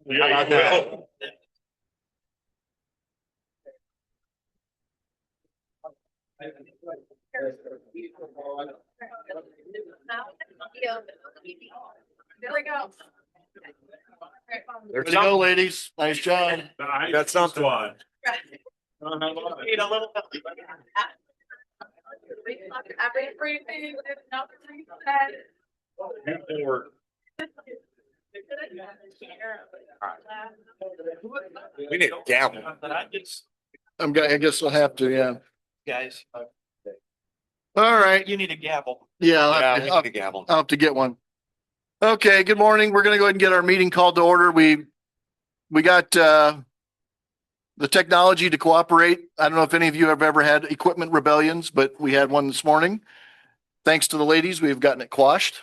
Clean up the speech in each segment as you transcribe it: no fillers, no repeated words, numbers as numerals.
Yeah, you will. There we go. There you go, ladies. Nice job. Got something on. Need a little. Everything. We need a gavel. I guess I'll have to, yeah. Guys, All right. you need a gavel. Yeah, Yeah, we need a gavel. I'll have to get one. Okay, good morning. We're gonna go ahead and get our meeting called to order. We got the technology to cooperate. I don't know if any of you have ever had equipment rebellions, but we had one this morning. Thanks to the ladies, we've gotten it quashed.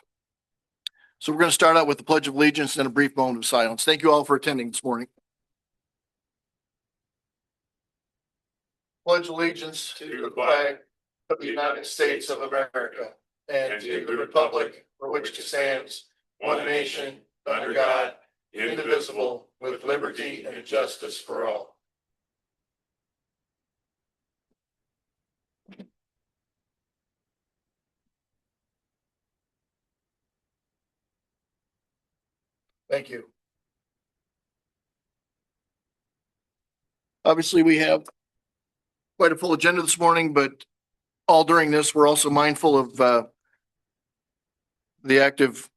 So we're going to start out with the Pledge of Allegiance and a brief moment of silence. Thank you all for attending this morning. Pledge allegiance to the flag of the United States of America and to the republic for which it stands, one nation, under God, indivisible, with liberty and justice for all. Thank you. Obviously, we have quite a full agenda this morning, but all during this, we're also mindful of the active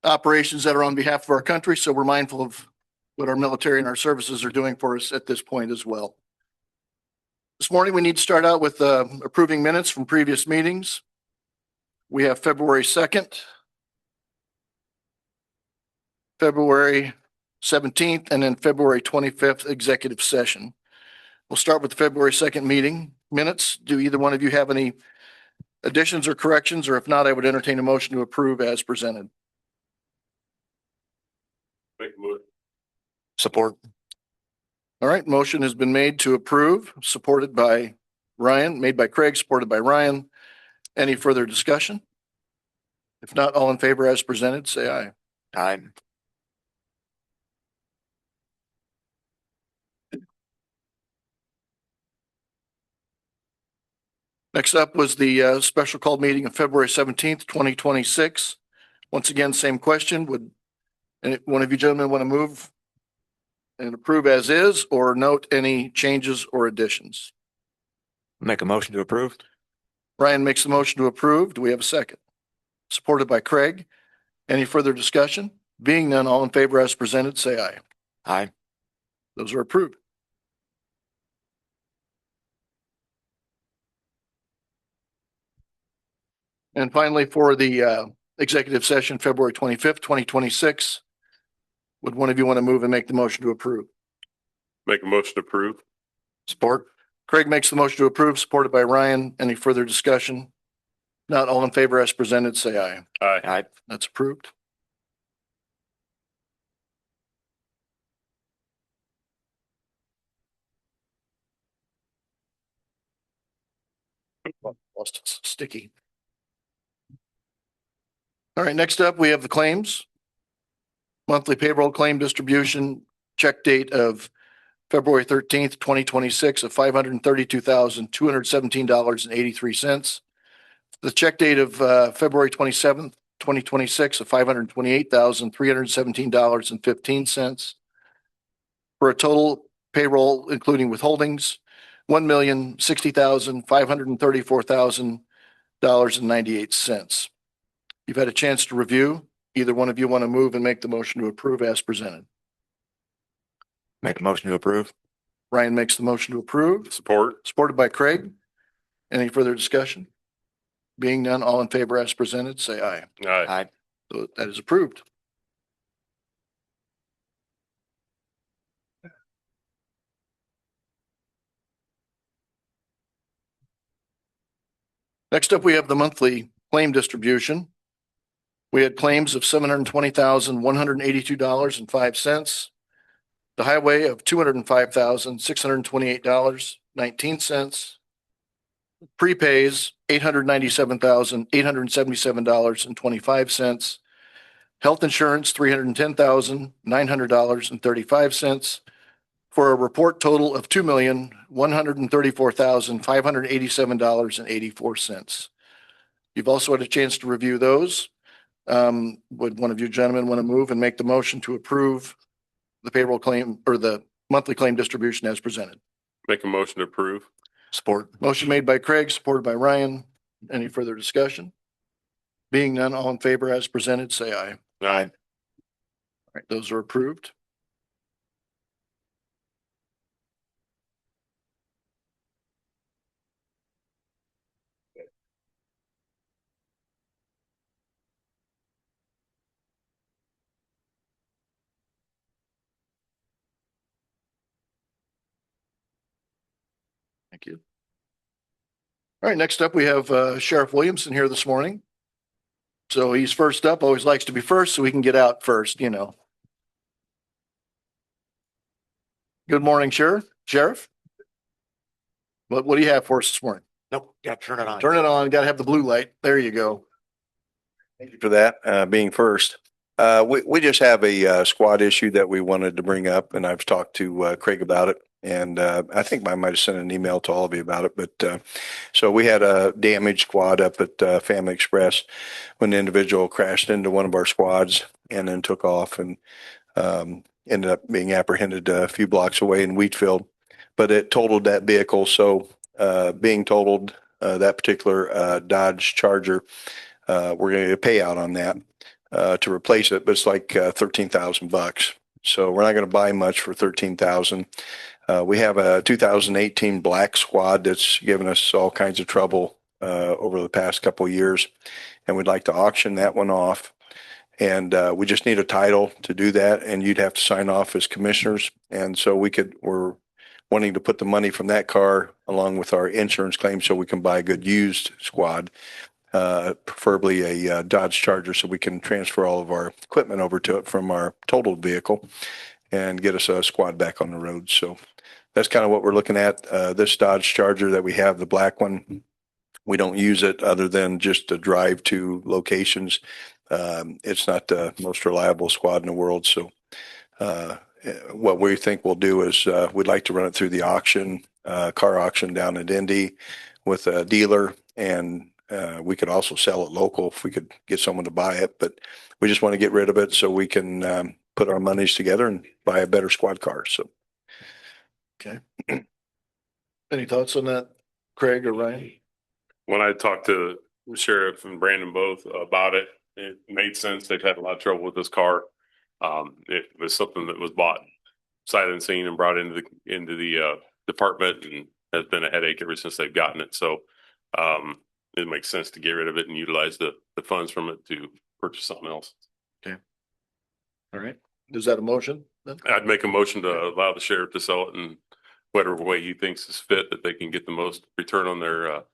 operations that are on behalf of our country. So we're mindful of what our military and our services are doing for us at this point as well. This morning, we need to start out with approving minutes from previous meetings. We have February 2nd, February 17th, and then February 25th executive session. We'll start with the February 2nd meeting minutes. Do either one of you have any additions or corrections? Or if not, I would entertain a motion to approve as presented. Support. All right, motion has been made to approve, supported by Ryan, made by Craig, supported by Ryan. Any further discussion? If not, all in favor as presented, say aye. Aye. Next up was the special call meeting of February 17th, 2026. Once again, same question. Would any one of you gentlemen want to move and approve as is or note any changes or additions? Make a motion to approve. Ryan makes the motion to approve. Do we have a second? Supported by Craig. Any further discussion? Being none, all in favor as presented, say aye. Aye. Those are approved. And finally, for the executive session, February 25th, 2026, would one of you want to move and make the motion to approve? Make a motion to approve. Support. Craig makes the motion to approve, supported by Ryan. Any further discussion? Not all in favor as presented, say aye. Aye. Aye. That's approved. Lost its sticky. All right, next up, we have the claims. Monthly payroll claim distribution, check date of February 13th, 2026 of $532,217.83. The check date of February 27th, 2026 of $528,317.15. For a total payroll, including withholdings, $1,060,534,000.98. You've had a chance to review. Either one of you want to move and make the motion to approve as presented? Make a motion to approve. Ryan makes the motion to approve, Support. supported by Craig. Any further discussion? Being none, all in favor as presented, say aye. Aye. Aye. So that is approved. Next up, we have the monthly claim distribution. We had claims of $720,182.05. The highway of $205,628.19. Prepays $897,877.25. Health insurance, $310,900.35 for a report total of $2,134,587.84. You've also had a chance to review those. Would one of you gentlemen want to move and make the motion to approve the payroll claim or the monthly claim distribution as presented? Make a motion to approve. Support. Motion made by Craig, supported by Ryan. Any further discussion? Being none, all in favor as presented, say aye. Aye. All right, those are approved. Thank you. All right, next up, we have Sheriff Williamson here this morning. So he's first up, always likes to be first, so we can get out first, you know. Good morning, Sheriff. Sheriff? What do you have for us this morning? Nope, got to turn it on. Turn it on, gotta have the blue light. There you go. Thank you for that, being first. We just have a squad issue that we wanted to bring up, and I've talked to Craig about it. And I think I might have sent an email to all of you about it. But so we had a damaged squad up at Family Express when the individual crashed into one of our squads and then took off and ended up being apprehended a few blocks away in Wheatfield. But it totaled that vehicle. So being totaled, that particular Dodge Charger, we're going to get a payout on that to replace it. But it's like $13,000. So we're not going to buy much for $13,000. We have a 2018 black squad that's given us all kinds of trouble over the past couple of years, and we'd like to auction that one off. And we just need a title to do that, and you'd have to sign off as commissioners. And so we're wanting to put the money from that car along with our insurance claim so we can buy a good used squad, preferably a Dodge Charger, so we can transfer all of our equipment over to it from our totaled vehicle and get us a squad back on the road. So that's kind of what we're looking at. This Dodge Charger that we have, the black one, we don't use it other than just to drive to locations. It's not the most reliable squad in the world. So what we think we'll do is we'd like to run it through the auction, car auction down at Indy with a dealer. And we could also sell it local if we could get someone to buy it. But we just want to get rid of it so we can put our monies together and buy a better squad car. So. Okay. Any thoughts on that, Craig or Ryan? When I talked to the sheriff and Brandon both about it, it made sense. They've had a lot of trouble with this car. It was something that was bought sight unseen and brought into the department, and has been a headache ever since they've gotten it. So it makes sense to get rid of it and utilize the funds from it to purchase something else. Okay. All right. Is that a motion then? I'd make a motion to allow the sheriff to sell it in whatever way he thinks is fit, that they can get the most return on their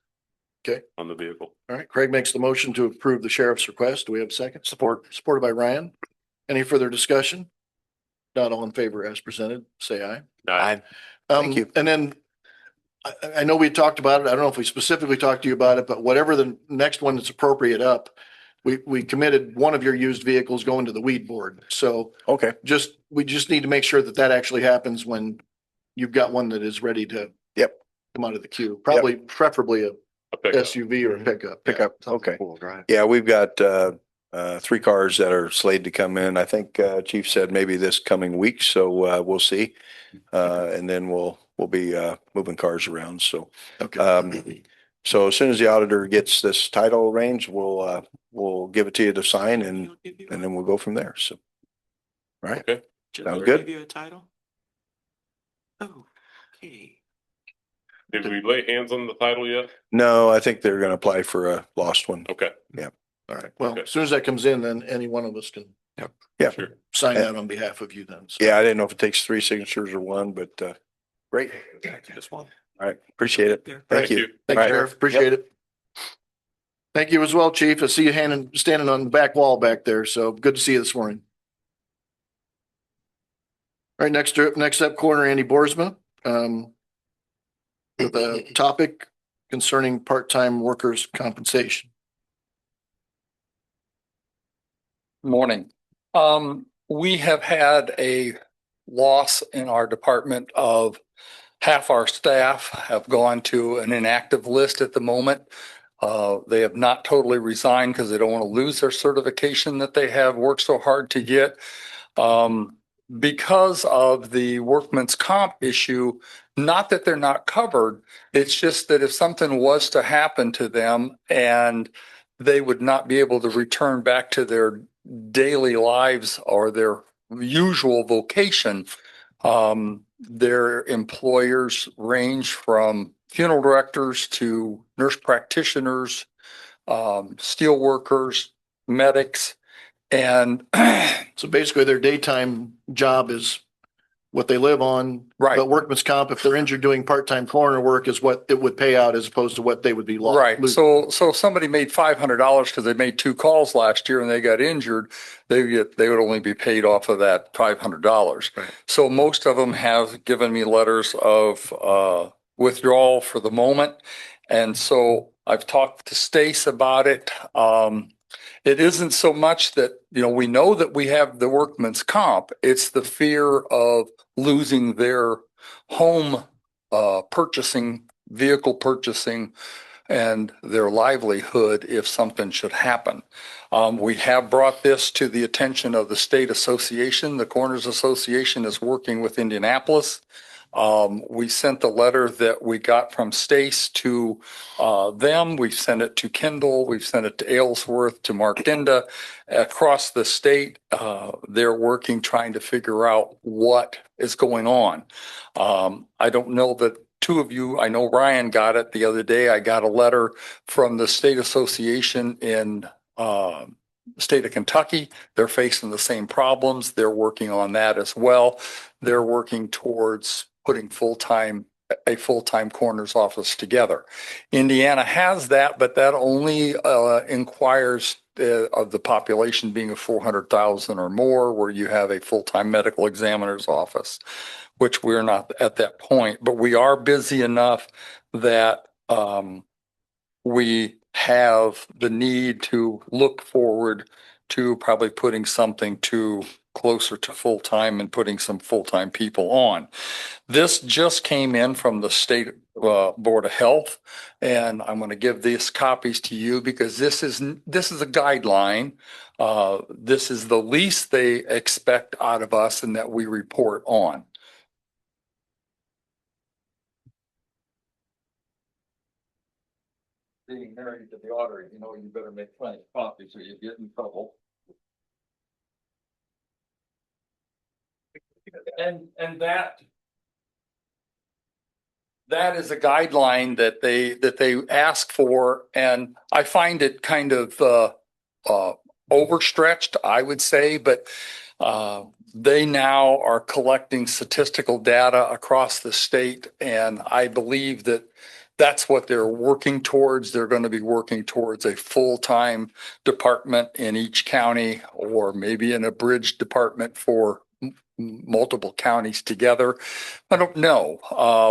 Okay. on the vehicle. All right. Craig makes the motion to approve the sheriff's request. Do we have a second? Support. Supported by Ryan. Any further discussion? Not all in favor as presented, say aye. Aye. Thank you. And then I know we talked about it. I don't know if we specifically talked to you about it, but whatever the next one that's appropriate up, we committed one of your used vehicles going to the weed board. So Okay. we just need to make sure that that actually happens when you've got one that is ready to come out of the queue. Probably preferably a A pickup. SUV or a pickup. Pickup. Okay. Four-wheel drive. Yeah, we've got 3 cars that are slated to come in. I think Chief said maybe this coming week, so we'll see. And then we'll be moving cars around. So Okay. so as soon as the auditor gets this title arranged, we'll give it to you to sign, and then we'll go from there. So all right. Okay. Sounds good. Give you a title? Oh, okay. Did we lay hands on the title yet? No, I think they're going to apply for a lost one. Okay. All right. Well, Okay. as soon as that comes in, then any one of us can Yeah. Sure. sign that on behalf of you then. So. Yeah, I didn't know if it takes 3 signatures or one, but great. Just one. All right. Appreciate it. There. Thank Thank you. you. Thank you, All right. Sheriff. Appreciate it. Thank you as well, Chief. I see you standing on the back wall back there. So good to see you this morning. All right, next up, Coroner Andy Boersma, with a topic concerning part-time workers' compensation. Morning. We have had a loss in our department of half our staff have gone to an inactive list at the moment. They have not totally resigned because they don't want to lose their certification that they have worked so hard to get. Because of the workman's comp issue, not that they're not covered, it's just that if something was to happen to them and they would not be able to return back to their daily lives or their usual vocation, their employers range from funeral directors to nurse practitioners, steel workers, medics, and So basically their daytime job is what they live on. Right. But workman's comp, if they're injured doing part-time coroner work, is what it would pay out as opposed to what they would be lost. right. So somebody made $500 because they made 2 calls last year and they got injured. They would only be paid off of that $500. Right. So most of them have given me letters of withdrawal for the moment, and so I've talked to Stace about it. It isn't so much that, we know that we have the workman's comp. It's the fear of losing their home vehicle purchasing, and their livelihood if something should happen. We have brought this to the attention of the state association. The Coroners Association is working with Indianapolis. We sent the letter that we got from Stace to them. We've sent it to Kendall. We've sent it to Aylesworth, to Mark Dinda. Across the state, they're working, trying to figure out what is going on. I don't know that 2 of you, I know Ryan got it the other day. I got a letter from the state association in the state of Kentucky. They're facing the same problems. They're working on that as well. They're working towards putting a full-time coroner's office together. Indiana has that, but that only inquires of the population being of 400,000 or more, where you have a full-time medical examiner's office, which we're not at that point. But we are busy enough that we have the need to look forward to probably putting something closer to full-time and putting some full-time people on. This just came in from the state Board of Health, and I'm going to give these copies to you because this is a guideline. This is the least they expect out of us and that we report on. Being married to the auditor, you better make plenty of copies or you get in trouble. And that is a guideline that they ask for, and I find it kind of overstretched, I would say, but they now are collecting statistical data across the state, and I believe that that's what they're working towards. They're going to be working towards a full-time department in each county, or maybe in a bridge department for multiple counties together. I don't know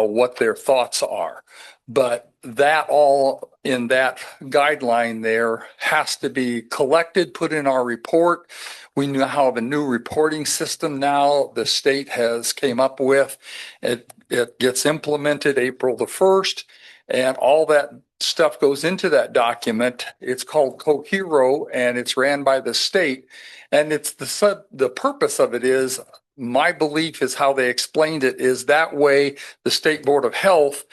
what their thoughts are, but that all in that guideline there has to be collected, put in our report. We now have a new reporting system now the state has came up with. It gets implemented April the 1st, and all that stuff goes into that document. It's called Cohero, and it's ran by the state. And it's the purpose of it is, my belief is how they explained it, is that way the State Board of Health,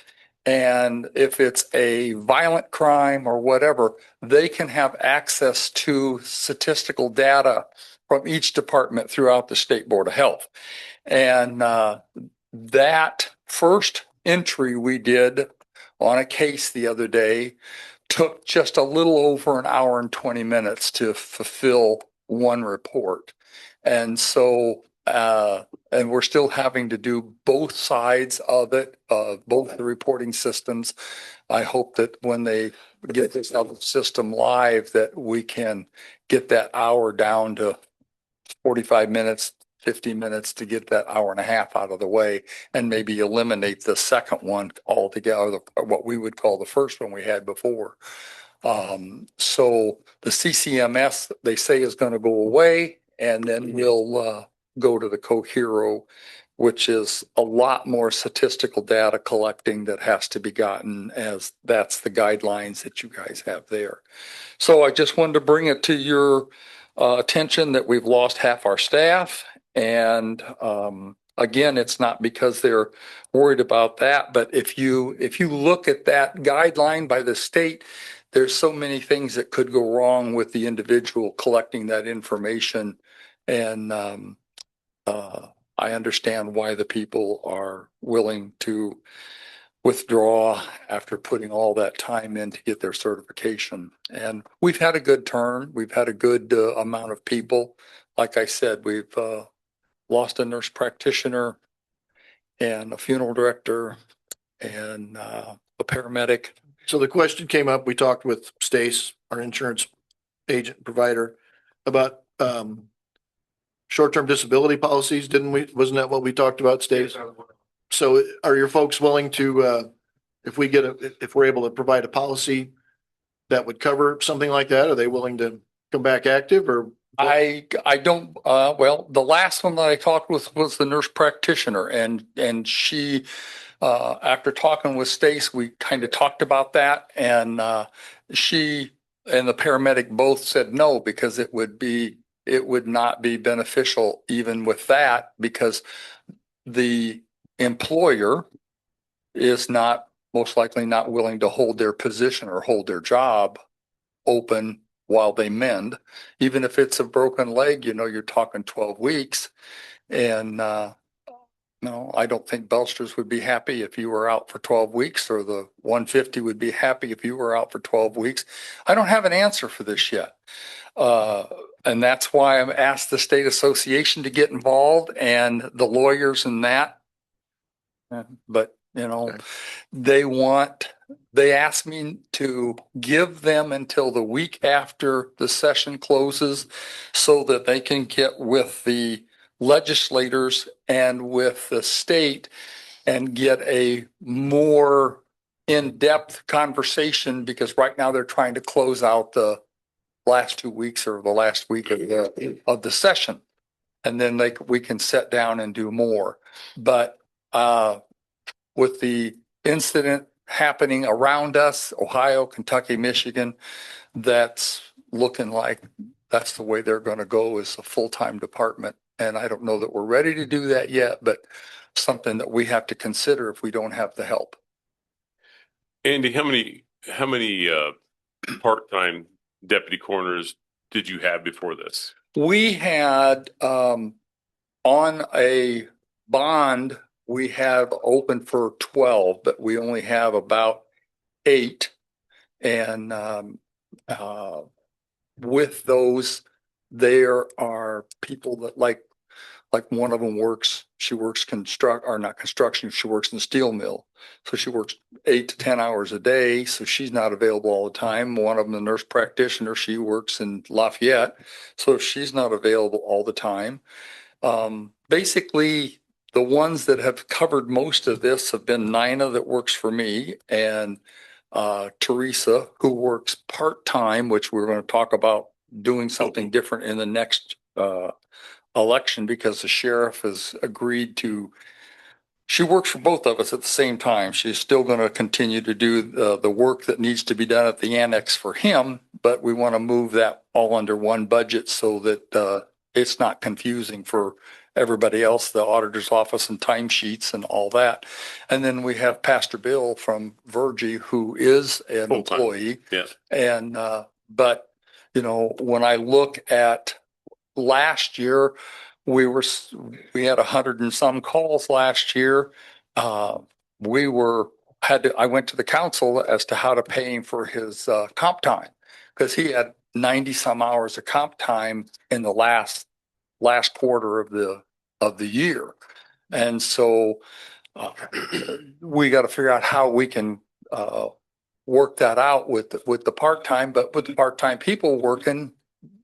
and if it's a violent crime or whatever, they can have access to statistical data from each department throughout the State Board of Health. And that first entry we did on a case the other day took just a little over an hour and 20 minutes to fulfill one report. And so, and we're still having to do both sides of it, both the reporting systems. I hope that when they get this other system live, that we can get that hour down to 45 minutes, 50 minutes to get that hour and a half out of the way, and maybe eliminate the second one altogether, what we would call the first one we had before. So the CCMS, they say, is going to go away, and then we'll go to the Cohero, which is a lot more statistical data collecting that has to be gotten, as that's the guidelines that you guys have there. So I just wanted to bring it to your attention that we've lost half our staff. And again, it's not because they're worried about that, but if you look at that guideline by the state, there's so many things that could go wrong with the individual collecting that information. And I understand why the people are willing to withdraw after putting all that time in to get their certification. And we've had a good turn. We've had a good amount of people. Like I said, we've lost a nurse practitioner and a funeral director and a paramedic. So the question came up, we talked with Stace, our insurance agent provider, about short-term disability policies, didn't we? Wasn't that what we talked about, Stace? So are your folks willing to, if we're able to provide a policy that would cover something like that, are they willing to come back active or? I don't, well, the last one that I talked with was the nurse practitioner, and she, after talking with Stace, we kind of talked about that, and she and the paramedic both said no, because it would not be beneficial even with that, because the employer is most likely not willing to hold their position or hold their job open while they mend. Even if it's a broken leg, you're talking 12 weeks. And no, I don't think Belsters would be happy if you were out for 12 weeks, or the 150 would be happy if you were out for 12 weeks. I don't have an answer for this yet. And that's why I've asked the state association to get involved and the lawyers and that. But, Okay. they asked me to give them until the week after the session closes so that they can get with the legislators and with the state and get a more in-depth conversation, because right now they're trying to close out the last 2 weeks or the last week of the session. And then we can sit down and do more. But with the incident happening around us, Ohio, Kentucky, Michigan, that's looking like that's the way they're going to go, is a full-time department. And I don't know that we're ready to do that yet, but something that we have to consider if we don't have the help. Andy, how many part-time deputy coroners did you have before this? We had on a bond, we have open for 12, but we only have about 8. And with those, there are people that like one of them she works not construction, she works in the steel mill. So she works 8 to 10 hours a day. So she's not available all the time. One of them, the nurse practitioner, she works in Lafayette. So she's not available all the time. Basically, the ones that have covered most of this have been Nina, that works for me, and Teresa, who works part-time, which we're going to talk about doing something different in the next election, because the sheriff has agreed to, she works for both of us at the same time. She's still going to continue to do the work that needs to be done at the annex for him, but we want to move that all under one budget so that it's not confusing for everybody else, the auditor's office and timesheets and all that. And then we have Pastor Bill from Virgie, who is an Full-time. employee. Yes. And, but, when I look at last year, we had 100 and some calls last year. I went to the council as to how to pay him for his comp time, because he had 90 some hours of comp time in the last quarter of the year. And so we got to figure out how we can work that out with the part-time, but with the part-time people working,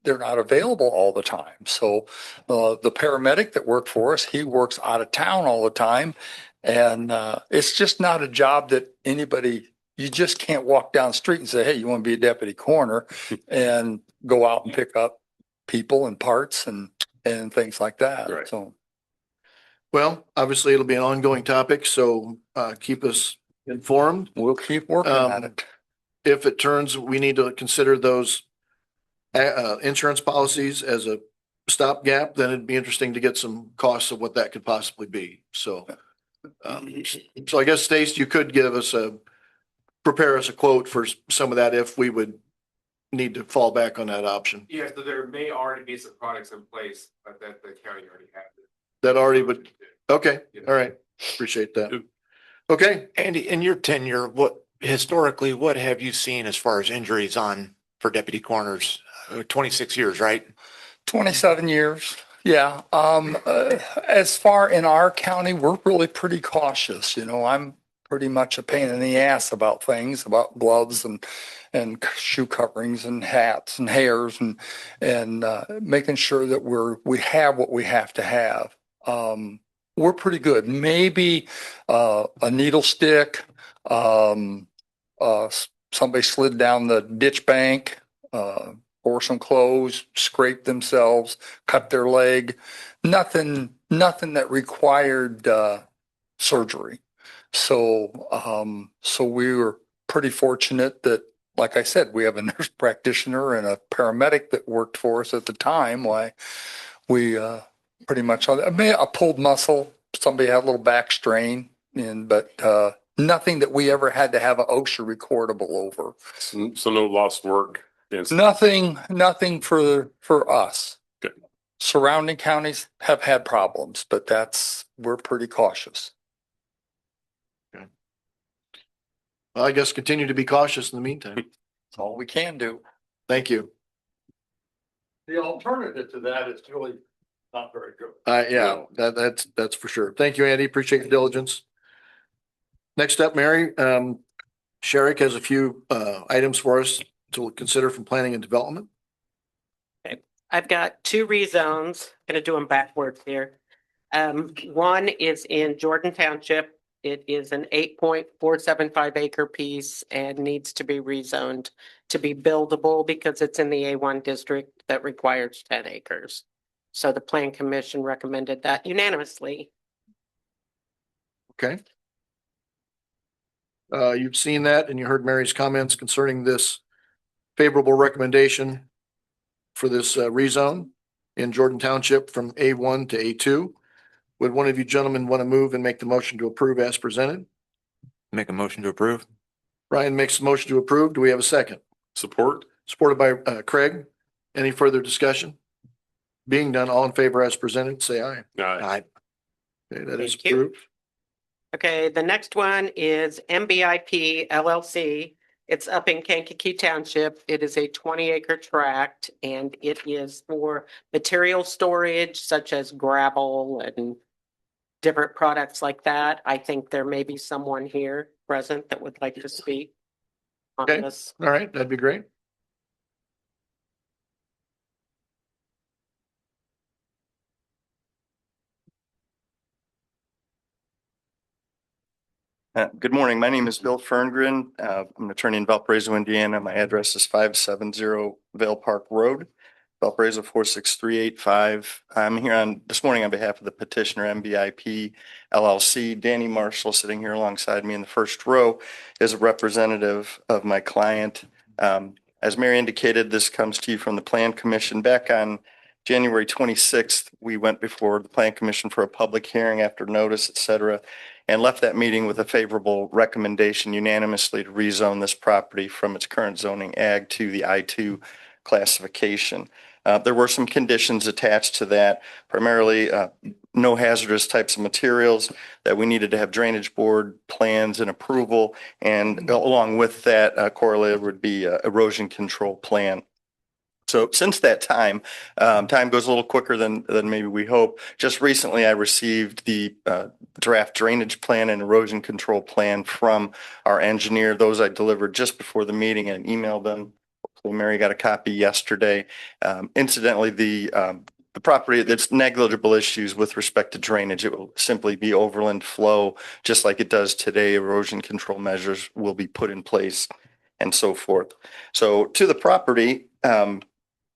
they're not available all the time. So the paramedic that worked for us, he works out of town all the time. And it's just not a job that you just can't walk down the street and say, hey, you want to be a deputy coroner and go out and pick up people and parts. And and things like that. Right. So, Well, obviously it'll be an ongoing topic, so keep us informed. we'll keep working at Um, it. If it turns, we need to consider those insurance policies as a stopgap, then it'd be interesting to get some costs of what that could possibly be. So, so I guess Stace, you could prepare us a quote for some of that if we would need to fall back on that option. Yeah, so there may already be some products in place, but that the county already has it. That already would, okay, all right, appreciate that. Okay, Andy, in your tenure, historically, what have you seen as far as injuries for deputy coroners? 26 years, right? 27 years. Yeah. As far in our county, we're really pretty cautious. You know, I'm pretty much a pain in the ass about things, about gloves and shoe coverings and hats and hairs and making sure that we have what we have to have. We're pretty good. Maybe a needle stick, somebody slid down the ditch bank, or some clothes, scraped themselves, cut their leg. Nothing that required surgery. So we were pretty fortunate that, like I said, we have a nurse practitioner and a paramedic that worked for us at the time. Why we pretty much a pulled muscle. Somebody had a little back strain, but nothing that we ever had to have an OSHA recordable over. So no lost work. Yes. Nothing for us. Good. Surrounding counties have had problems, but we're pretty cautious. well, I guess continue to be cautious in the meantime. That's all we can do. Thank you. The alternative to that is really not very good. Yeah, that's for sure. Thank you, Andy. Appreciate your diligence. Next up, Mary, Sherrick has a few items for us to consider from planning and development. I've got two rezones, gonna do them backwards here. One is in Jordan Township. It is an 8.475 acre piece and needs to be rezoned to be buildable because it's in the A1 district that requires 10 acres. So the Plan Commission recommended that unanimously. Okay. You've seen that and you heard Mary's comments concerning this favorable recommendation for this rezone in Jordan Township from A1 to A2. Would one of you gentlemen want to move and make the motion to approve as presented? Make a motion to approve. Ryan makes a motion to approve. Do we have a second? Support. Supported by Craig. Any further discussion? Being done, all in favor as presented, say aye. Aye. Okay, that is Thank you. approved. Okay, the next one is MBIP LLC. It's up in Kankakee Township. It is a 20 acre tract and it is for material storage such as gravel and different products like that. I think there may be someone here present that would like to speak on Okay. this. All right, that'd be great. Good morning. My name is Bill Ferngren. I'm an attorney in Valparaiso, Indiana. My address is 570 Vale Park Road, Valparaiso 46385. I'm here this morning on behalf of the petitioner MBIP LLC. Danny Marshall, sitting here alongside me in the first row, is a representative of my client. As Mary indicated, this comes to you from the Plan Commission. Back on January 26th, we went before the Plan Commission for a public hearing after notice, et cetera, and left that meeting with a favorable recommendation unanimously to rezone this property from its current zoning ag to the I2 classification. There were some conditions attached to that, primarily no hazardous types of materials, that we needed to have drainage board plans and approval, and along with that correlated would be erosion control plan. So since that time, time goes a little quicker than maybe we hope. Just recently, I received the draft drainage plan and erosion control plan from our engineer. Those I delivered just before the meeting and emailed them. Hopefully Mary got a copy yesterday. Incidentally, the property, that's negligible issues with respect to drainage. It will simply be overland flow, just like it does today. Erosion control measures will be put in place and so forth. So to the property,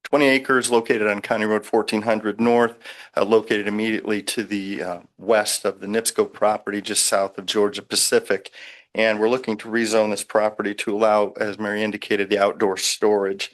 20 acres located on County Road 1400 North, located immediately to the west of the NIPSCO property, just south of Georgia Pacific. And we're looking to rezone this property to allow, as Mary indicated, the outdoor storage.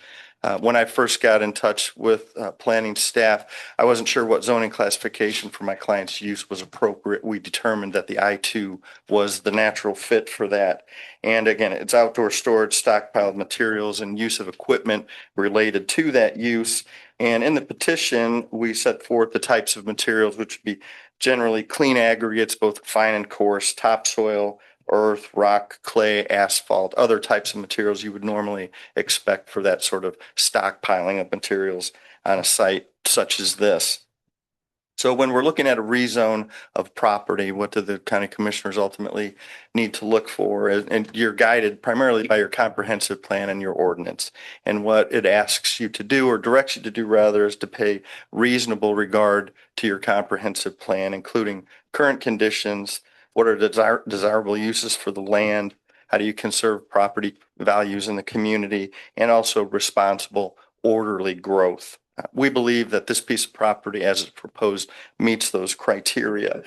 When I first got in touch with planning staff, I wasn't sure what zoning classification for my client's use was appropriate. We determined that the I-2 was the natural fit for that. And again, it's outdoor storage, stockpiled materials, and use of equipment related to that use. And in the petition, we set forth the types of materials, which would be generally clean aggregates, both fine and coarse, topsoil, earth, rock, clay, asphalt, other types of materials you would normally expect for that sort of stockpiling of materials on a site such as this. So when we're looking at a rezone of property, what do the county commissioners ultimately need to look for? And you're guided primarily by your comprehensive plan and your ordinance. And what it asks you to do, or directs you to do rather, is to pay reasonable regard to your comprehensive plan, including current conditions, what are desirable uses for the land, how do you conserve property values in the community, and also responsible, orderly growth. We believe that this piece of property, as it's proposed, meets those criteria.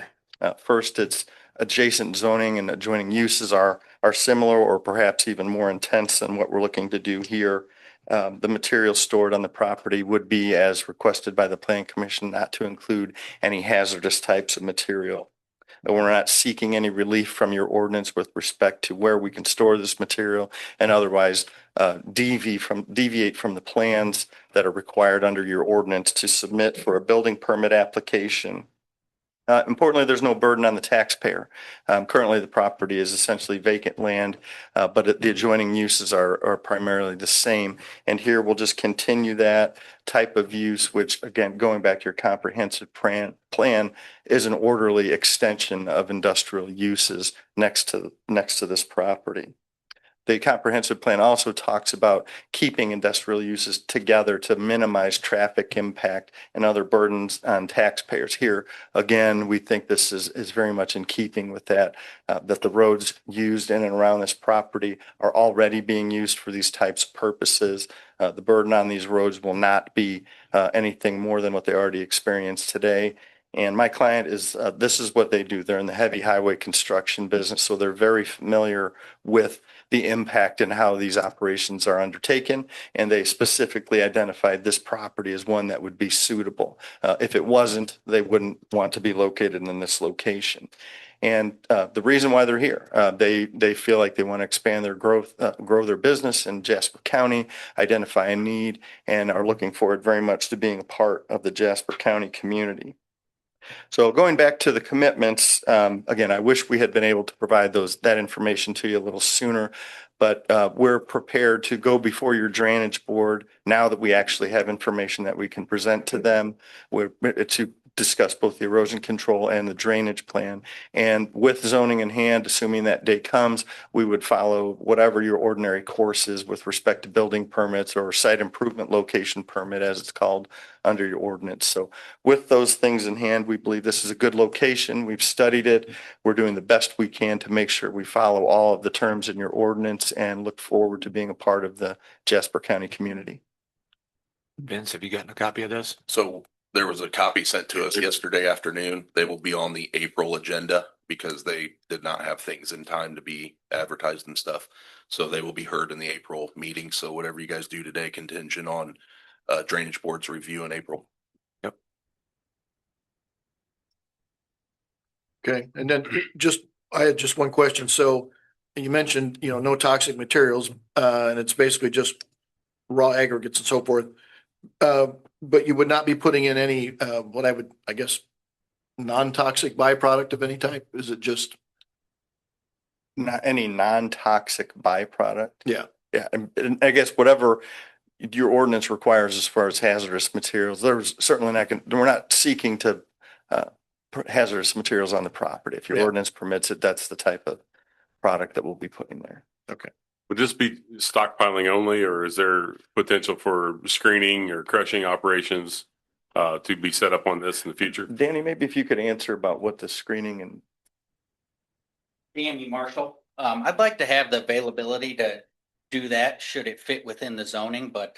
First, its adjacent zoning and adjoining uses are similar or perhaps even more intense than what we're looking to do here. The materials stored on the property would be, as requested by the Planning Commission, not to include any hazardous types of material. We're not seeking any relief from your ordinance with respect to where we can store this material and otherwise deviate from the plans that are required under your ordinance to submit for a building permit application. Importantly, there's no burden on the taxpayer. Currently, the property is essentially vacant land, but the adjoining uses are primarily the same. And here we'll just continue that type of use, which again, going back to your comprehensive plan is an orderly extension of industrial uses next to this property. The comprehensive plan also talks about keeping industrial uses together to minimize traffic impact and other burdens on taxpayers. Here, again, we think this is very much in keeping with that the roads used in and around this property are already being used for these types of purposes. The burden on these roads will not be anything more than what they already experience today. And my client is, this is what they do. They're in the heavy highway construction business, so they're very familiar with the impact and how these operations are undertaken. And they specifically identified this property as one that would be suitable. If it wasn't, they wouldn't want to be located in this location. And the reason why they're here, they feel like they want to expand their growth, grow their business in Jasper County, identify a need, and are looking forward very much to being a part of the Jasper County community. So going back to the commitments, again, I wish we had been able to provide that information to you a little sooner, but we're prepared to go before your drainage board now that we actually have information that we can present to them. We're to discuss both the erosion control and the drainage plan. And with zoning in hand, assuming that day comes, we would follow whatever your ordinary course is with respect to building permits or site improvement location permit, as it's called under your ordinance. So with those things in hand, we believe this is a good location. We've studied it. We're doing the best we can to make sure we follow all of the terms in your ordinance and look forward to being a part of the Jasper County community. Vince, have you gotten a copy of this? So there was a copy sent to us yesterday afternoon. They will be on the April agenda because they did not have things in time to be advertised and stuff. So they will be heard in the April meeting. So whatever you guys do today contingent on drainage board's review in April. Yep. Okay, and then I had just one question. So you mentioned, no toxic materials, and it's basically just raw aggregates and so forth. But you would not be putting in any, what I guess, non-toxic byproduct of any type? Is it just? Not any non-toxic byproduct? Yeah. Yeah, and I guess whatever your ordinance requires as far as hazardous materials, there's certainly we're not seeking to put hazardous materials on the property. If your ordinance permits it, that's the type of product that we'll be putting there. Okay. Would this be stockpiling only, or is there potential for screening or crushing operations to be set up on this in the future? Danny, maybe if you could answer about what the screening and. Danny Marshall, I'd like to have the availability to do that should it fit within the zoning, but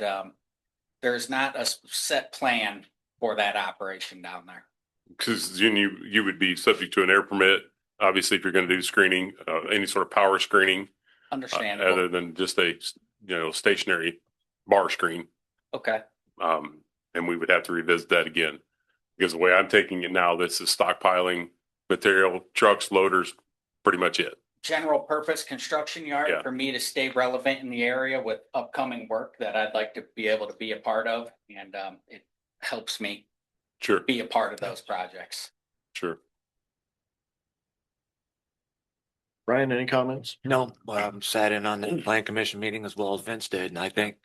there's not a set plan for that operation down there. Because you would be subject to an air permit, obviously, if you're going to do screening, any sort of power screening, Understandable. other than just a, stationary bar screen. Okay. And we would have to revisit that again. Because the way I'm taking it now, this is stockpiling material, trucks, loaders, pretty much it. General purpose construction yard Yeah. for me to stay relevant in the area with upcoming work that I'd like to be able to be a part of. And it helps me Sure, be a part of those projects. sure. Brian, any comments? No, sat in on the plan commission meeting as well as Vince did, and I think,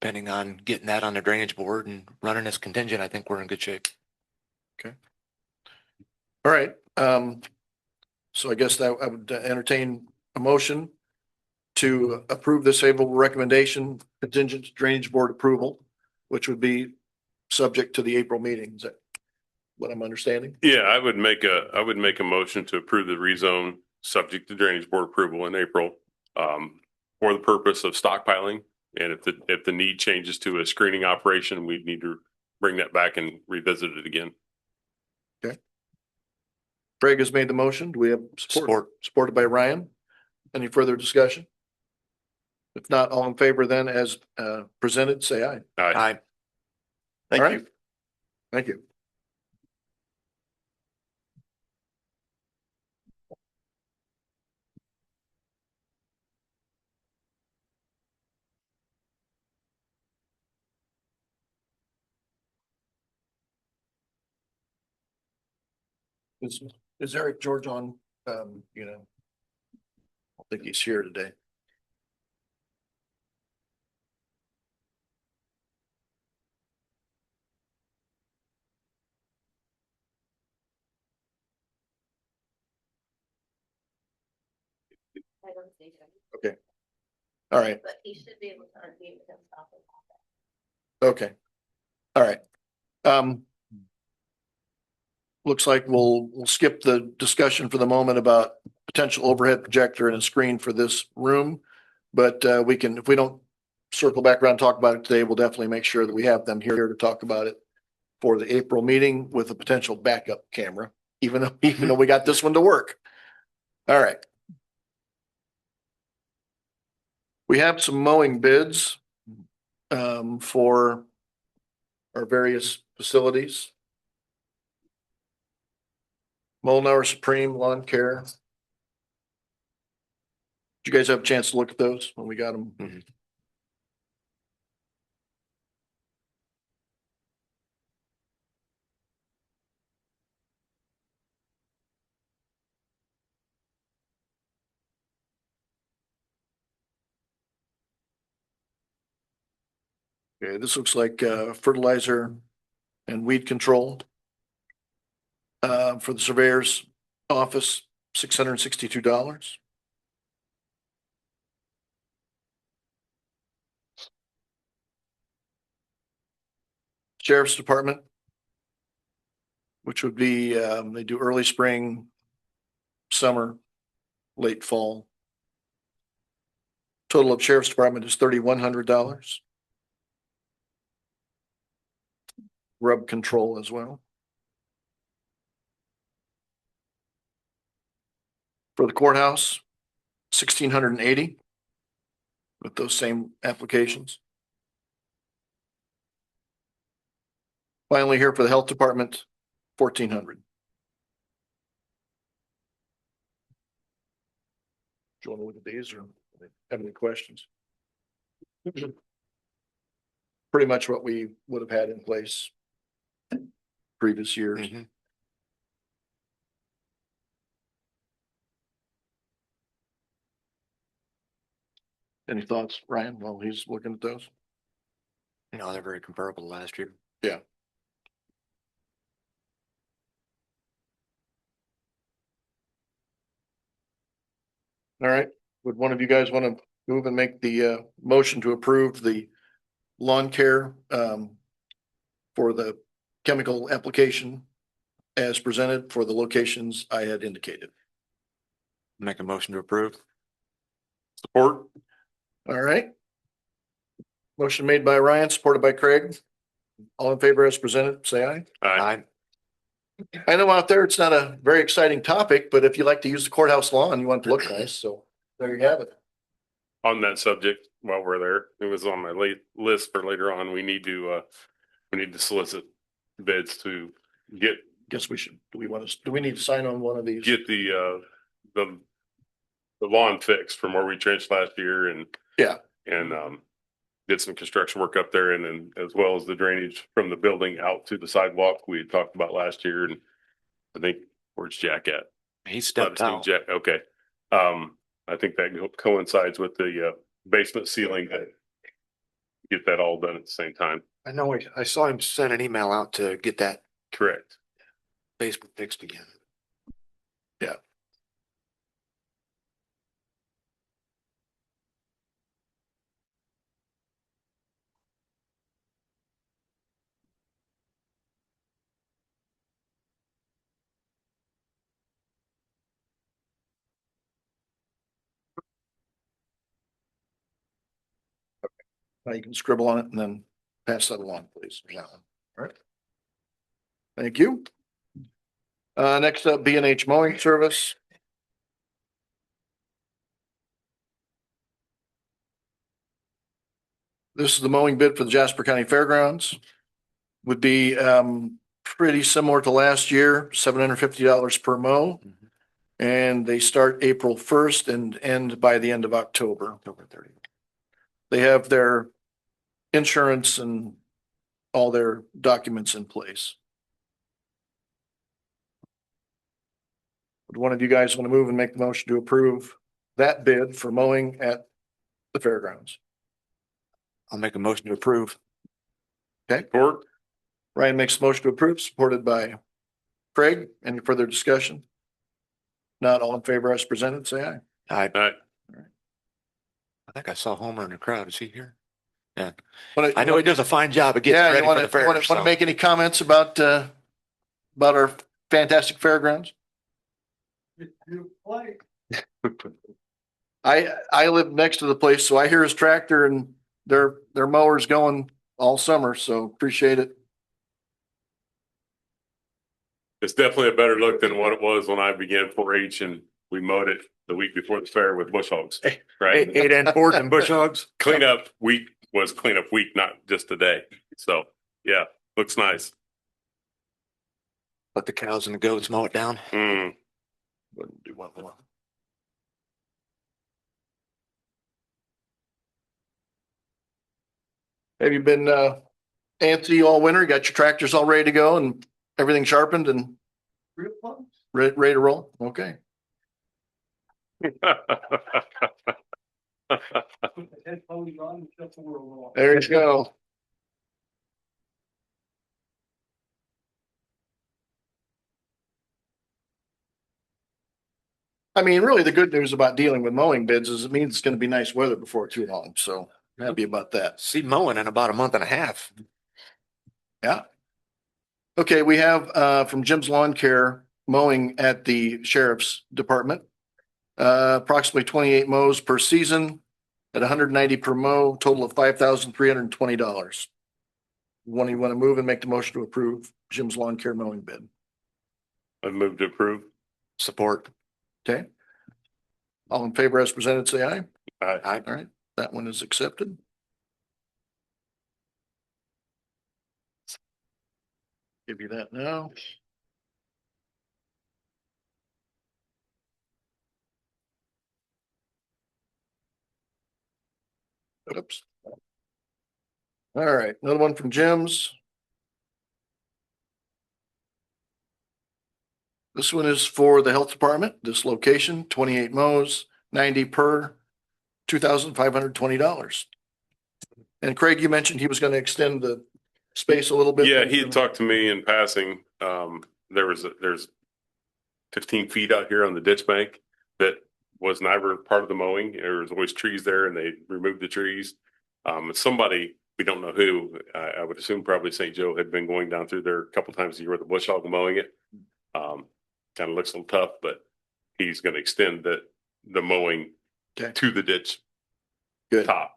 depending on getting that on the drainage board and running this contingent, I think we're in good shape. All right, so I guess that I would entertain a motion to approve this favorable recommendation contingent drainage board approval, which would be subject to the April meeting. Is that what I'm understanding? Yeah, I would make a motion to approve the rezone subject to drainage board approval in April, for the purpose of stockpiling. And if the need changes to a screening operation, we'd need to bring that back and revisit it again. Craig has made the motion. Do we have support? Supported by Ryan. Any further discussion? If not, all in favor then as presented, say aye. Aye. All right. Thank you. Is Eric George on, I don't think he's here today. I don't think so. Okay. All right. But he should be able to unmute himself. Okay. All right. Looks like we'll skip the discussion for the moment about potential overhead projector and a screen for this room. But we can, if we don't circle back around and talk about it today, we'll definitely make sure that we have them here to talk about it for the April meeting with a potential backup camera, even though we got this one to work. All right. We have some mowing bids for our various facilities. Moolenaar Supreme Lawn Care. Did you guys have a chance to look at those when we got them? Mm-hmm. Okay, this looks like fertilizer and weed control. For the Surveyors Office, $662. Sheriff's Department, which would be, they do early spring, summer, late fall. Total of Sheriff's Department is $3,100. Rub control as well. For the courthouse, $1,680 with those same applications. Finally, here for the health department, $1,400. Do you want to look at these or have any questions? Pretty much what we would have had in place previous years. Mhm. Any thoughts, Ryan, while he's looking at those? No, they're very comparable to last year. Yeah. All right, would one of you guys want to move and make the motion to approve the lawn care for the chemical application as presented for the locations I had indicated? Make a motion to approve. Support. All right. Motion made by Ryan, supported by Craig. All in favor as presented, say aye. I, I know out there, it's not a very exciting topic, but if you like to use the courthouse lawn, you want it to look nice, so there you have it. On that subject, while we're there, it was on my list for later on. We need to solicit bids to get Guess we should, do we need to sign on one of these? the lawn fixed from where we trenched last year and Yeah. did some construction work up there and then as well as the drainage from the building out to the sidewalk we had talked about last year. And I think, where's Jack at? he stepped out. Jack, okay. I think that coincides with the basement ceiling. Get that all done at the same time. I know I saw him send an email out to get that Correct. basement fixed again. Yeah. Now you can scribble on it and then pass that along, please. There's that one. All right. Thank you. Next up, B H Mowing Service. This is the mowing bid for the Jasper County Fairgrounds. Would be pretty similar to last year, $750 per mow. And they start April 1st and end by the end of October. October 30th. They have their insurance and all their documents in place. Would one of you guys want to move and make the motion to approve that bid for mowing at the fairgrounds? I'll make a motion to approve. Court? Ryan makes a motion to approve, supported by Craig. Any further discussion? Not all in favor as presented, say aye. I All right. think I saw Homer in the crowd. Is he here? Yeah. Wanna- I know he does a fine job of getting Yeah, ready you for want the to, fair. want to make any comments about our fantastic fairgrounds? I live next to the place, so I hear his tractor and their mowers going all summer, so appreciate it. It's definitely a better look than what it was when I began 4-H and we mowed it the week before the fair with bush hogs, right? eight and fourth and bush hogs. Cleanup week was cleanup week, not just a day. So yeah, looks nice. Let the cows and the goats mow it down. Wouldn't do one more. Have you been antsy all winter? You got your tractors all ready to go and everything sharpened and ready to roll? Okay. There you go. I mean, really, the good news about dealing with mowing bids is it means it's going to be nice weather before too long. So happy about that. See mowing in about a month and a half. Yeah. Okay, we have from Jim's Lawn Care mowing at the sheriff's department. Approximately 28 mows per season at 190 per mow, total of $5,320. One, you want to move and make the motion to approve Jim's Lawn Care mowing bid? I move to approve. Support. Okay. All in favor as presented, say aye. Aye. All right, that one is accepted. Give you that now. Oops. All right, another one from Jim's. This one is for the health department, this location, 28 mows, 90 per, $2,520. And Craig, you mentioned he was going to extend the space a little bit. Yeah, he had talked to me in passing. There's 15 feet out here on the ditch bank that was never part of the mowing. There was always trees there and they removed the trees. Somebody, we don't know who, I would assume probably St. Joe had been going down through there a couple times a year with a bush hog mowing it. Kind of looks a little tough, but he's going to extend the mowing Okay. to the ditch Good. top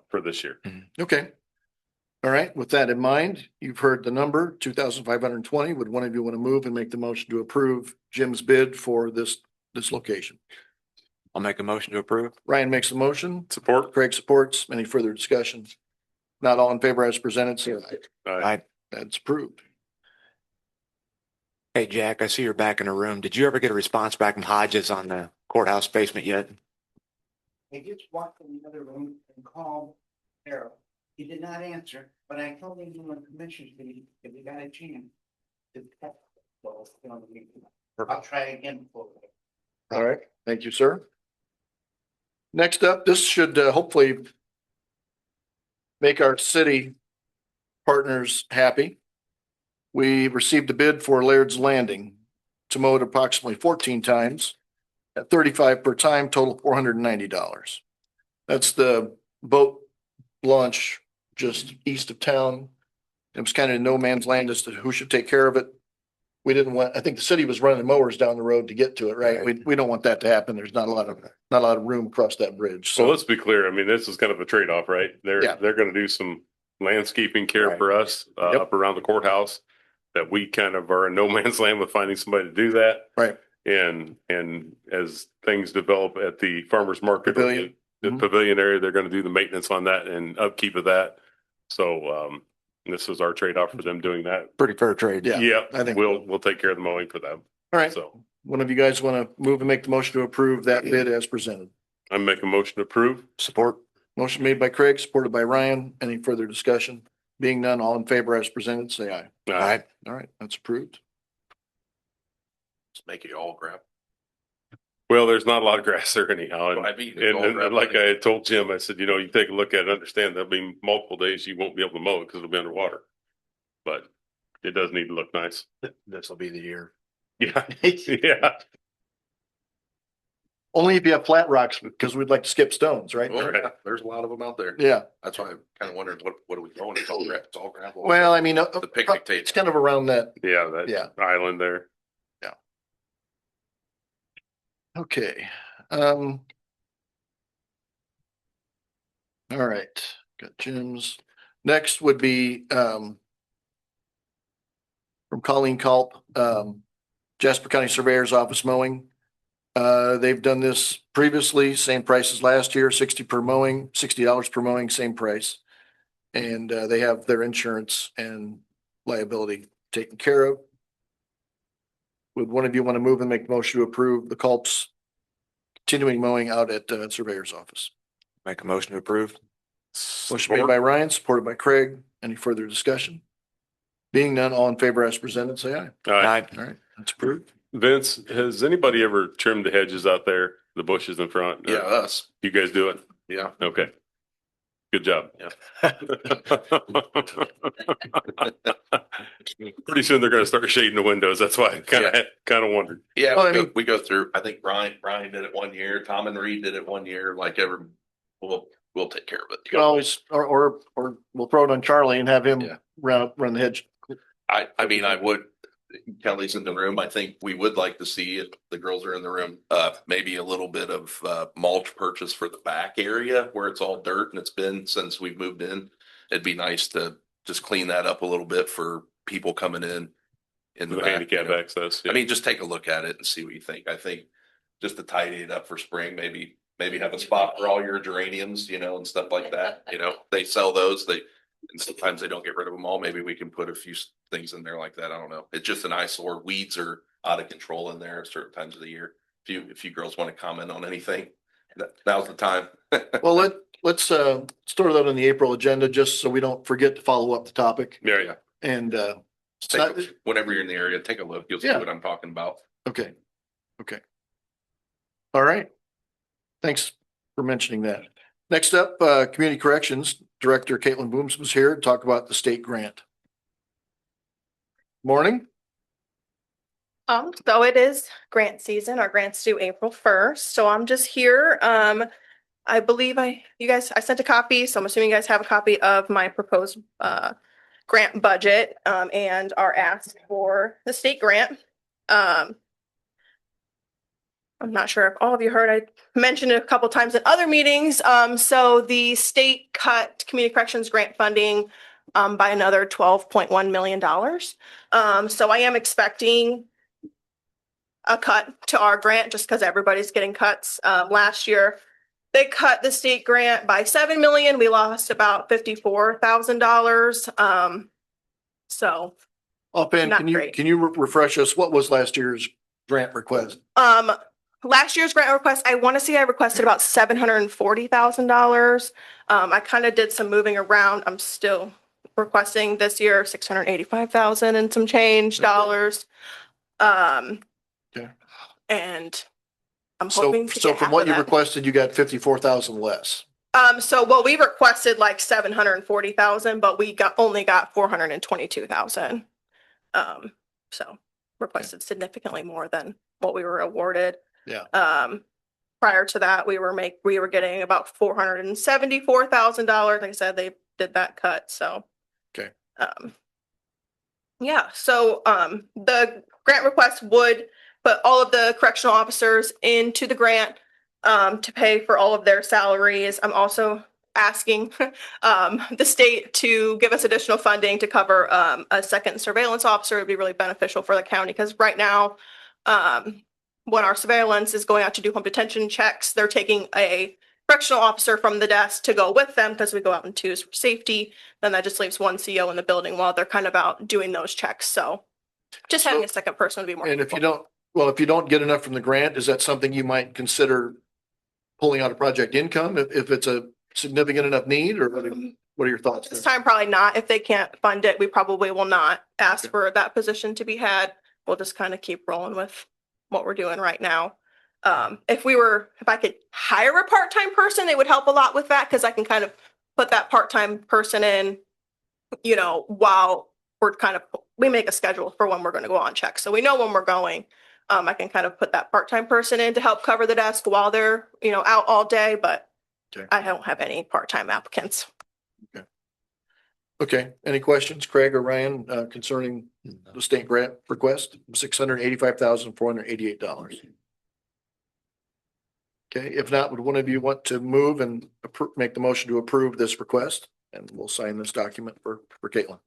for this year. Okay. All right, with that in mind, you've heard the number, 2,520. Would one of you want to move and make the motion to approve Jim's bid for this location? I'll make a motion to approve. Ryan makes the motion. Support? Craig supports. Any further discussions? Not all in favor as presented, say aye. Aye. That's approved. Hey, Jack, I see you're back in the room. Did you ever get a response back from Hodges on the courthouse basement yet? I just walked in the other room and called Harold. He did not answer, but I told him you were commissioners, if you got a chance. to text those, you know, I'll try again. For you. All right, thank you, sir. Next up, this should hopefully make our city partners happy. We received a bid for Laird's Landing to mow it approximately 14 times at 35 per time, total $490. That's the boat launch just east of town. It was kind of no man's land as to who should take care of it. We didn't want, I think the city was running mowers down the road to get to it, right? We don't want that to happen. There's not a lot of room across that bridge. So So let's be clear. I mean, this is kind of a trade-off, right? Yeah. They're gonna do some landscaping care Right. for us Yep. up around the courthouse. That we kind of are in no man's land with finding somebody to do that. Right. And as things develop at the farmer's market. Pavilion. The Mhm. pavilion area, they're gonna do the maintenance on that and upkeep of that. So this is our trade-off for them doing that. Pretty fair trade. Yeah, Yeah, I think we'll take care of the mowing for them. all right, So one of you guys want to move and make the motion to approve that bid as presented? I'm making a motion to approve. Support. Motion made by Craig, supported by Ryan. Any further discussion? Being none, all in favor as presented, say aye. Aye. All right, that's approved. Just make it all grab. Well, there's not a lot of grass there anyhow. I mean, And like I had told Jim, I said, you know, you take a look at it, understand there'll be multiple days you won't be able to mow it because it'll be underwater. But it does need to look nice. This will be the year. Yeah, yeah. Only if you have flat rocks, because we'd like to skip stones, right? Well, there's a lot of them out there. Yeah, That's why I'm kind of wondering what are we throwing? It's all gravel. well, I mean, The picnic table. it's kind of around that. Yeah, Yeah. that island there. Okay. All right, got Jim's. Next would be from Colleen Culp, Jasper County Surveyors Office mowing. They've done this previously, same price as last year, $60 per mowing, same price. And they have their insurance and liability taken care of. Would one of you want to move and make the motion to approve the Culp's continuing mowing out at Surveyor's Office? Make a motion to approve. Motion made by Ryan, supported by Craig. Any further discussion? Being none, all in favor as presented, say aye. Aye. All right, that's approved. Vince, has anybody ever trimmed the hedges out there, the bushes in front? Yeah, us. You guys do it? Yeah. Okay. Good job. Yeah. Pretty soon they're gonna start shading the windows. That's why I kind of wondered. Yeah, Well, I mean- we go through, I think Brian did it one year, Tom and Reed did it one year, we'll take care of it. You can always, or we'll throw it on Charlie and have him Yeah. run the hedge. I mean, I would, Kelly's in the room. I think we would like to see if the girls are in the room, maybe a little bit of mulch purchase for the back area where it's all dirt and it's been since we've moved in. It'd be nice to just clean that up a little bit for people coming in the The back, handicap you know. access. I mean, just take a look at it and see what you think. I think just to tidy it up for spring, maybe have a spot for all your geraniums, you know, and stuff like that. You know, they sell those, and sometimes they don't get rid of them all. Maybe we can put a few things in there like that. I don't know. It's just an eyesore. Weeds are out of control in there at certain times of the year. If you girls want to comment on anything, now's the time. Well, let's throw that on the April agenda, just so we don't forget to follow up the topic. Yeah. And Whenever you're in the area, take a look. You'll see Yeah. what I'm talking about. okay. All right. Thanks for mentioning that. Next up, Community Corrections Director Kaitlyn Boomsma was here to talk about the state grant. Morning. So it is grant season. Our grants due April 1st. So I'm just here. I believe I sent a copy, so I'm assuming you guys have a copy of my proposed grant budget and our ask for the state grant. I'm not sure if all of you heard, I mentioned it a couple times in other meetings. So the state cut community corrections grant funding by another $12.1 million. So I am expecting a cut to our grant just because everybody's getting cuts. Last year, they cut the state grant by 7 million. We lost about $54,000. So Offhand, Not can you, great. can you refresh us? What was last year's grant request? last year's grant request, I want to say I requested about $740,000. I kind of did some moving around. I'm still requesting this year 685,000 and some change dollars. Okay. And I'm So, hoping to so get from half what of you that. requested, you got 54,000 less. So well, we requested like 740,000, but we only got 422,000. So requested significantly more than what we were awarded. Yeah. Prior to that, we were getting about $474,000. Like I said, they did that cut, so. Okay. Yeah, so, the grant request would put all of the correctional officers into the grant, to pay for all of their salaries. I'm also asking, the state to give us additional funding to cover, a second surveillance officer. It'd be really beneficial for the county, because right now, when our surveillance is going out to do home detention checks, they're taking a correctional officer from the desk to go with them because we go out in twos for safety. Then that just leaves one CO in the building while they're kind of out doing those checks. So just having a second person would be more. And if you don't get enough from the grant, is that something you might consider pulling out of project income if it's a significant enough need, or what are your thoughts? This time, probably not. If they can't fund it, we probably will not ask for that position to be had. We'll just kind of keep rolling with what we're doing right now. If I could hire a part-time person, it would help a lot with that, because I can kind of put that part-time person in, while we make a schedule for when we're going to go on check. So we know when we're going. I can kind of put that part-time person in to help cover the desk while they're, out all day, but Okay. I don't have any part-time applicants. Okay. Any questions, Craig or Ryan, concerning the state grant request? $685,488. Okay. If not, would one of you want to move and make the motion to approve this request? And we'll sign this document for Kaitlyn.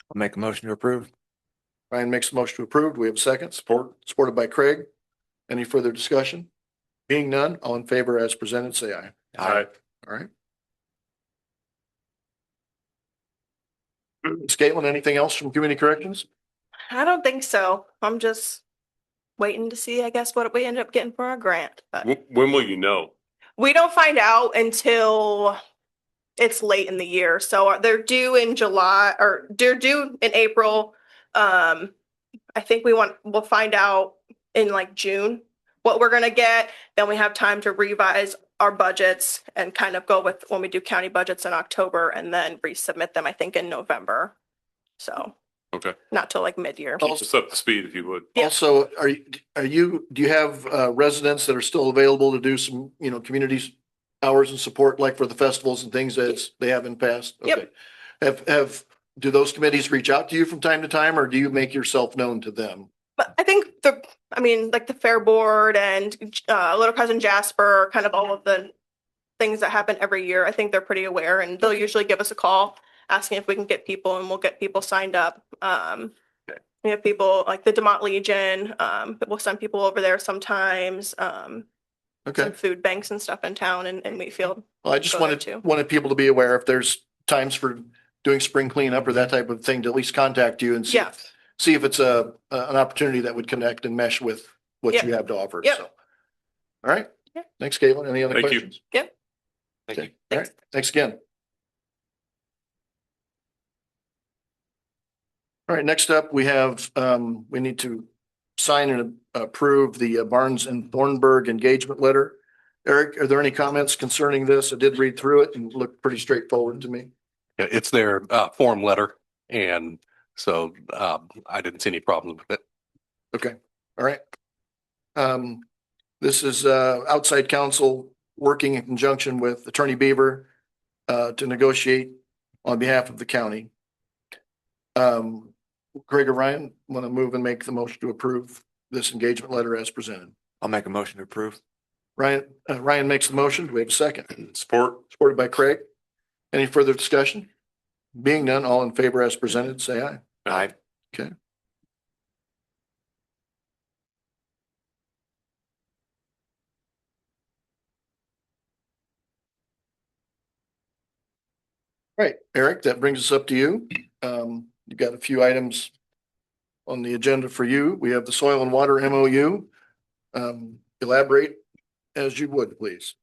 I'll make a motion to approve. Ryan makes the motion to approve. Do we have a second? Supported by Craig. Any further discussion? Being none, all in favor as presented, say aye. Aye. All right. Ms. Caitlin, anything else from community corrections? I don't think so. I'm just waiting to see, I guess, what we end up getting for our grant. But When will you know? we don't find out until it's late in the year. So they're due in July, or they're due in April. I think we'll find out in like June what we're gonna get. Then we have time to revise our budgets and kind of go with when we do county budgets in October, and then resubmit them, I think, in November. So Okay. not till like mid-year. Keep us up to speed if you would. Yeah. Also, do you have residents that are still available to do some, communities hours and support, like for the festivals and things as they have in the past? Yep. Okay. Do those committees reach out to you from time to time, or do you make yourself known to them? But I think like the Fair Board and Little Cousin Jasper, kind of all of the things that happen every year, I think they're pretty aware, and they'll usually give us a call asking if we can get people, and we'll get people signed up. We have people like the DeMont Legion, we'll send people over there sometimes. Okay. Some food banks and stuff in town and Wheatfield. Well, I just Go there too. wanted people to be aware if there's times for doing spring cleanup or that type of thing, to at least contact you and see. Yeah. See if it's an opportunity that would connect and mesh with what Yep. you have to offer. Yep. So, all right. Yeah. Thanks, Caitlin. Any other Thank you. questions? Yep. Thank you. Okay. All right. Thanks again. All right. Next up, we have, we need to sign and approve the Barnes and Thornburg engagement letter. Eric, are there any comments concerning this? I did read through it and it looked pretty straightforward to me. Yeah, it's their form letter, and so I didn't see any problems with it. Okay, all right. This is outside counsel working in conjunction with Attorney Beaver to negotiate on behalf of the county. Craig or Ryan, want to move and make the motion to approve this engagement letter as presented? I'll make a motion to approve. Ryan makes the motion. Do we have a second? Support. Supported by Craig. Any further discussion? Being none, all in favor as presented, say aye. Aye. Okay. Right, Eric, that brings us up to you. You've got a few items on the agenda for you. We have the Soil and Water MOU. Elaborate as you would, please.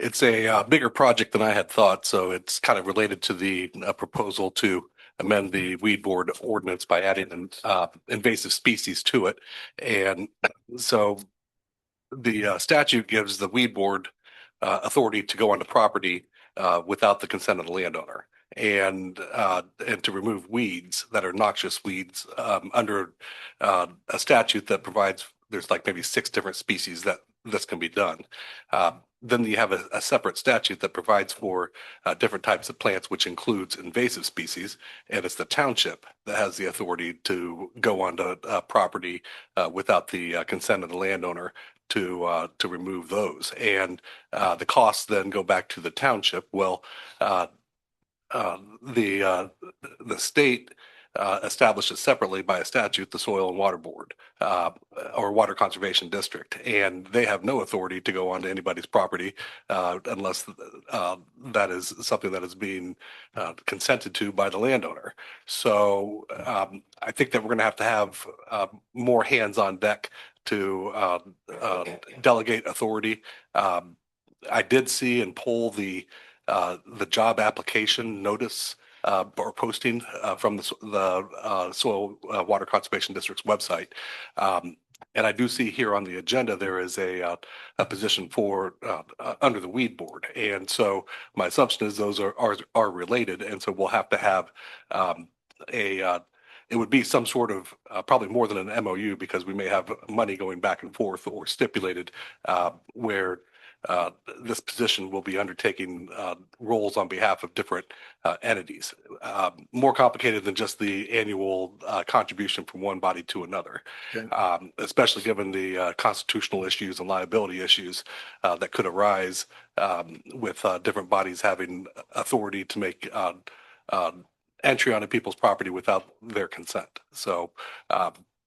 It's a bigger project than I had thought, so it's kind of related to the proposal to amend the weed board ordinance by adding an invasive species to it. And so the statute gives the weed board authority to go on the property without the consent of the landowner, and to remove weeds that are noxious weeds under a statute that provides there's like maybe 6 different species that this can be done. Then you have a separate statute that provides for different types of plants, which includes invasive species, and it's the township that has the authority to go onto property without the consent of the landowner to remove those. And the costs then go back to the township. Well, the state establishes separately by a statute the Soil and Water Board or Water Conservation District, and they have no authority to go onto anybody's property unless that is something that is being consented to by the landowner. So I think that we're going to have more hands on deck to delegate authority. I did see and pull the job application notice or posting from the Soil Water Conservation District's website. And I do see here on the agenda, there is a position for under the weed board. And so my assumption is those are related. And so we'll have to have it would be some sort of probably more than an MOU, because we may have money going back and forth or stipulated where this position will be undertaking roles on behalf of different entities. More complicated than just the annual contribution from one body to another, especially given the constitutional issues and liability issues that could arise with different bodies having authority to make entry onto people's property without their consent. So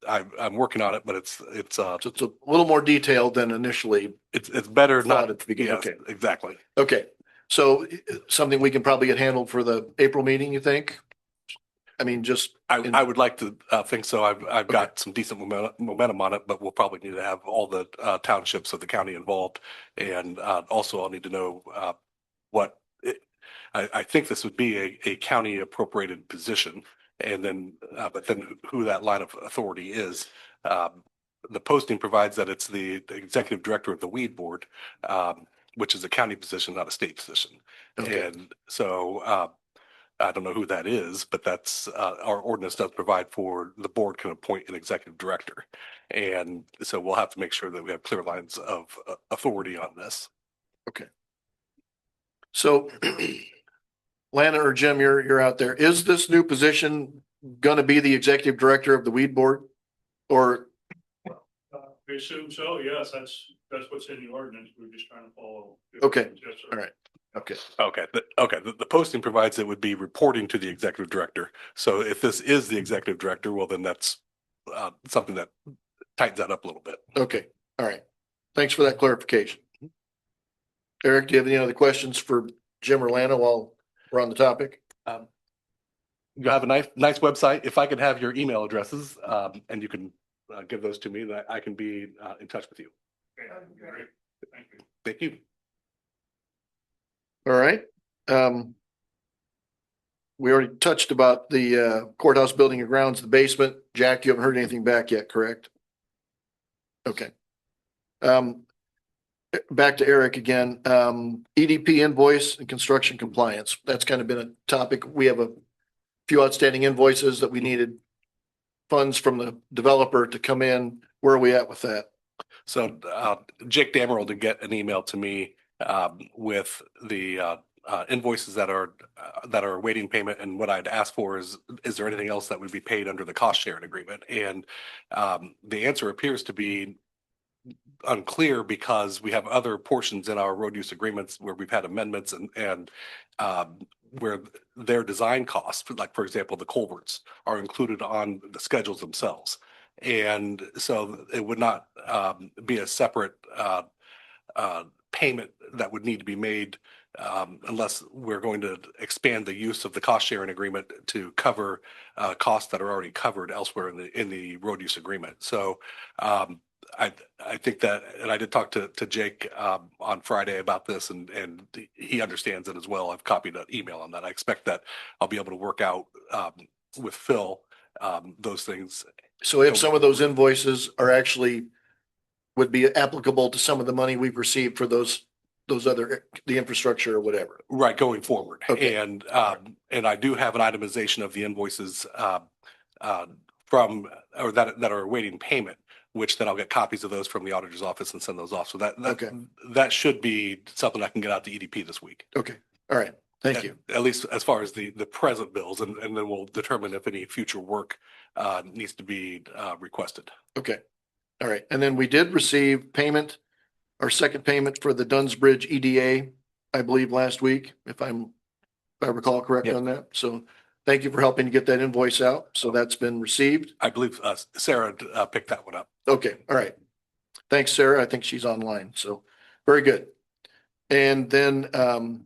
I'm working on it, but it's So it's a little more detailed than initially. It's better thought not at the beginning. yes, Okay. exactly. Okay. So something we can probably get handled for the April meeting, you think? I mean, just. I would like to think so. I've got some decent momentum on it, but we'll probably need to have all the townships of the county involved. And also I'll need to know what I think this would be a county appropriated position. And then, but then who that line of authority is. The posting provides that it's the executive director of the weed board, which is a county position, not a state position. Okay. And so I don't know who that is, but that's our ordinance does provide for the board can appoint an executive director. And so we'll have to make sure that we have clear lines of authority on this. Okay. So Lana or Jim, you're out there. Is this new position going to be the executive director of the weed board? Or We assume so, yes, that's what's in the ordinance, we're just trying to follow. Okay. Yes, sir. all right. Okay. Okay. The posting provides it would be reporting to the executive director. So if this is the executive director, well, then that's something that tightens that up a little bit. Okay. All right. Thanks for that clarification. Eric, do you have any other questions for Jim or Lana while we're on the topic? You have a nice website. If I could have your email addresses and you can give those to me, that I can be in touch with you. Okay, great. Thank you. Thank you. All right. We already touched about the courthouse building and grounds, the basement. Jack, you haven't heard anything back yet, correct? Okay. Back to Eric again. EDP invoice and construction compliance. That's kind of been a topic. We have a few outstanding invoices that we needed funds from the developer to come in. Where are we at with that? So Jake Damerald did get an email to me with the invoices that are awaiting payment, and what I'd asked for is there anything else that would be paid under the cost sharing agreement? And the answer appears to be unclear because we have other portions in our road use agreements where we've had amendments and where their design costs, like for example, the culverts are included on the schedules themselves. And so it would not be a separate payment that would need to be made unless we're going to expand the use of the cost sharing agreement to cover costs that are already covered elsewhere in the road use agreement. So I think that, and I did talk to Jake on Friday about this, and he understands it as well. I've copied an email on that. I expect that I'll be able to work out with Phil those things. So if some of those invoices are actually would be applicable to some of the money we've received for those other, the infrastructure or whatever. Right, going forward. Okay. And I do have an itemization of the invoices from, or that are awaiting payment, which then I'll get copies of those from the auditor's office and send those off. So Okay. that should be something I can get out to EDP this week. Okay. All right. Thank you. At least as far as the present bills, and then we'll determine if any future work needs to be requested. Okay. All right. And then we did receive payment, our second payment for the Dunsbridge EDA, I believe last week, if I recall correct on that. So thank you for helping to get that invoice out. So that's been received. I believe Sarah picked that one up. Okay. All right. Thanks, Sarah. I think she's online. So very good. And then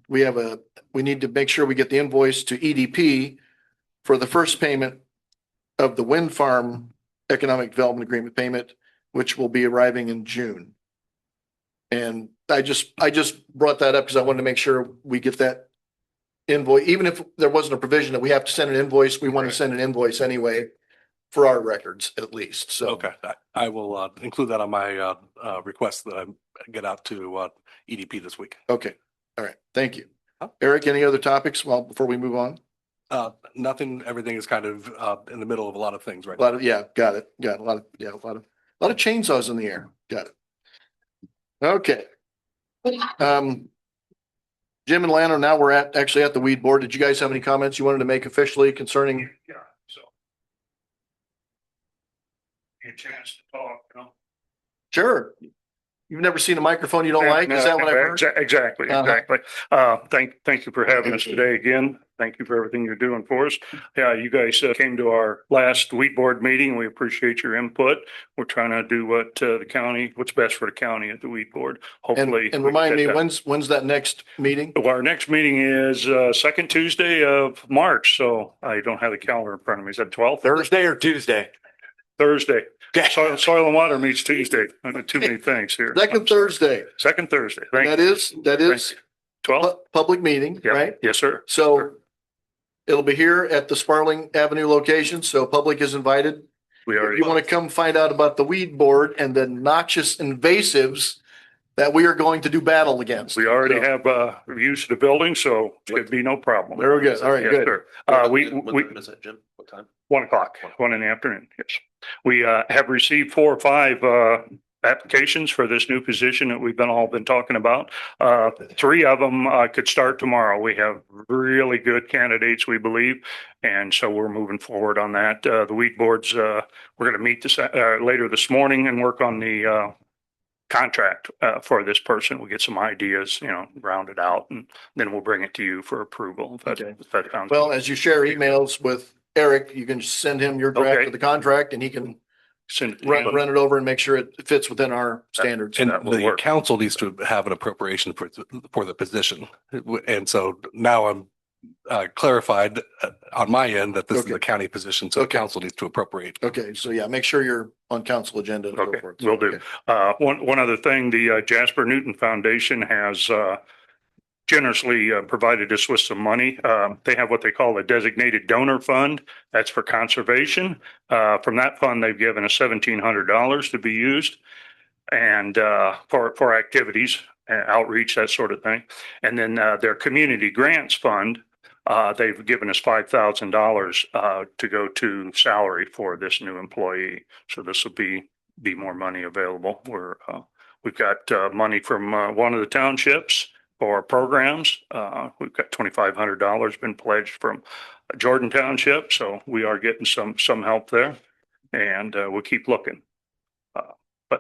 we need to make sure we get the invoice to EDP for the first payment of the wind farm economic development agreement payment, which will be arriving in June. And I just brought that up because I wanted to make sure we get that invoice, even if there wasn't a provision that we have to send an invoice, we want to send an invoice anyway for our records at least. So. Okay, I will include that on my request that I get out to EDP this week. Okay. All right. Thank you. Eric, any other topics before we move on? Nothing. Everything is kind of in the middle of a lot of things right now. Yeah, got it. Got a lot of chainsaws in the air. Got it. Okay. Jim and Lano, now we're actually at the weed board. Did you guys have any comments you wanted to make officially concerning? Yeah, so. A chance to talk, you know? Sure. You've never seen a microphone you don't like? Is that what I've heard? Exactly. Thank you for having us today again. Thank you for everything you're doing for us. Yeah, you guys came to our last weed board meeting. We appreciate your input. We're trying to do what's best for the county at the weed board. Hopefully. And remind me, when's that next meeting? Well, our next meeting is second Tuesday of March. So I don't have the calendar in front of me. Is that 12th? Thursday or Tuesday? Thursday. Soil and Water meets Tuesday. Too many things here. Second Thursday. Second Thursday. That is 12 public meeting, right? Yes, sir. So it'll be here at the Sparling Avenue location. So public is invited. If you want to come find out about the weed board and the noxious invasives that we are going to do battle against. We already have views to the building, so it'd be no problem. Very good. All right, yes, good. Sir. What is it, Jim? What time? 1 o'clock, 1 in the afternoon. Yes. We have received 4 or 5 applications for this new position that we've all been talking about. 3 of them could start tomorrow. We have really good candidates, we believe. And so we're moving forward on that. The weed boards, we're going to meet later this morning and work on the contract for this person. We'll get some ideas, rounded out, and then we'll bring it to you for approval. If that sounds well, as you share emails with Eric, you can just send him your draft of the contract and he can run it over and make sure it fits within our standards. And the council needs to have an appropriation for the position. And so now I'm clarified on my end that this is a county position. So council needs to appropriate. Okay. So yeah, make sure you're on council agenda. Okay, will do. One other thing, the Jasper Newton Foundation has generously provided us with some money. They have what they call a designated donor fund. That's for conservation. From that fund, they've given us $1,700 to be used and for activities, outreach, that sort of thing. And then their community grants fund, they've given us $5,000 to go to salary for this new employee. So this will be more money available. We've got money from one of the townships for programs. We've got $2,500 been pledged from Jordan Township. So we are getting some help there, and we'll keep looking.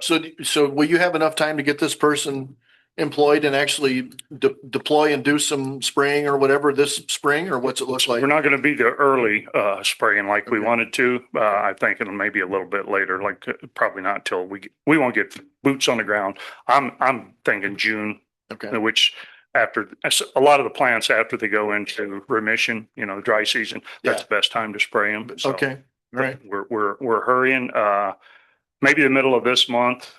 So will you have enough time to get this person employed and actually deploy and do some spraying or whatever this spring, or what's it look like? We're not going to be the early spraying like we Okay. wanted to. I think it'll maybe a little bit later, like probably not till we won't get boots on the ground. I'm thinking June, Okay. which after a lot of the plants after they go into remission, the dry season, that's Yeah. the best time to spray them. So Okay. All right. we're hurrying. Maybe the middle of this month,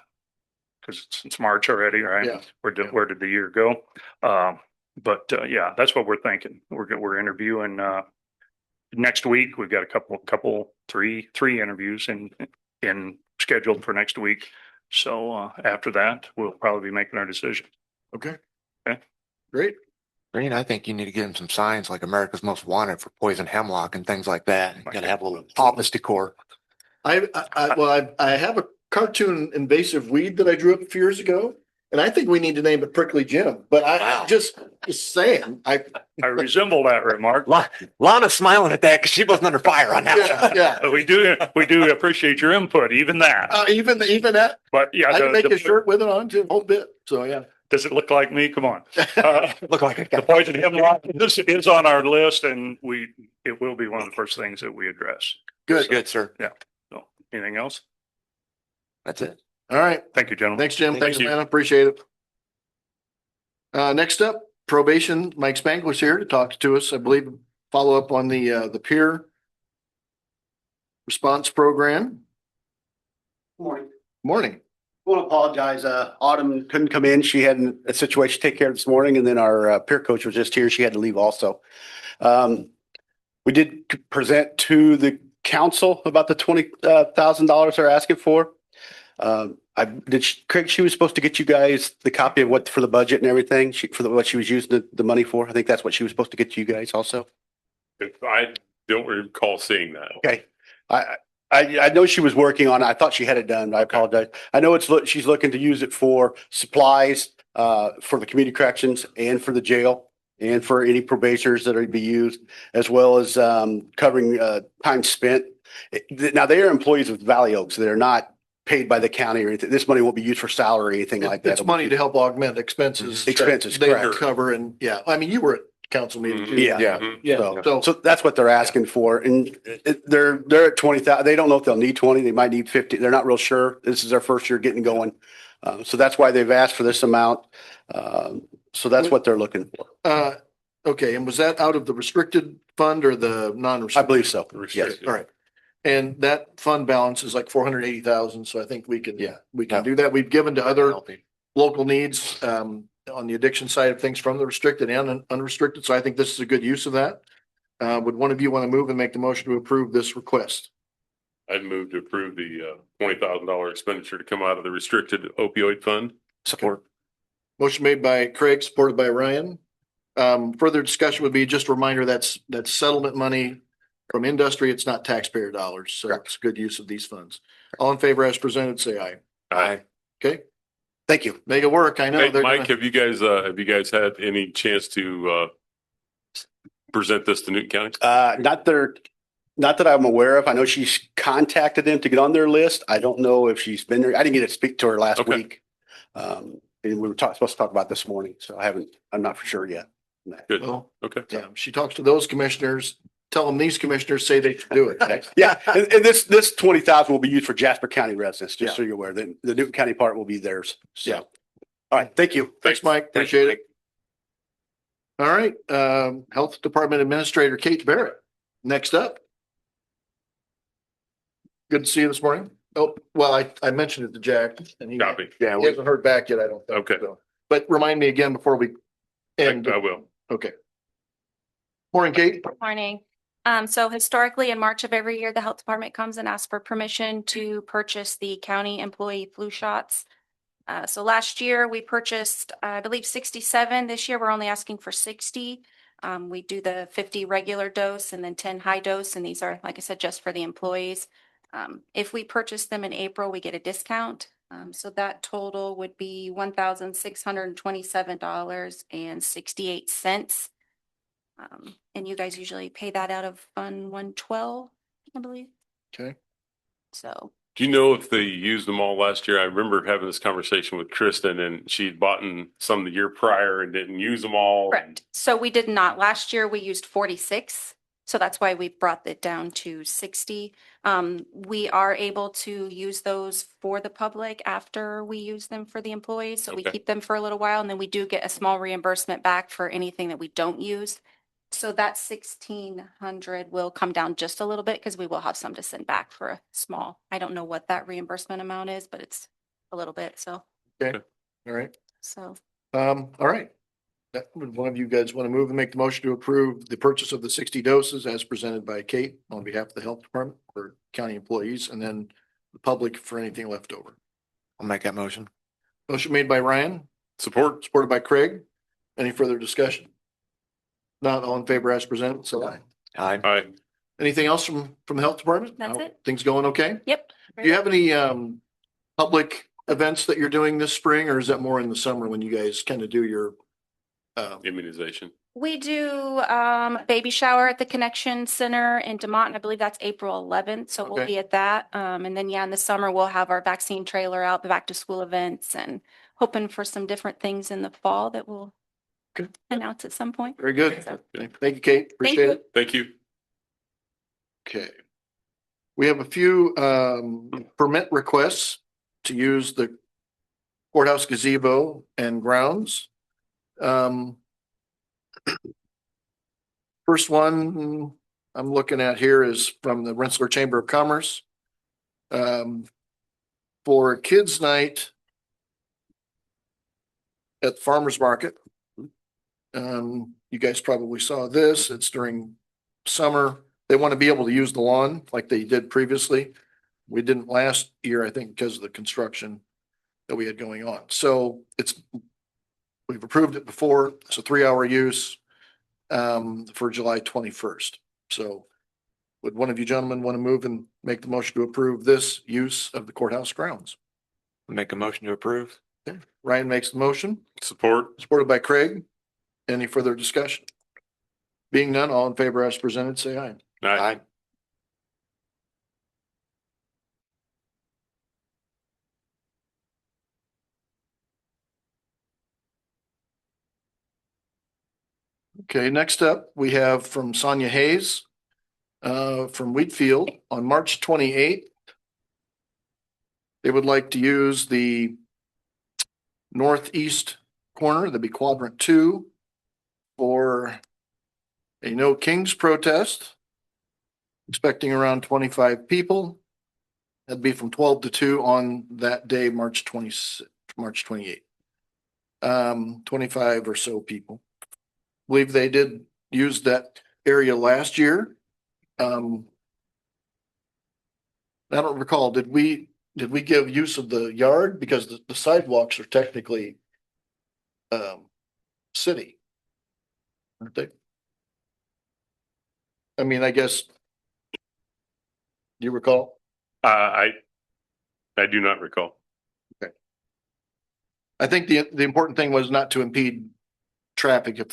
because it's March already, right? Yeah. Where did the year go? But yeah, that's what we're thinking. We're interviewing next week. We've got three interviews in scheduled for next week. So after that, we'll probably be making our decision. Okay. Okay. Great. Green, I think you need to give him some signs like America's Most Wanted for poison hemlock and things like that. You gotta have a little office decor. I have a cartoon invasive weed that I drew up a few years ago, and I think we need to name it Prickly Jim, but Wow. just saying, I resemble that remark. Lana's smiling at that because she wasn't under fire on that one. yeah. We do appreciate your input, even that. Even that, But yeah, I can make a shirt with it on too, a whole bit. So yeah. Does it look like me? Come on. Look like it. The poison hemlock, this is on our list, and it will be one of the first things that we address. Good, sir. Yeah. So anything else? That's it. All right. Thank you, gentlemen. Thanks, Jim. Thank Thanks, you. man. Appreciate it. Next up, probation. Mike Spangler's here to talk to us, I believe, follow up on the peer response program. Morning. Morning. I want to apologize. Autumn couldn't come in. She had a situation to take care of this morning, and then our peer coach was just here. She had to leave also. We did present to the council about the $20,000 they're asking for. Craig, she was supposed to get you guys the copy of what for the budget and everything, what she was using the money for. I think that's what she was supposed to get to you guys also. I don't recall seeing that. Okay. I know she was working on it. I thought she had it done. I apologize. I know she's looking to use it for supplies, for the community corrections and for the jail and for any probationers that are to be used, as well as covering time spent. Now, they are employees with Valley Oaks. They're not paid by the county or anything. This money won't be used for salary or anything like that. It's money to help augment expenses. Expenses, They correct. cover, and yeah, I mean, you were at council meeting too. Yeah. So So that's what they're asking for. And they're at 20,000. They don't know if they'll need 20. They might need 50. They're not real sure. This is their first year getting going. So that's why they've asked for this amount. So that's what they're looking for. okay. And was that out of the restricted fund or the non-restricted? I believe so. Yes. Restricted. All right. And that fund balance is like 480,000. So I think we can do that. We've given to other local needs on the addiction side of things from the restricted and unrestricted. So I think this is a good use of that. Would one of you want to move and make the motion to approve this request? I'd move to approve the $20,000 expenditure to come out of the restricted opioid fund. Support. Motion made by Craig, supported by Ryan. Further discussion would be just a reminder that's settlement money from industry. It's not taxpayer dollars. So it's good use of these funds. All in favor as presented, say aye. Aye. Okay. Thank you. Make it work. I know. Hey, they're Mike, gonna- have you guys had any chance to present this to Newton County? Not that I'm aware of. I know she's contacted them to get on their list. I don't know if she's been there. I didn't get to speak to her last Okay. week. And we were supposed to talk about this morning, so I'm not for sure yet. Good. Well, Okay. yeah, she talks to those commissioners, tell them these commissioners say they should do it. Yeah, and this 20,000 will be used for Jasper County residents, just so you're aware. The Newton County part will be theirs. So. Yeah. All right, thank you. Thanks, Mike. Appreciate it. All right, Health Department Administrator Kate Barrett, next up. Good to see you this morning. Oh, well, I mentioned it to Jack and he Copy. hasn't heard back yet, I don't think. Okay. So. But remind me again before we end. I will. Okay. Morning, Kate. Morning. So historically, in March of every year, the health department comes and asks for permission to purchase the county employee flu shots. So last year we purchased, I believe 67. This year we're only asking for 60. We do the 50 regular dose and then 10 high dose. And these are, like I said, just for the employees. If we purchase them in April, we get a discount. So that total would be $1,627.68. And you guys usually pay that out of Fund 112, I believe. Okay. So Do you know if they used them all last year? I remember having this conversation with Kristen and she'd bought some the year prior and didn't use them all. Correct. So we did not. Last year we used 46. So that's why we brought it down to 60. We are able to use those for the public after we use them for the employees. So we Okay. keep them for a little while and then we do get a small reimbursement back for anything that we don't use. So that 1,600 will come down just a little bit because we will have some to send back for a small. I don't know what that reimbursement amount is, but it's a little bit. So, Okay, all right. so All right. Would one of you guys want to move and make the motion to approve the purchase of the 60 doses as presented by Kate on behalf of the health department for county employees and then the public for anything left over? I'll make that motion. Motion made by Ryan, Support. supported by Craig. Any further discussion? Not all in favor as presented, so aye. Aye. Aye. Anything else from the health department? That's No? it. Things going okay? yep. Do you have any public events that you're doing this spring, or is that more in the summer when you guys kind of do your Immunization. We do baby shower at the Connection Center in Demont, and I believe that's April 11th. So we'll Okay. be at that. And then, yeah, in the summer, we'll have our vaccine trailer out, the back to school events, and hoping for some different things in the fall that we'll Good. announce at some point. Very good. So, Thank you, Kate. Appreciate you. it. Thank you. Okay. We have a few permit requests to use the courthouse gazebo and grounds. First one I'm looking at here is from the Rensselaer Chamber of Commerce. For Kids Night at the Farmers Market. You guys probably saw this. It's during summer. They want to be able to use the lawn like they did previously. We didn't last year, I think, because of the construction that we had going on. So we've approved it before. It's a 3-hour use for July 21st. So would one of you gentlemen want to move and make the motion to approve this use of the courthouse grounds? Make a motion to approve. Okay. Ryan makes the motion, Support. supported by Craig. Any further discussion? Being none, all in favor as presented, say aye. Aye. Okay, next up, we have from Sonia Hayes, from Wheatfield on March 28th. They would like to use the northeast corner, that'd be quadrant 2, for a No Kings protest. Expecting around 25 people. That'd be from 12 to 2 on that day, March 28th. 25 or so people. Believe they did use that area last year. I don't recall, did we give use of the yard? Because the sidewalks are technically city, aren't they? I mean, I guess. Do you recall? I do not recall. Okay. I think the important thing was not to impede traffic if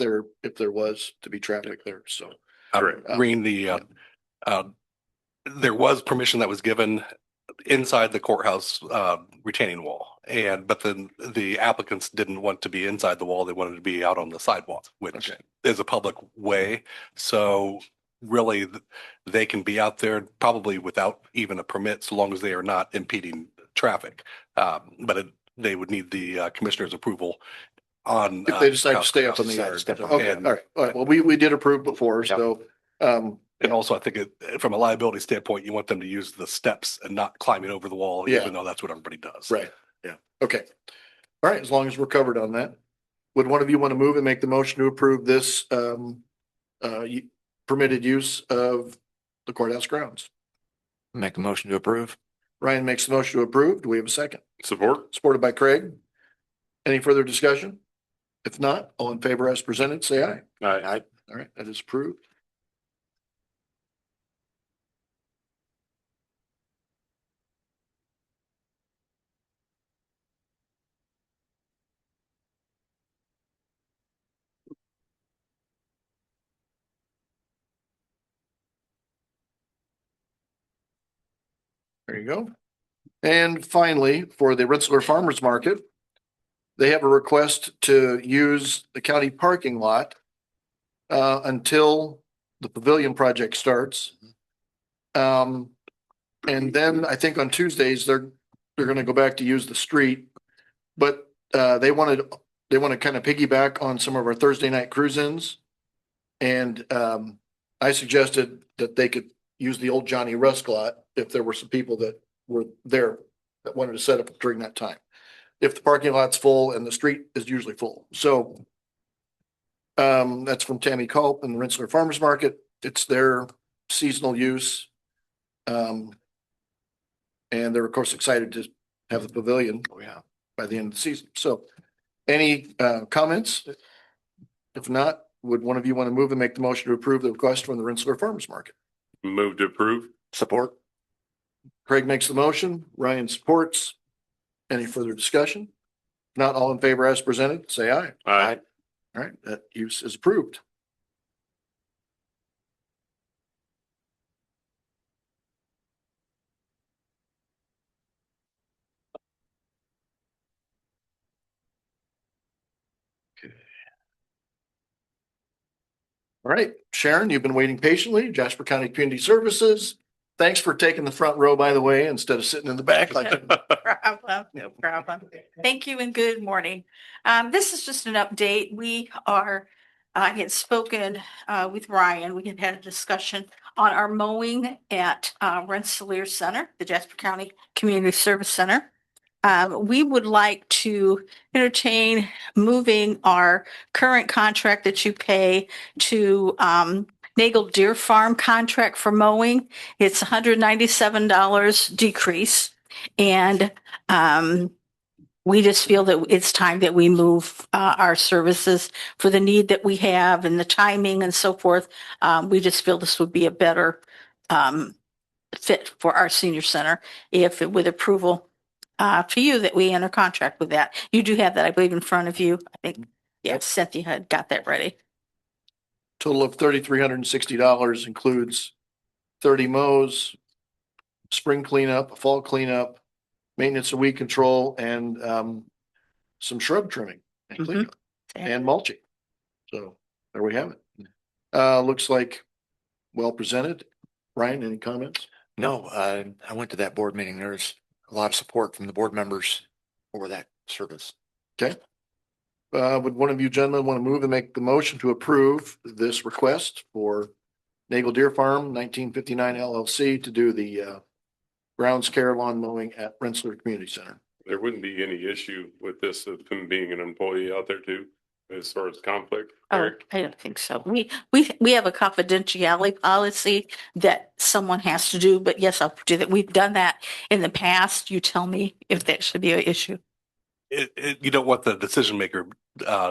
there was to be traffic there, so. Correct. Green, there was permission that was given inside the courthouse retaining wall. But then the applicants didn't want to be inside the wall. They wanted to be out on the sidewalk, which is a public way. So really they can be out there probably without even a permit, so long as they are not impeding traffic. But they would need the commissioner's approval on. If they decide to stay up in the yard. Okay, all right. Well, we did approve before, so. And also, I think from a liability standpoint, you want them to use the steps and not climbing over the wall, Yeah. even though that's what everybody does. Right, yeah, okay. All right, as long as we're covered on that. Would one of you want to move and make the motion to approve this permitted use of the courthouse grounds? Make a motion to approve. Ryan makes the motion to approve. Do we have a second? Support. Supported by Craig. Any further discussion? If not, all in favor as presented, say aye. Aye. All right, that is approved. There you go. And finally, for the Rensselaer Farmers Market, they have a request to use the county parking lot until the pavilion project starts. And then I think on Tuesdays, they're gonna go back to use the street. But they want to kind of piggyback on some of our Thursday night cruise-ins. And I suggested that they could use the old Johnny Rusk lot if there were some people that were there that wanted to set up during that time. If the parking lot's full and the street is usually full. So that's from Tammy Culp and the Rensselaer Farmers Market. It's their seasonal use. And they're of course excited to have the pavilion by the end of the season. So any comments? If not, would one of you want to move and make the motion to approve the request from the Rensselaer Farmers Market? Move to approve. Support. Craig makes the motion, Ryan supports. Any further discussion? Not all in favor as presented, say aye. Aye. All right, that use is approved. All right, Sharon, you've been waiting patiently. Jasper County Community Services. Thanks for taking the front row, by the way, instead of sitting in the back like No problem. Thank you and good morning. This is just an update. I had spoken with Ryan. We had a discussion on our mowing at Rensselaer Center, the Jasper County Community Service Center. We would like to entertain moving our current contract that you pay to Nagel Deer Farm contract for mowing. It's $197 decrease. And we just feel that it's time that we move our services for the need that we have and the timing and so forth. We just feel this would be a better fit for our senior center if with approval to you that we enter contract with that. You do have that, I believe, in front of you. I think, yeah, Cynthia had got that ready. Total of $3,360 includes 30 mows, spring cleanup, fall cleanup, maintenance of weed control, and some shrub trimming and cleanup and mulching. So there we have it. Looks like well presented. Ryan, any comments? No, I went to that board meeting. There's a lot of support from the board members for that service. Okay. Would one of you gentlemen want to move and make the motion to approve this request for Nagel Deer Farm 1959 LLC to do the grounds care lawn mowing at Rensselaer Community Center? There wouldn't be any issue with this of him being an employee out there too, as far as conflict. Oh, I don't think so. We have a confidentiality policy that someone has to do, but yes, I'll do that. We've done that in the past. You tell me if that should be an issue. You don't want the decision maker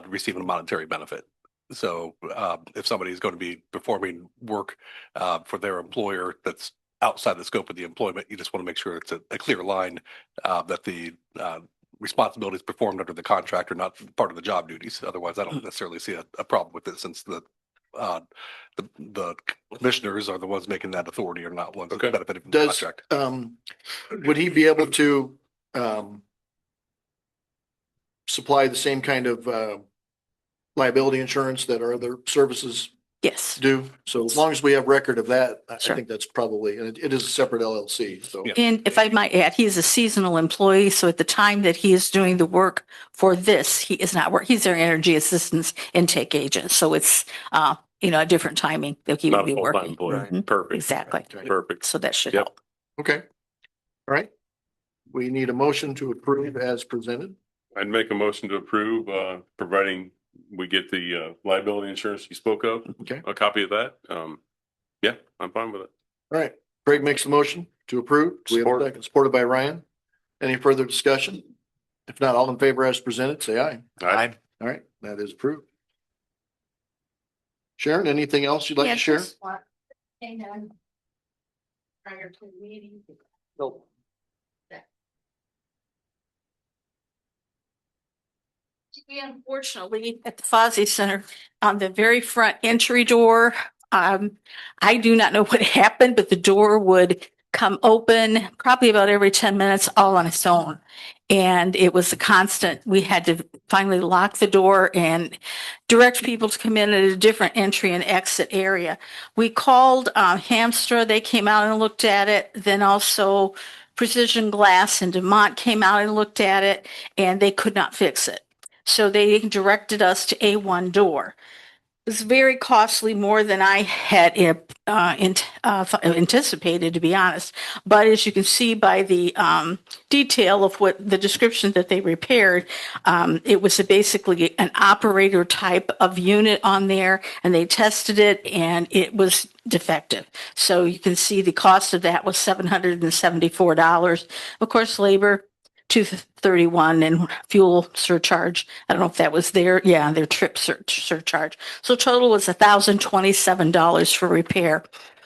receiving a monetary benefit. So if somebody is going to be performing work for their employer that's outside the scope of the employment, you just want to make sure it's a clear line that the responsibilities performed under the contract are not part of the job duties. Otherwise, I don't necessarily see a problem with it, since the commissioners are the ones making that authority, or not ones benefiting from the contract. Would he be able to supply the same kind of liability insurance that our other services do? So as long as we have record of that, I think that's probably, and it is a separate LLC. So And if I might add, he is a seasonal employee. So at the time that he is doing the work for this, he is not work. He's their energy assistance intake agent. So it's, a different timing that he would be working. Perfect. Exactly. Perfect. So that should help. okay. All right. We need a motion to approve as presented. I'd make a motion to approve, providing we get the liability insurance you spoke of. Okay. A copy of that. Yeah, I'm fine with it. All right. Craig makes the motion to approve. Do we have a second? Supported by Ryan. Any further discussion? If not, all in favor as presented, say aye. Aye. All right, that is approved. Sharon, anything else you'd like to share? Prior to the meeting. Nope. We unfortunately at the Fozzie Center on the very front entry door, I do not know what happened, but the door would come open probably about every 10 minutes all on its own. And it was a constant. We had to finally lock the door and direct people to come in at a different entry and exit area. We called Hamstra. They came out and looked at it. Then also Precision Glass in Demont came out and looked at it, and they could not fix it. So they directed us to A1 door. It was very costly, more than I had anticipated, to be honest. But as you can see by the detail of what the description that they repaired, it was basically an operator type of unit on there, and they tested it, and it was defective. So you can see the cost of that was $774. Of course, labor, $231, and fuel surcharge. I don't know if that was their trip surcharge. So total was $1,027 for repair.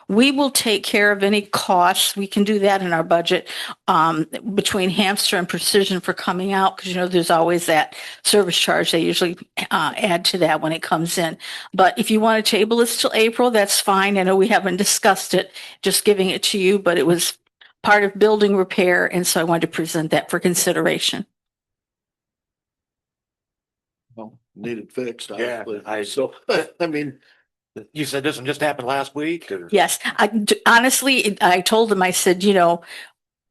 We will take care of any costs. We can do that in our budget between Hamster and Precision for coming out, because there's always that service charge. They usually add to that when it comes in. But if you want to table this till April, that's fine. I know we haven't discussed it, just giving it to you, but it was part of building repair, and so I wanted to present that for consideration. Well, needed fixed. Yeah, So, I mean, you said this one just happened last week? Or? Yes, honestly, I told them, I said,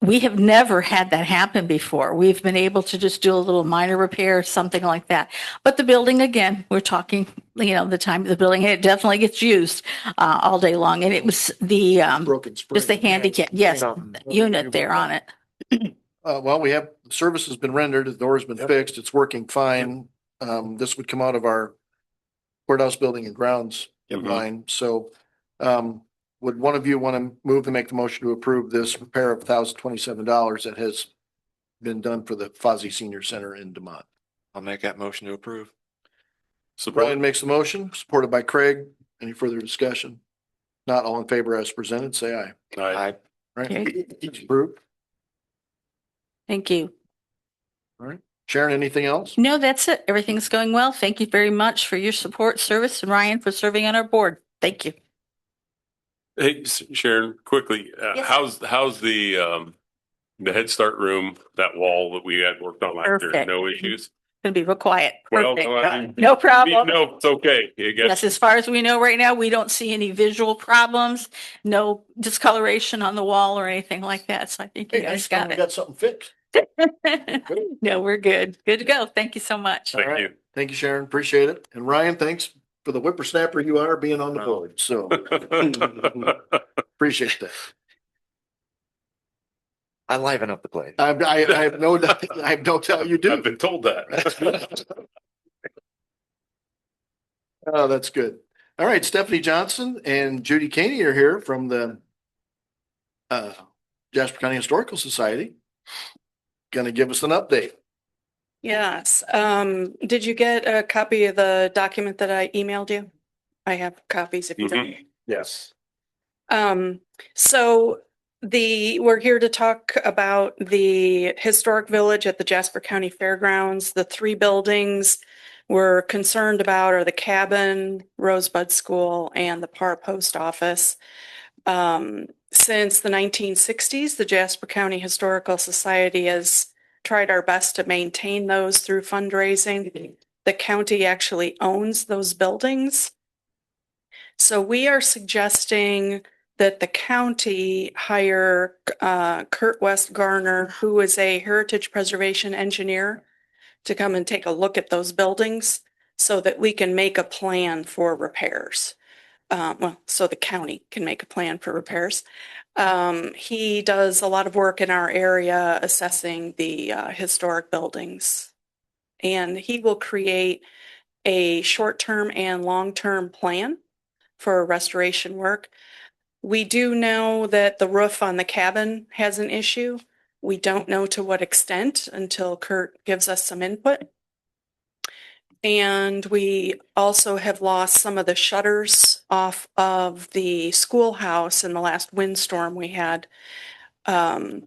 we have never had that happen before. We've been able to just do a little minor repair, something like that. But the building, again, we're talking, the time of the building, it definitely gets used all day long. And it was the, broken spring. just the handicap, yes, unit there on it. Well, we have, service has been rendered, the door's been fixed, it's working fine. This would come out of our courthouse building and grounds line. So, would one of you want to move to make the motion to approve this repair of $1,027 that has been done for the Fozzie Senior Center in Demont? I'll make that motion to approve. So Brian makes the motion, supported by Craig. Any further discussion? Not all in favor as presented, say aye. Aye. Right? Okay. Each approved. Thank you. All right. Sharon, anything else? No, that's it. Everything's going well. Thank you very much for your support, service, and Ryan for serving on our board. Thank you. Hey, Sharon, quickly, Yes. how's the Head Start room, that wall that we had worked on last year? Perfect. No issues? Gonna be real quiet. Well, Perfect. No problem. No, it's okay. I guess. Yes, as far as we know right now, we don't see any visual problems, no discoloration on the wall or anything like that. So I think you guys got We it. got something fixed. No, we're good. Good to go. Thank you so much. All right. Thank you, Sharon. Appreciate it. And Ryan, thanks for the whippersnapper you are being on the board. So appreciate that. I liven up the place. I have no doubt, I have no doubt you do. I've been told that. Oh, that's good. All right, Stephanie Johnson and Judy Caney are here from the Jasper County Historical Society. Going to give us an update. Yes. Did you get a copy of the document that I emailed you? I have copies if you don't. Yes. So we're here to talk about the historic village at the Jasper County Fairgrounds. The three buildings we're concerned about are the cabin, Rosebud School, and the Parr Post Office. Since the 1960s, the Jasper County Historical Society has tried our best to maintain those through fundraising. The county actually owns those buildings. So we are suggesting that the county hire Kurt West Garner, who is a heritage preservation engineer, to come and take a look at those buildings so that we can make a plan for repairs. So the county can make a plan for repairs. He does a lot of work in our area assessing the historic buildings. And he will create a short-term and long-term plan for restoration work. We do know that the roof on the cabin has an issue. We don't know to what extent until Kurt gives us some input. And we also have lost some of the shutters off of the schoolhouse in the last windstorm we had. And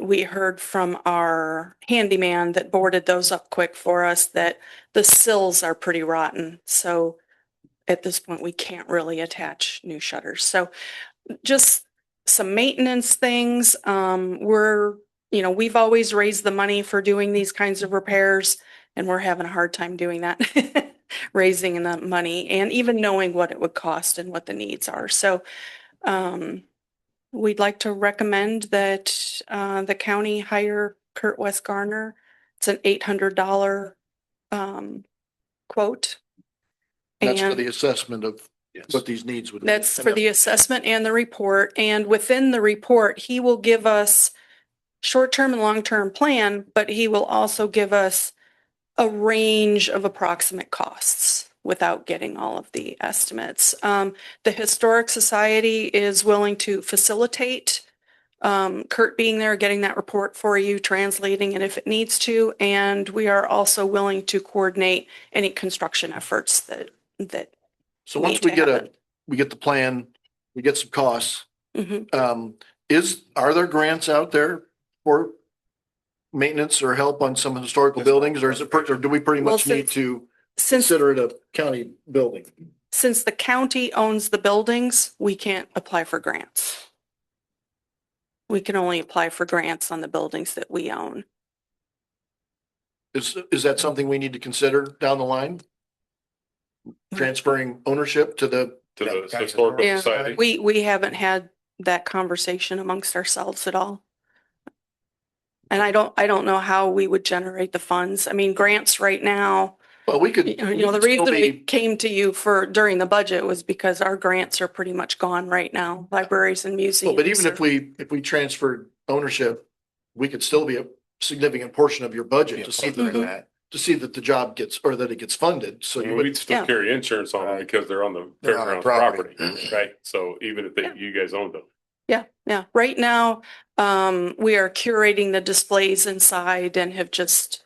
we heard from our handyman that boarded those up quick for us that the sills are pretty rotten. So at this point, we can't really attach new shutters. So just some maintenance things. We've always raised the money for doing these kinds of repairs, and we're having a hard time doing that, raising the money and even knowing what it would cost and what the needs are. So we'd like to recommend that the county hire Kurt West Garner. It's an $800 quote. That's for And the assessment of what these needs would be. that's for the assessment and the report. And within the report, he will give us short-term and long-term plan, but he will also give us a range of approximate costs without getting all of the estimates. The Historic Society is willing to facilitate Kurt being there, getting that report for you, translating it if it needs to. And we are also willing to coordinate any construction efforts that So once need we to get happen. we get the plan, we get some costs, Mhm. are there grants out there for maintenance or help on some historical buildings, or or do we pretty Well, much need to since consider it a county building? since the county owns the buildings, we can't apply for grants. We can only apply for grants on the buildings that we own. Is that something we need to consider down the line? Transferring ownership to the historical Yeah, society. we haven't had that conversation amongst ourselves at all. And I don't know how we would generate the funds. I mean, grants right now, Well, we could. the reason we came to you during the budget was because our grants are pretty much gone right now, libraries and museums. But even if we transferred ownership, we could still be a significant portion of your budget to see that, the job gets, or that it gets funded. So you We'd would, still carry insurance on them because they're on the They're on the fairgrounds property. property, right? So even if you guys owned them. Yeah. Right now, we are curating the displays inside and have just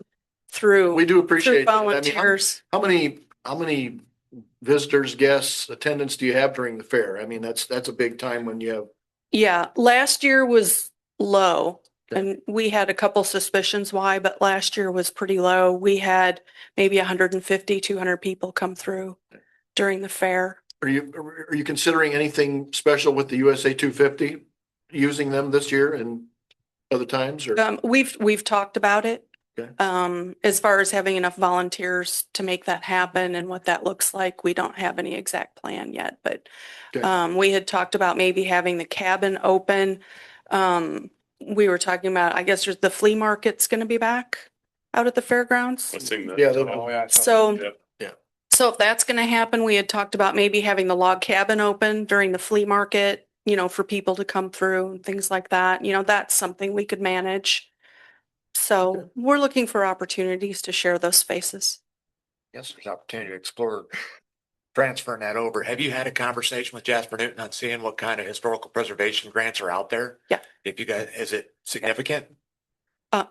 we do appreciate that. I mean, volunteers. how many visitors, guests, attendance do you have during the fair? I mean, that's a big time when you have. Yeah, last year was low. Okay. And we had a couple suspicions why, but last year was pretty low. We had maybe 150, 200 people come through during the fair. Are you considering anything special with the USA 250, using them this year and other times, or? We've talked about it. Okay. As far as having enough volunteers to make that happen and what that looks like, we don't have any exact plan yet, but Okay. we had talked about maybe having the cabin open. We were talking about, I guess there's the flea market's going to be back out at the fairgrounds. I've seen that. Yeah. So, Yeah. so if that's going to happen, we had talked about maybe having the log cabin open during the flea market, for people to come through and things like that. That's something we could manage. So we're looking for opportunities to share those spaces. Yes, there's opportunity to explore transferring that over. Have you had a conversation with Jasper Newton on seeing what kind of historical preservation grants are out there? Yeah. If you guys, is it significant?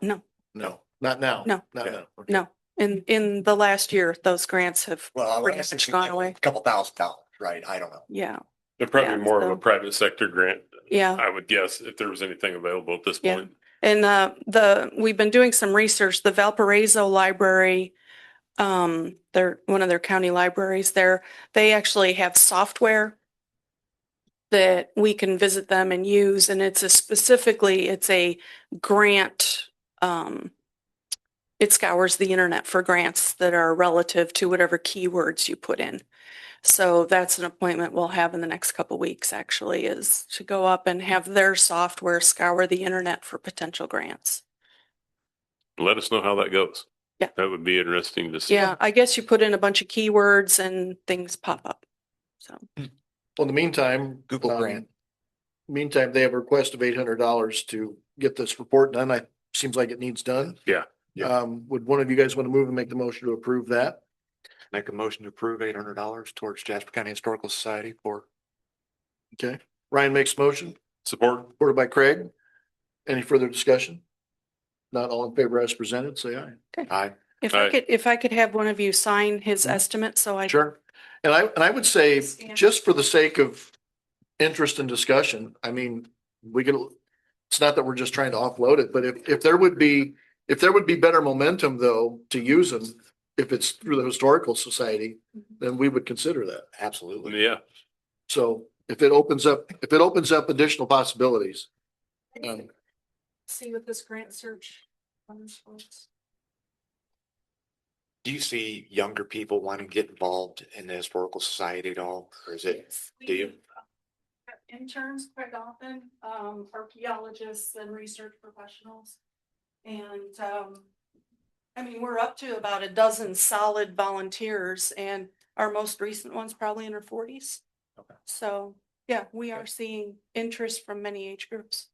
No, No, not now. No. Not Okay. now. no. In the last year, those grants have Well, pretty much gone away. a couple $1,000s, right? I don't know. Yeah. They're probably Yeah, more of so- a private sector grant. Yeah. I would guess if there was anything available at this Yeah. point. And we've been doing some research. The Valparaiso Library, they're one of their county libraries there. They actually have software that we can visit them and use, and it's a grant. It scours the internet for grants that are relative to whatever keywords you put in. So that's an appointment we'll have in the next couple weeks, actually, is to go up and have their software scour the internet for potential grants. Let us know how that goes. Yeah. That would be interesting to see. Yeah, I guess you put in a bunch of keywords and things pop up. So, Well, in the meantime. Google grant. Meantime, they have a request of $800 to get this report done. Seems like it needs done. Yeah. Would one of you guys want to move and make the motion to approve that? Make a motion to approve $800 towards Jasper County Historical Society for. Okay, Ryan makes motion, Support. supported by Craig. Any further discussion? Not all in favor as presented, say aye. Aye. if I could have one of you sign his estimate, so I. Sure. And I would say, just for the sake of interest and discussion, I mean, it's not that we're just trying to offload it, but if there would be better momentum though, to use them, if it's through the Historical Society, then we would consider that. Absolutely. Yeah. So if it opens up additional possibilities. See what this grant search. Do you see younger people wanting to get involved in the historical society at all? Or is it, do you? Interns quite often, archaeologists and research professionals. And, I mean, we're up to about a dozen solid volunteers and our most recent one's probably in her 40s. Okay. So, yeah, we are seeing interest from many age groups.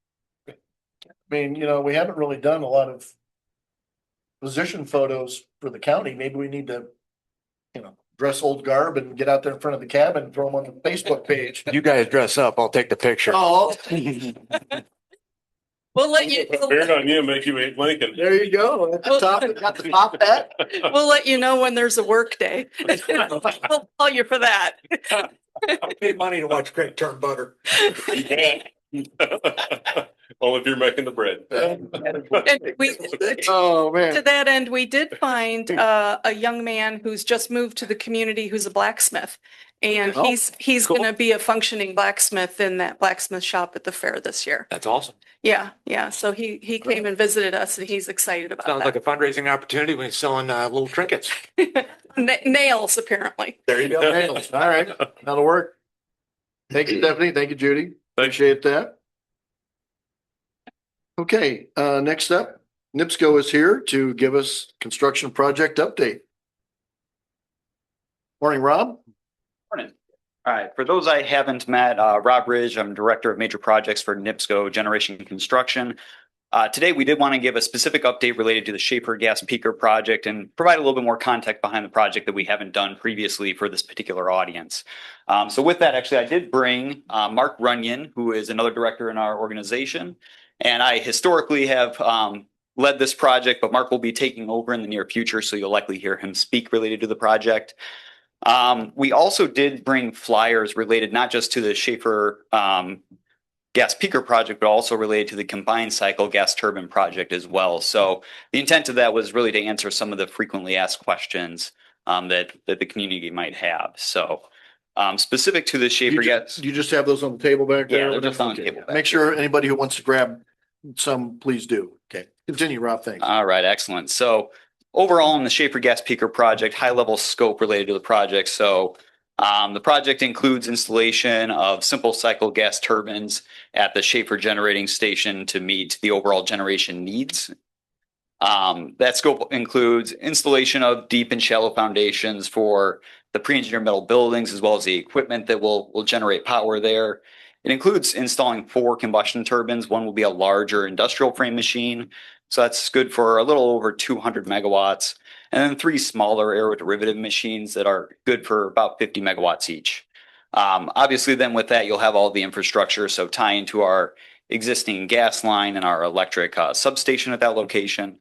I mean, we haven't really done a lot of position photos for the county. Maybe we need to, dress old garb and get out there in front of the cabin and throw them on the Facebook page. You guys dress up, I'll take the picture. Oh. We'll let you. Beard on you, make you eat Lincoln. There you go. At the top, got the top hat. We'll let you know when there's a work day. We'll call you for that. I pay money to watch Craig turn butter. Only if you're making the bread. And we, Oh, man. to that end, we did find a young man who's just moved to the community who's a blacksmith. And Oh, he's cool. gonna be a functioning blacksmith in that blacksmith shop at the fair this year. That's awesome. Yeah. So he came and visited us and he's excited about Sounds that. like a fundraising opportunity when he's selling little trinkets. Nails, apparently. There you go. Nails. All right, that'll work. Thank you, Stephanie. Thank you, Judy. Appreciate that. Okay, next up, NIPSCO is here to give us construction project update. Morning, Rob. Morning. All right. For those I haven't met, Rob Ridge, I'm Director of Major Projects for NIPSCO Generation Construction. Today, we did want to give a specific update related to the Schaefer Gas Peaker project and provide a little bit more context behind the project that we haven't done previously for this particular audience. So with that, actually, I did bring Mark Runyon, who is another director in our organization. And I historically have led this project, but Mark will be taking over in the near future, so you'll likely hear him speak related to the project. We also did bring flyers related not just to the Schaefer gas peaker project, but also related to the combined cycle gas turbine project as well. So the intent of that was really to answer some of the frequently asked questions that the community might have. So specific to the Schaefer gas. You just have those on the table back there? Yeah, they're just on the table. Make sure anybody who wants to grab some, please do. Okay, continue, Rob. Thanks. All right, excellent. So overall in the Schaefer Gas Peaker project, high level scope related to the project. So the project includes installation of simple cycle gas turbines at the Schaefer generating station to meet the overall generation needs. That scope includes installation of deep and shallow foundations for the pre-engineered metal buildings, as well as the equipment that will generate power there. It includes installing 4 combustion turbines. One will be a larger industrial frame machine. So that's good for a little over 200 megawatts. And then 3 smaller aeroderivative machines that are good for about 50 megawatts each. Obviously, then with that, you'll have all the infrastructure. So tie into our existing gas line and our electric substation at that location.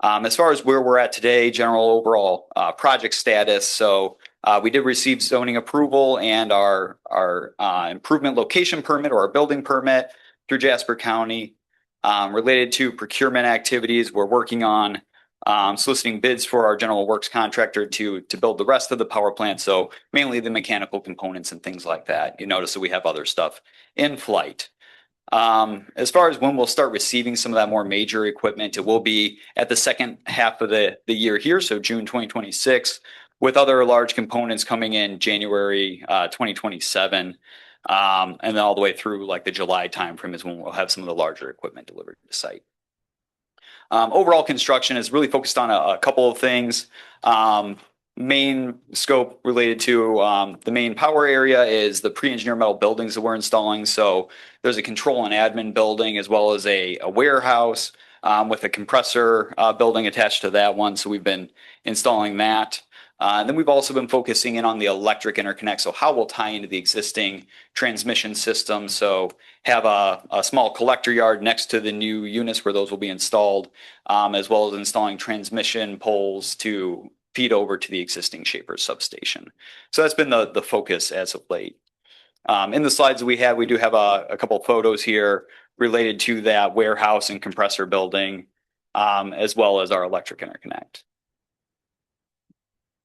As far as where we're at today, general overall project status. So we did receive zoning approval and our improvement location permit or our building permit through Jasper County. Related to procurement activities, we're working on soliciting bids for our general works contractor to build the rest of the power plant. So mainly the mechanical components and things like that. You notice that we have other stuff in flight. As far as when we'll start receiving some of that more major equipment, it will be at the second half of the year here, so June 2026, with other large components coming in January 2027, and then all the way through like the July timeframe is when we'll have some of the larger equipment delivered to the site. Overall construction is really focused on a couple of things. Main scope related to the main power area is the pre-engineered metal buildings that we're installing. So there's a control and admin building as well as a warehouse with a compressor building attached to that one. So we've been installing that. And then we've also been focusing in on the electric interconnect. So how we'll tie into the existing transmission system. So have a small collector yard next to the new units where those will be installed, as well as installing transmission poles to feed over to the existing Schaefer substation. So that's been the focus as of late. In the slides that we have, we do have a couple of photos here related to that warehouse and compressor building, as well as our electric interconnect.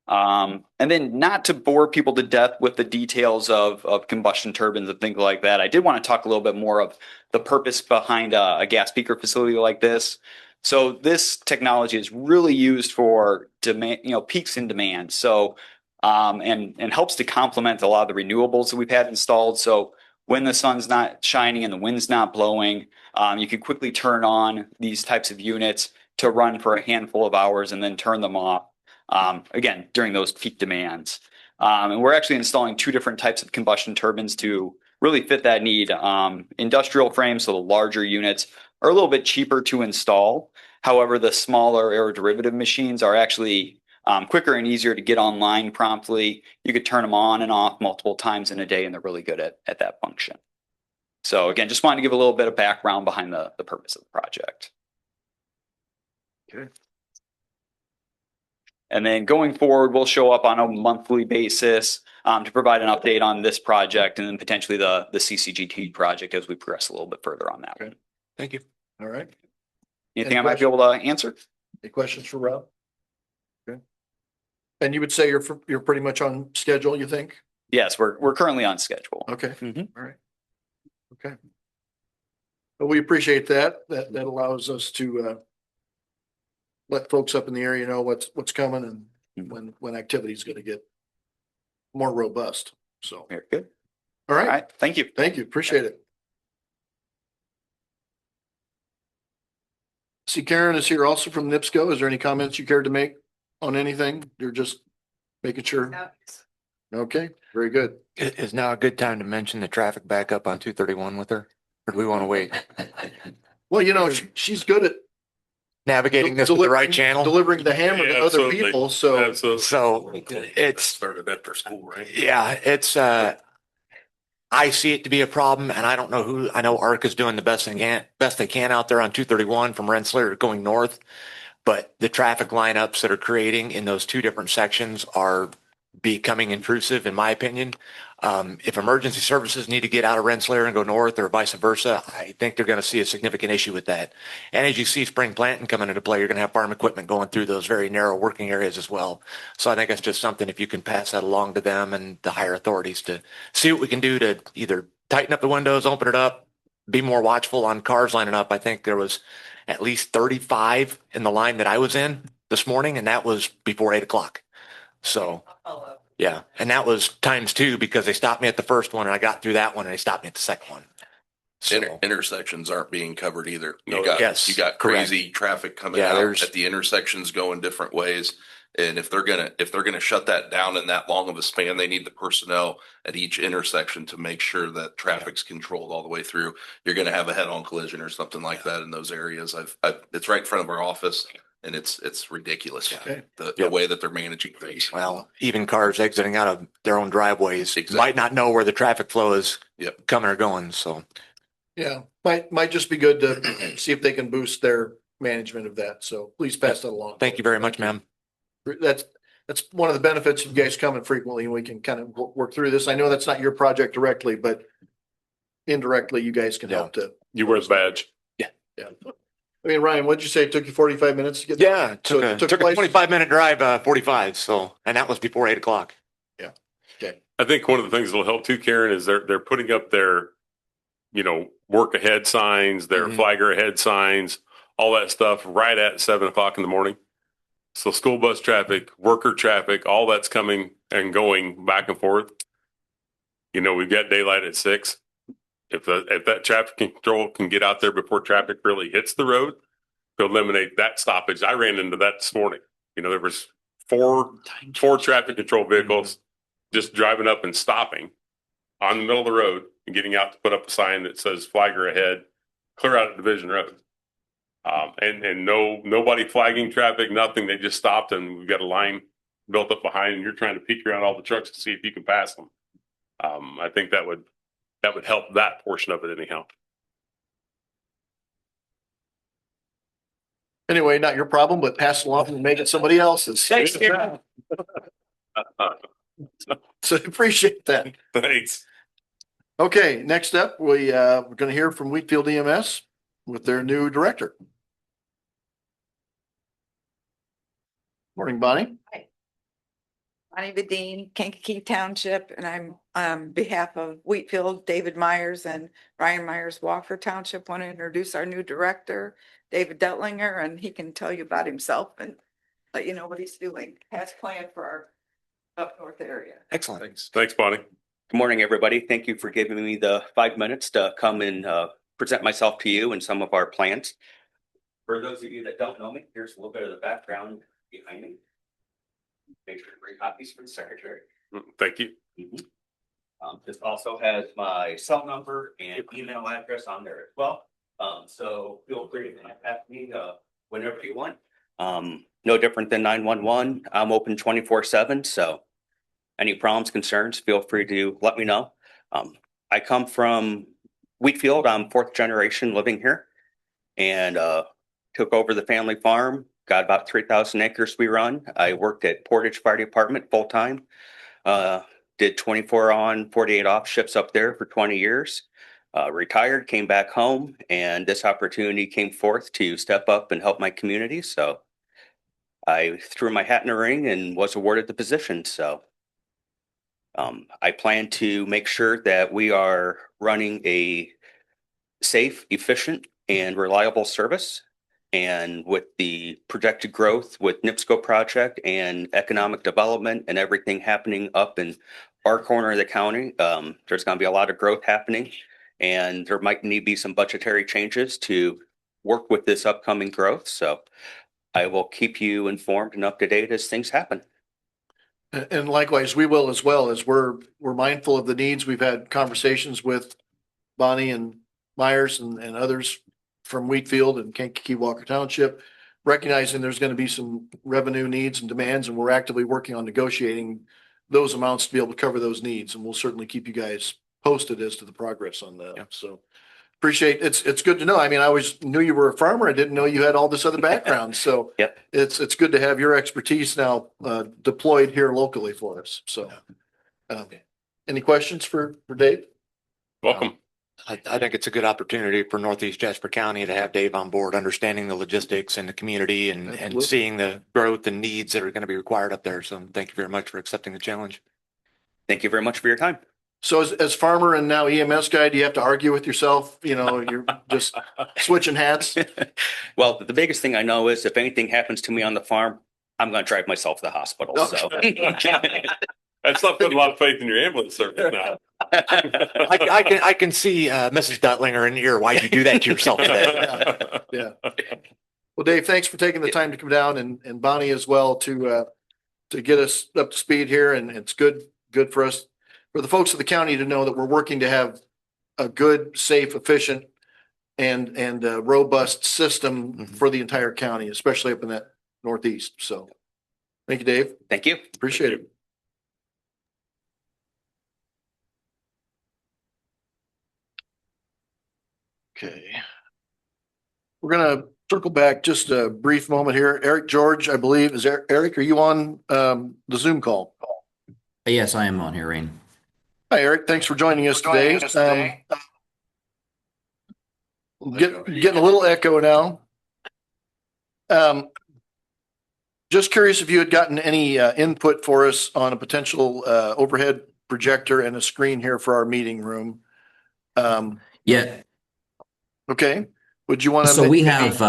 And then not to bore people to death with the details of combustion turbines and things like that, I did want to talk a little bit more of the purpose behind a gas peaker facility like this. So this technology is really used for demand, peaks in demand. So, and helps to complement a lot of the renewables that we've had installed. So when the sun's not shining and the wind's not blowing, you can quickly turn on these types of units to run for a handful of hours and then turn them off. Again, during those peak demands. And we're actually installing two different types of combustion turbines to really fit that need. Industrial frames, so the larger units, are a little bit cheaper to install. However, the smaller aeroderivative machines are actually quicker and easier to get online promptly. You could turn them on and off multiple times in a day, and they're really good at that function. So again, just wanted to give a little bit of background behind the purpose of the project. Okay. And then going forward, we'll show up on a monthly basis to provide an update on this project and then potentially the CCGT project as we progress a little bit further on that. Okay. Thank you. All right. Anything I might be able to answer? Any questions for Rob? Okay. And you would say you're pretty much on schedule, you think? Yes, we're currently on schedule. Okay. All right. Okay. Well, we appreciate that. That allows us to let folks up in the area know what's coming and when activity is going to get more robust. So very good. All right. All right. Thank you. Thank you. Appreciate it. See, Karen is here also from NIPSCO. Is there any comments you cared to make on anything? You're just making sure. Okay, very good. Is now a good time to mention the traffic backup on 231 with her? Or do we want to wait? Well, she's good at navigating this with the right channel, delivering the hammer to other absolutely. people. So it's started after school, right? Yeah, it's I see it to be a problem, and I don't know who. I know ARC is doing the best they can out there on 231 from Rensselaer going north, but the traffic lineups that are creating in those two different sections are becoming intrusive, in my opinion. If emergency services need to get out of Rensselaer and go north or vice versa, I think they're going to see a significant issue with that. And as you see spring planting coming into play, you're going to have farm equipment going through those very narrow working areas as well. So I think it's just something, if you can pass that along to them and the higher authorities, to see what we can do to either tighten up the windows, open it up, be more watchful on cars lining up. I think there was at least 35 in the line that I was in this morning, and that was before 8 o'clock. So yeah, and that was times two because they stopped me at the first one and I got through that one and they stopped me at the second one. So, Intersections aren't being covered either. You Yes, got correct. crazy traffic coming Yeah, out there's- at the intersections going different ways. And if they're gonna shut that down in that long of a span, they need the personnel at each intersection to make sure that traffic's controlled all the way through. You're gonna have a head-on collision or something like that in those areas. It's right in front of our office. And it's ridiculous, Okay. the way that they're managing things. Well, even cars exiting out of their own driveways might not know where the traffic flow is coming or going. So yeah, might just be good to see if they can boost their management of that. So please pass that along. thank you very much, ma'am. That's one of the benefits of you guys coming frequently, and we can kind of work through this. I know that's not your project directly, but indirectly you guys can help to. You wear the badge. Yeah. I mean, Ryan, what'd you say? It took you 45 minutes to get? Yeah, it So took a place? 25-minute drive, 45. So, and that was before 8 o'clock. Yeah. Okay. I think one of the things that'll help too, Karen, is they're putting up their, work ahead signs, their flagger ahead signs, all that stuff right at 7 o'clock in the morning. So school bus traffic, worker traffic, all that's coming and going back and forth. We've got daylight at 6. If that traffic control can get out there before traffic really hits the road to eliminate that stoppage. I ran into that this morning. There was four traffic control vehicles just driving up and stopping on the middle of the road and getting out to put up a sign that says flagger ahead, clear out of Division Road. And nobody flagging traffic, nothing. They just stopped, and we've got a line built up behind, and you're trying to peek around all the trucks to see if you can pass them. I think that would help that portion of it anyhow. Anyway, not your problem, but pass it along and make it somebody else's. Thanks, So appreciate that. Thanks. Okay, next up, we're going to hear from Wheatfield EMS with their new director. Morning, Bonnie. Hi. Bonnie Vidine, Kankakee Township, and I'm on behalf of Wheatfield, David Myers and Ryan Myers, Walker Township. Want to introduce our new director, David Detlinger, and he can tell you about himself and let you know what he's doing. Has planned for our up north area. Excellent. Thanks, Bonnie. Good morning, everybody. Thank you for giving me the 5 minutes to come and present myself to you and some of our plans. For those of you that don't know me, here's a little bit of the background behind me. Make sure to bring copies for the secretary. Thank you. This also has my cell number and email address on there as well. So feel free to contact me whenever you want. No different than 911. I'm open 24/7. So any problems, concerns, feel free to let me know. I come from Wheatfield. I'm 4th generation living here, and took over the family farm. Got about 3,000 acres we run. I worked at Portage Fire Department full time. Did 24 on, 48 off shifts up there for 20 years. Retired, came back home, and this opportunity came forth to step up and help my community. So I threw my hat in the ring and was awarded the position. So I plan to make sure that we are running a safe, efficient, and reliable service. And with the projected growth with NIPSCO project and economic development and everything happening up in our corner of the county, there's going to be a lot of growth happening, and there might need to be some budgetary changes to work with this upcoming growth. So I will keep you informed and up to date as things happen. And likewise, we will, as well as we're mindful of the needs. We've had conversations with Bonnie and Myers and others from Wheatfield and Kankakee Walker Township, recognizing there's going to be some revenue needs and demands, and we're actively working on negotiating those amounts to be able to cover those needs. And we'll certainly keep you guys posted as to the progress on that. Yeah. So appreciate it's good to know. I mean, I always knew you were a farmer. I didn't know you had all this other background. So yep. It's good to have your expertise now deployed here locally for us. So any questions for Dave? Welcome. I think it's a good opportunity for Northeast Jasper County to have Dave on board, understanding the logistics and the community and seeing the growth and needs that are going to be required up there. So thank you very much for accepting the challenge. Thank you very much for your time. So as farmer and now EMS guy, do you have to argue with yourself? You know, you're just switching hats. Well, the biggest thing I know is if anything happens to me on the farm, I'm going to drive myself to the hospital. Okay. So That's not putting a lot of faith in your ambulance service now. I can see Mrs. Dutlinger in here. Why'd you do that to yourself today? Yeah. Well, Dave, thanks for taking the time to come down, and Bonnie as well to get us up to speed here. And it's good for us, for the folks of the county to know that we're working to have a good, safe, efficient, and robust system for the entire county, especially up in that Northeast. So thank you, Dave. Thank you. Appreciate it. Okay. We're going to circle back just a brief moment here. Eric George, I believe, is there. Eric, are you on the Zoom call? Yes, I am on here, Rain. Hi, Eric. Thanks for joining us today. Getting a little echo now. Just curious if you had gotten any input for us on a potential overhead projector and a screen here for our meeting room. Yeah. Okay. Would you want to? So we have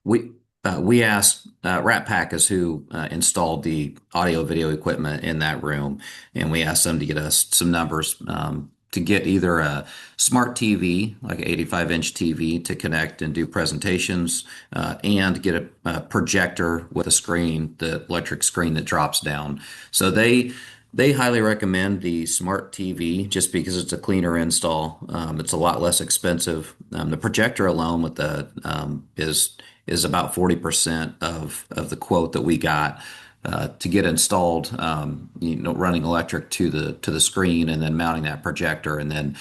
we asked Rat Pack is who installed the audio video equipment in that room, and we asked them to get us some numbers to get either a smart TV, like an 85-inch TV, to connect and do presentations, and get a projector with a screen, the electric screen that drops down. So they highly recommend the smart TV just because it's a cleaner install. It's a lot less expensive. The projector alone with the is about 40% of the quote that we got to get installed. Running electric to the screen and then mounting that projector, and then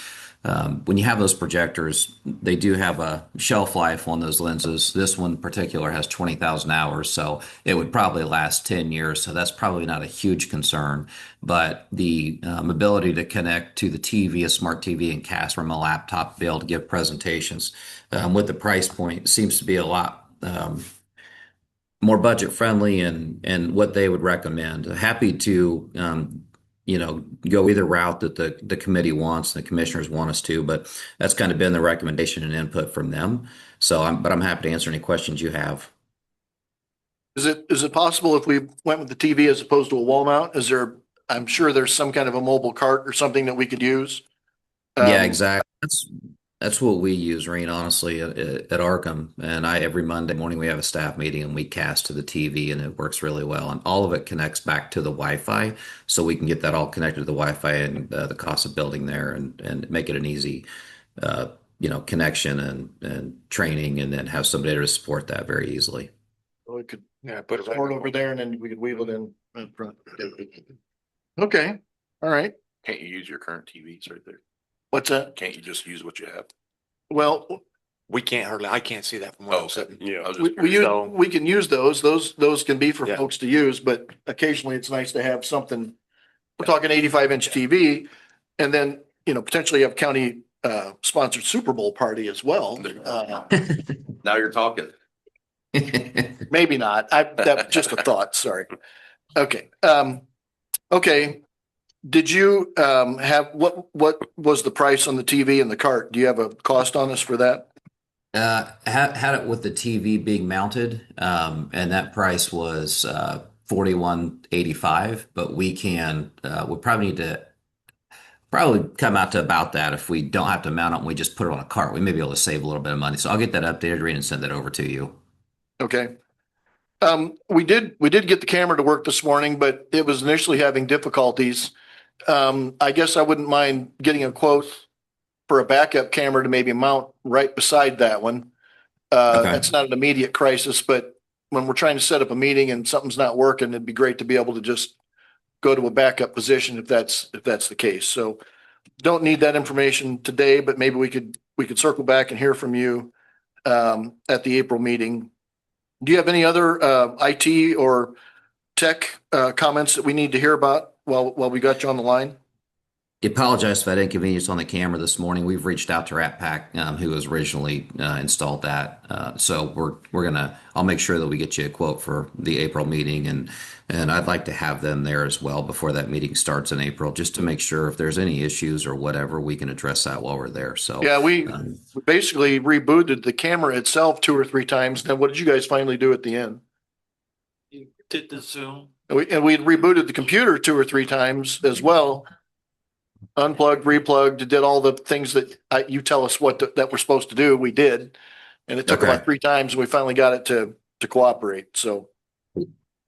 when you have those projectors, they do have a shelf life on those lenses. This one in particular has 20,000 hours, so it would probably last 10 years. So that's probably not a huge concern. But the ability to connect to the TV, a smart TV, and cast from a laptop, to be able to give presentations with the price point seems to be a lot more budget friendly and what they would recommend. Happy to, go either route that the committee wants, the commissioners want us to, but that's kind of been the recommendation and input from them. So I'm happy to answer any questions you have. Is it possible if we went with the TV as opposed to a wall mount? I'm sure there's some kind of a mobile cart or something that we could use. Yeah, exactly. That's what we use, Reen, honestly, at Arkham. And every Monday morning we have a staff meeting and we cast to the TV and it works really well. And all of it connects back to the Wi-Fi, so we can get that all connected to the Wi-Fi and the cost of building there and make it an easy, connection and training, and then have somebody to support that very easily. We could put it over there and then we could weave it in front. Okay, all right. Can't you use your current TVs right there? What's that? Can't you just use what you have? Well, I can't see that from where I'm sitting. Yeah. I was just we can use those. Those can be for folks to use, but occasionally it's nice to have something. We're talking 85-inch TV, and then, potentially have county sponsored Super Bowl party as well. Now you're talking. Maybe not. That's just a thought. Sorry. Okay. Okay. Did you what was the price on the TV and the cart? Do you have a cost on us for that? Had it with the TV being mounted, and that price was $41.85. But we probably need to come out to about that if we don't have to mount it and we just put it on a cart. We may be able to save a little bit of money. So I'll get that updated, Reen, and send that over to you. Okay. We did get the camera to work this morning, but it was initially having difficulties. I guess I wouldn't mind getting a quote for a backup camera to maybe mount right beside that one. That's not an immediate crisis, but when we're trying to set up a meeting and something's not working, it'd be great to be able to just go to a backup position if that's the case. So don't need that information today, but maybe we could circle back and hear from you at the April meeting. Do you have any other IT or tech comments that we need to hear about while we got you on the line? I apologize if I didn't inconvenience on the camera this morning. We've reached out to RatPac, who has originally installed that. So I'll make sure that we get you a quote for the April meeting, and I'd like to have them there as well before that meeting starts in April, just to make sure if there's any issues or whatever, we can address that while we're there. So yeah, we basically rebooted the camera itself 2 or 3 times. Then what did you guys finally do at the end? You did the Zoom. And we rebooted the computer 2 or 3 times as well. Unplugged, replugged, did all the things that you tell us that we're supposed to do. We did, and it took about 3 times. And we finally got it to cooperate. So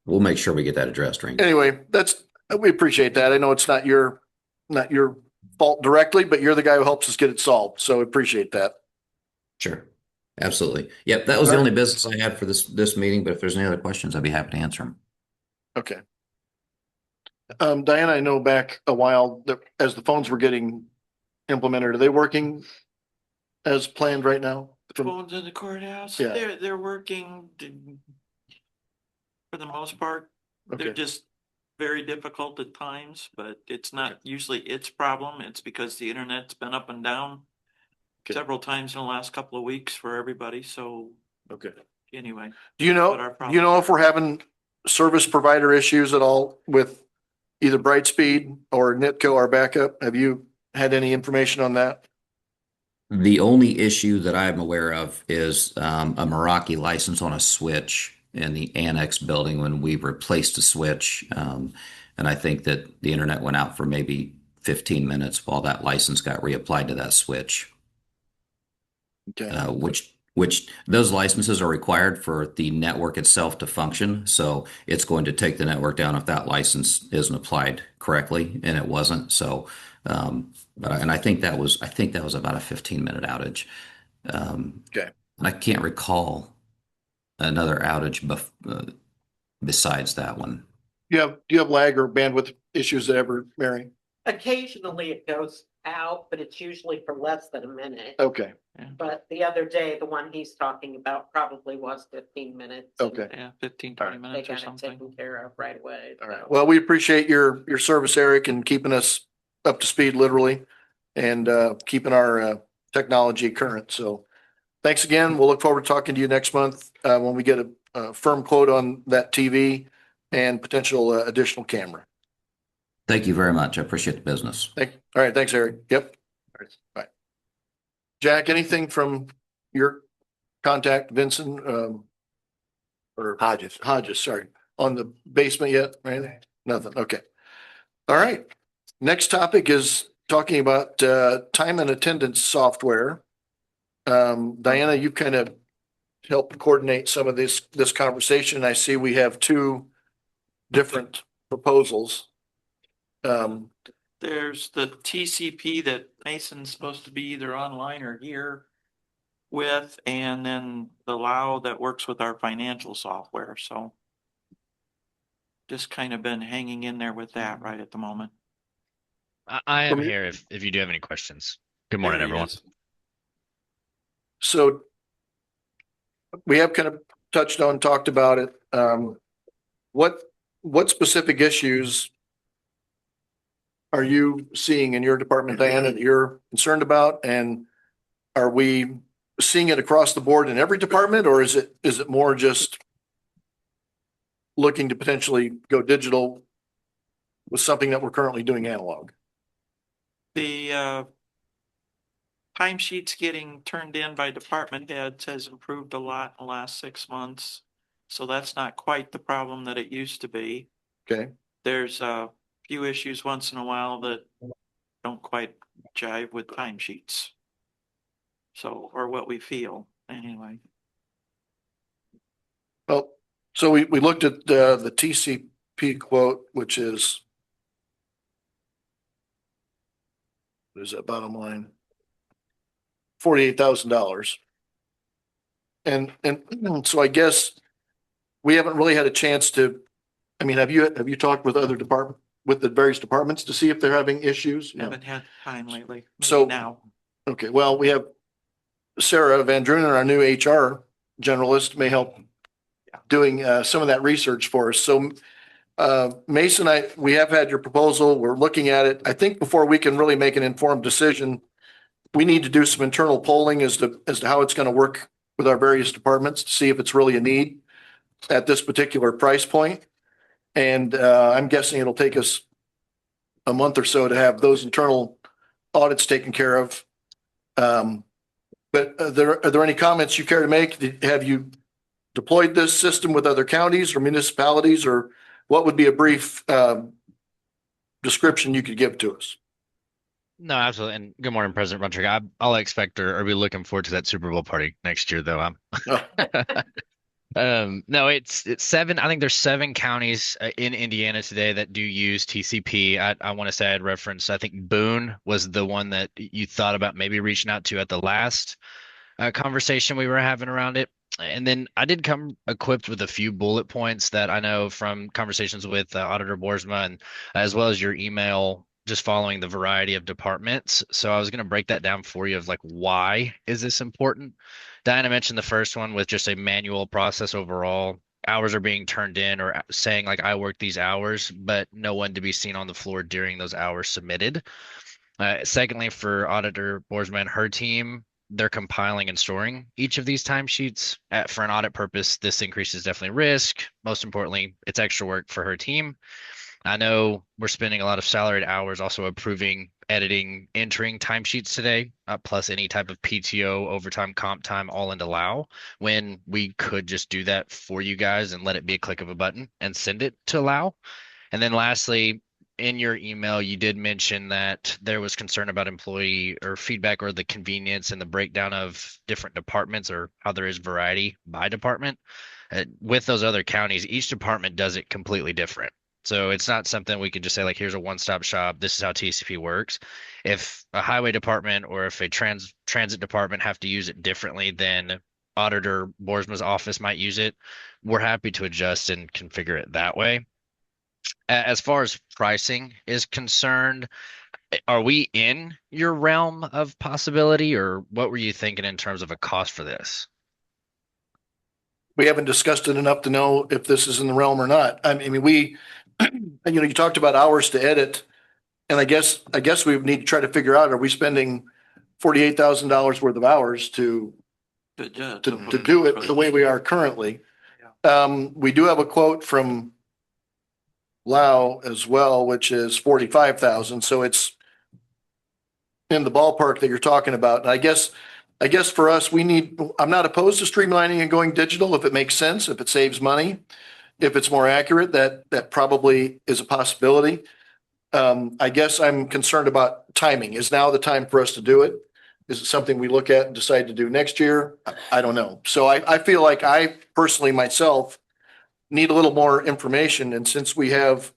we'll make sure we get that addressed, Ring. Anyway, we appreciate that. I know it's not your fault directly, but you're the guy who helps us get it solved. So appreciate that. Sure, absolutely. Yep, that was the only business I had for this meeting. But if there's any other questions, I'd be happy to answer them. Okay. Diana, I know back a while that as the phones were getting implemented, are they working as planned right now? The phones in the courthouse, Yeah. they're working for the most part. Okay. They're just very difficult at times, but it's not usually its problem. It's because the internet's been up and down several times in the last couple of weeks for everybody. So anyway. Do you know if we're having service provider issues at all with either Brightspeed or Nitco, our backup? Have you had any information on that? The only issue that I'm aware of is a Meraki license on a switch in the annex building when we replaced the switch. And I think that the internet went out for maybe 15 minutes while that license got reapplied to that switch. Okay. Which those licenses are required for the network itself to function. So it's going to take the network down if that license isn't applied correctly, and it wasn't. So, I think that was about a 15-minute outage. Okay. And I can't recall another outage besides that one. Do you have lag or bandwidth issues ever, Mary? Occasionally it goes out, but it's usually for less than a minute. Okay. But the other day, the one he's talking about probably was 15 minutes. Okay. Yeah, 15, 20 minutes They or got it something. taken care of right away. All right. Well, we appreciate your service, Eric, and keeping us up to speed literally and keeping our technology current. So thanks again. We'll look forward to talking to you next month when we get a firm quote on that TV and potential additional camera. Thank you very much. I appreciate the business. All right. Thanks, Eric. Yep. All right. Jack, anything from your contact, Vincent, or Hodges, sorry, on the basement yet? Right? Nothing. Okay. All right. Next topic is talking about time and attendance software. Diana, you kind of helped coordinate some of this conversation. I see we have two different proposals. There's the TCP that Mason's supposed to be either online or here with, and then the LAO that works with our financial software. So just kind of been hanging in there with that right at the moment. I am here if you do have any questions. Good morning, everyone. So we have kind of talked about it. What specific issues are you seeing in your department, Diana, that you're concerned about? And are we seeing it across the board in every department, or is it more just looking to potentially go digital with something that we're currently doing analog? The timesheets getting turned in by department heads has improved a lot in the last 6 months. So that's not quite the problem that it used to be. Okay. There's a few issues once in a while that don't quite jive with timesheets. So, or what we feel anyway. Well, so we looked at the TCP quote, which is, what is that bottom line? $48,000. And so I guess we haven't really had a chance to, I mean, have you talked with the various departments to see if they're having issues? Haven't had time lately. Maybe So now. Okay, well, we have Sarah Van Drunen, our new HR generalist, may help doing some of that research for us. So Mason, we have had your proposal. We're looking at it. I think before we can really make an informed decision, we need to do some internal polling as to how it's going to work with our various departments to see if it's really a need at this particular price point. And I'm guessing it'll take us a month or so to have those internal audits taken care of. But are there any comments you care to make? Have you deployed this system with other counties or municipalities, or what would be a brief description you could give to us? No, absolutely. And good morning, President Runtrick. I'll expect or be looking forward to that Super Bowl party next year, though. No, it's 7. I think there's 7 counties in Indiana today that do use TCP. I want to say I'd referenced, I think Boone was the one that you thought about maybe reaching out to at the last conversation we were having around it. And then I did come equipped with a few bullet points that I know from conversations with Auditor Boersma, and as well as your email, just following the variety of departments. So I was going to break that down for you of like, why is this important? Diana mentioned the first one with just a manual process overall. Hours are being turned in or saying like, I work these hours, but no one to be seen on the floor during those hours submitted. Secondly, for Auditor Boersma and her team, they're compiling and storing each of these timesheets. For an audit purpose, this increases definitely risk. Most importantly, it's extra work for her team. I know we're spending a lot of salaried hours also approving, editing, entering timesheets today, plus any type of PTO, overtime, comp time, all into LAO, when we could just do that for you guys and let it be a click of a button and send it to LAO. And then lastly, in your email, you did mention that there was concern about employee or feedback or the convenience and the breakdown of different departments or how there is variety by department. With those other counties, each department does it completely different. So it's not something we can just say like, here's a one-stop shop. This is how TCP works. If a highway department or if a transit department have to use it differently than Auditor Boersma's office might use it, we're happy to adjust and configure it that way. As far as pricing is concerned, are we in your realm of possibility, or what were you thinking in terms of a cost for this? We haven't discussed it enough to know if this is in the realm or not. I mean, you talked about hours to edit, and I guess we need to try to figure out, are we spending $48,000 worth of hours to do it the way we are currently? We do have a quote from Lau as well, which is 45,000. So it's in the ballpark that you're talking about. And I guess for us, I'm not opposed to streamlining and going digital if it makes sense, if it saves money, if it's more accurate, that probably is a possibility. I guess I'm concerned about timing. Is now the time for us to do it? Is it something we look at and decide to do next year? I don't know. So I feel like I personally myself need a little more information. And since we have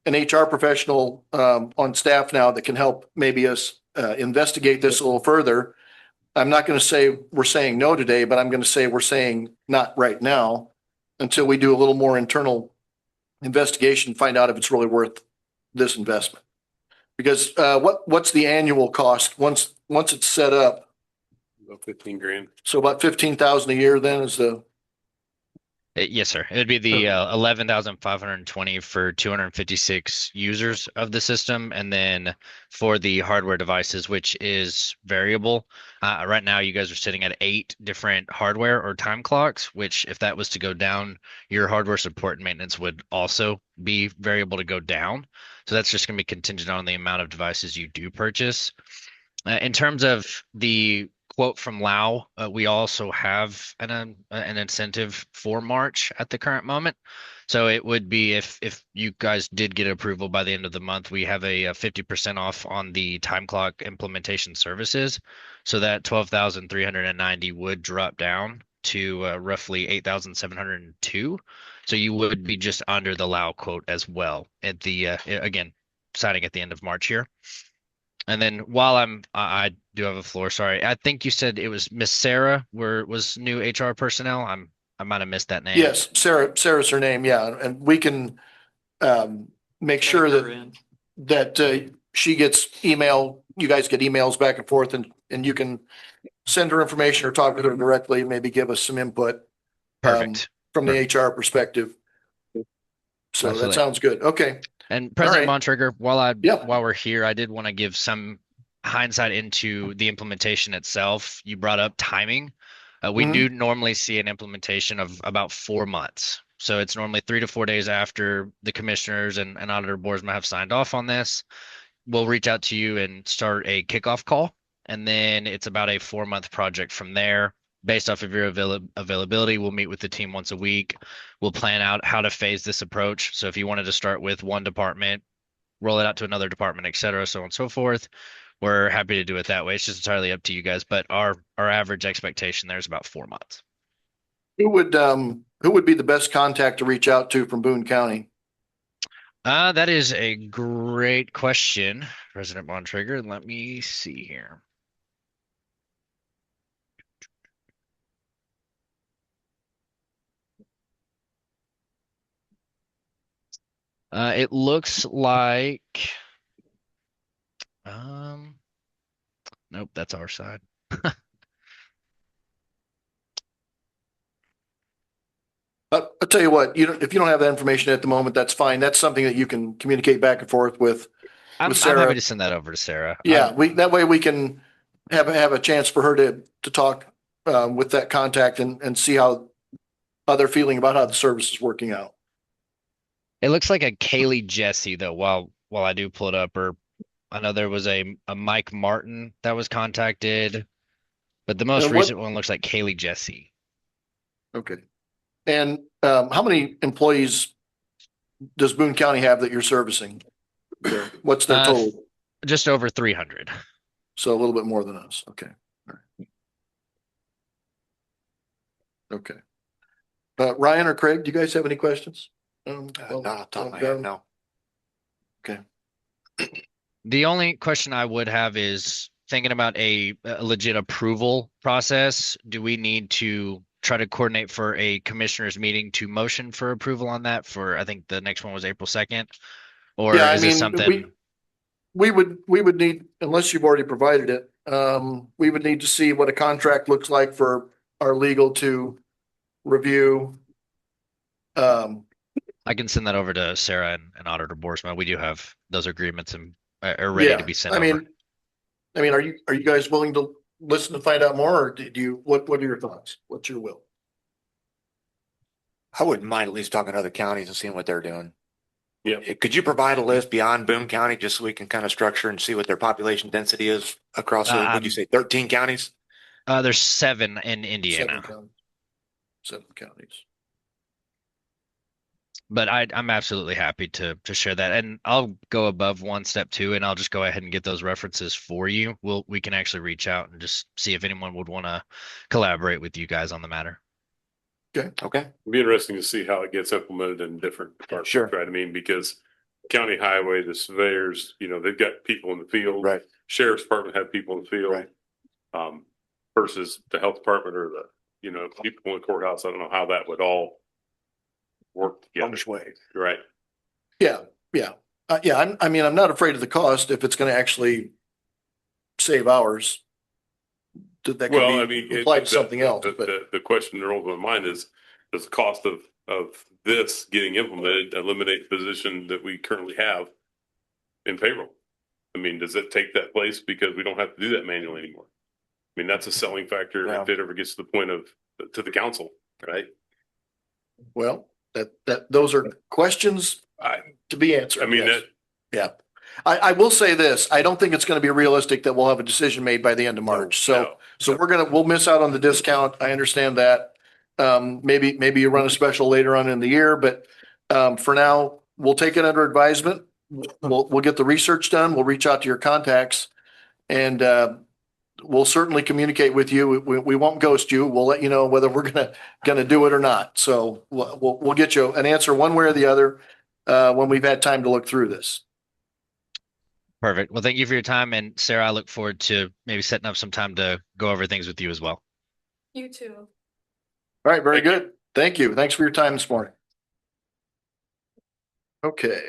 an HR professional on staff now that can help maybe us investigate this a little further, I'm not going to say we're saying no today, but I'm going to say we're saying not right now until we do a little more internal investigation, find out if it's really worth this investment. Because what's the annual cost once it's set up? About 15 grand. So about 15,000 a year then is the. Yes, sir. It would be the 11,520 for 256 users of the system, and then for the hardware devices, which is variable. Right now, you guys are sitting at 8 different hardware or time clocks, which if that was to go down, your hardware support and maintenance would also be variable to go down. So that's just going to be contingent on the amount of devices you do purchase. In terms of the quote from Lau, we also have an incentive for March at the current moment. So it would be if you guys did get approval by the end of the month, we have a 50% off on the time clock implementation services. So that 12,390 would drop down to roughly 8,702. So you would be just under the Lau quote as well at the again signing at the end of March here. And then while I do have a floor, sorry. I think you said it was Miss Sarah was new HR personnel. I might have missed that name. Yes, Sarah's her name. Yeah. And we can make sure that she gets email, you guys get emails back and forth and you can send her information or talk with her directly, maybe give us some input. Perfect. From the HR perspective. So Absolutely. that sounds good. Okay. And President All right. Bontrager, while we're here, I did want to give some hindsight into the implementation itself. You brought up timing. We do normally see an implementation of about 4 months. So it's normally 3 to 4 days after the commissioners and Auditor Boersma have signed off on this. We'll reach out to you and start a kickoff call. And then it's about a 4-month project from there. Based off of your availability, we'll meet with the team once a week. We'll plan out how to phase this approach. So if you wanted to start with one department, roll it out to another department, et cetera, so on and so forth, we're happy to do it that way. It's just entirely up to you guys. But our average expectation there is about 4 months. Who would be the best contact to reach out to from Boone County? That is a great question, President Bontrager. Let me see here. It looks like, nope, that's our side. I'll tell you what, if you don't have that information at the moment, that's fine. That's something that you can communicate back and forth with I'm Sarah. happy to send that over to Sarah. Yeah, that way we can have a chance for her to talk with that contact and see how they're feeling about how the service is working out. It looks like a Kaylee Jesse though. While I do pull it up, or I know there was a Mike Martin that was contacted, but the most recent one looks like Kaylee Jesse. Okay. And how many employees does Boone County have that you're servicing? What's their total? Just over 300. So a little bit more than us. Okay. All right. Okay. Ryan or Craig, do you guys have any questions? Not off the top of my head, no. Okay. The only question I would have is thinking about a legit approval process. Do we need to try to coordinate for a commissioners meeting to motion for approval on that for, I think the next one was April 2nd? Or is this something? We would need, unless you've already provided it, we would need to see what a contract looks like for our legal to review. I can send that over to Sarah and Auditor Boersma. We do have those agreements and are ready to be sent over. I mean, are you guys willing to listen to find out more, or do you, what are your thoughts? What's your will? I wouldn't mind at least talking to other counties and seeing what they're doing. Yeah. Could you provide a list beyond Boone County just so we can kind of structure and see what their population density is across, would you say 13 counties? There's 7 in Indiana, Seven counties. but I'm absolutely happy to share that, and I'll go above one step too, and I'll just go ahead and get those references for you. We can actually reach out and just see if anyone would want to collaborate with you guys on the matter. Okay. It'd be interesting to see how it gets implemented in different departments. Sure. Right. I mean, because county highway, the surveyors, they've got people in the field. Right. Sheriff's department have people in the field. Right. Versus the health department or the, people in the courthouse. I don't know how that would all work together. Way. Right. Yeah. I'm not afraid of the cost if it's going to actually save hours. That could be applied to something else. The question that rolls in my mind is, does the cost of this getting implemented eliminate the position that we currently have in payroll? I mean, does it take that place because we don't have to do that manually anymore? I mean, that's a selling factor if it ever gets to the point of to the council, right? Well, those are questions to be answered. I mean, yes. I will say this, I don't think it's going to be realistic that we'll have a decision made by the end of March. So we'll miss out on the discount. I understand that. Maybe you run a special later on in the year, but for now, we'll take it under advisement. We'll get the research done. We'll reach out to your contacts and we'll certainly communicate with you. We won't ghost you. We'll let you know whether we're gonna do it or not. So we'll get you an answer one way or the other when we've had time to look through this. Perfect. Well, thank you for your time. And Sarah, I look forward to maybe setting up some time to go over things with you as well. You too. All right, very good. Thank you. Thanks for your time this morning. Okay.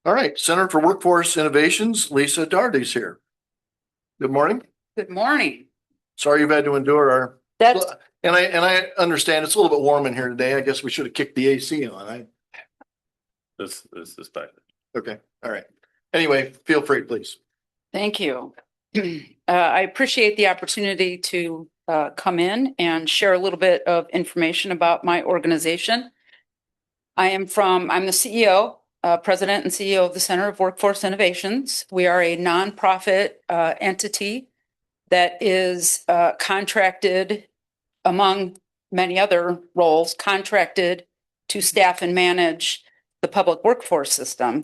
All right, Center for Workforce Innovations, Lisa Darty's here. Good morning. Good morning. Sorry you've had to endure our. And I understand it's a little bit warm in here today. I guess we should have kicked the AC on. This is back. Okay. All right. Anyway, feel free, please. Thank you. I appreciate the opportunity to come in and share a little bit of information about my organization. I'm the CEO, President and CEO of the Center of Workforce Innovations. We are a nonprofit entity that is contracted, among many other roles, contracted to staff and manage the public workforce system.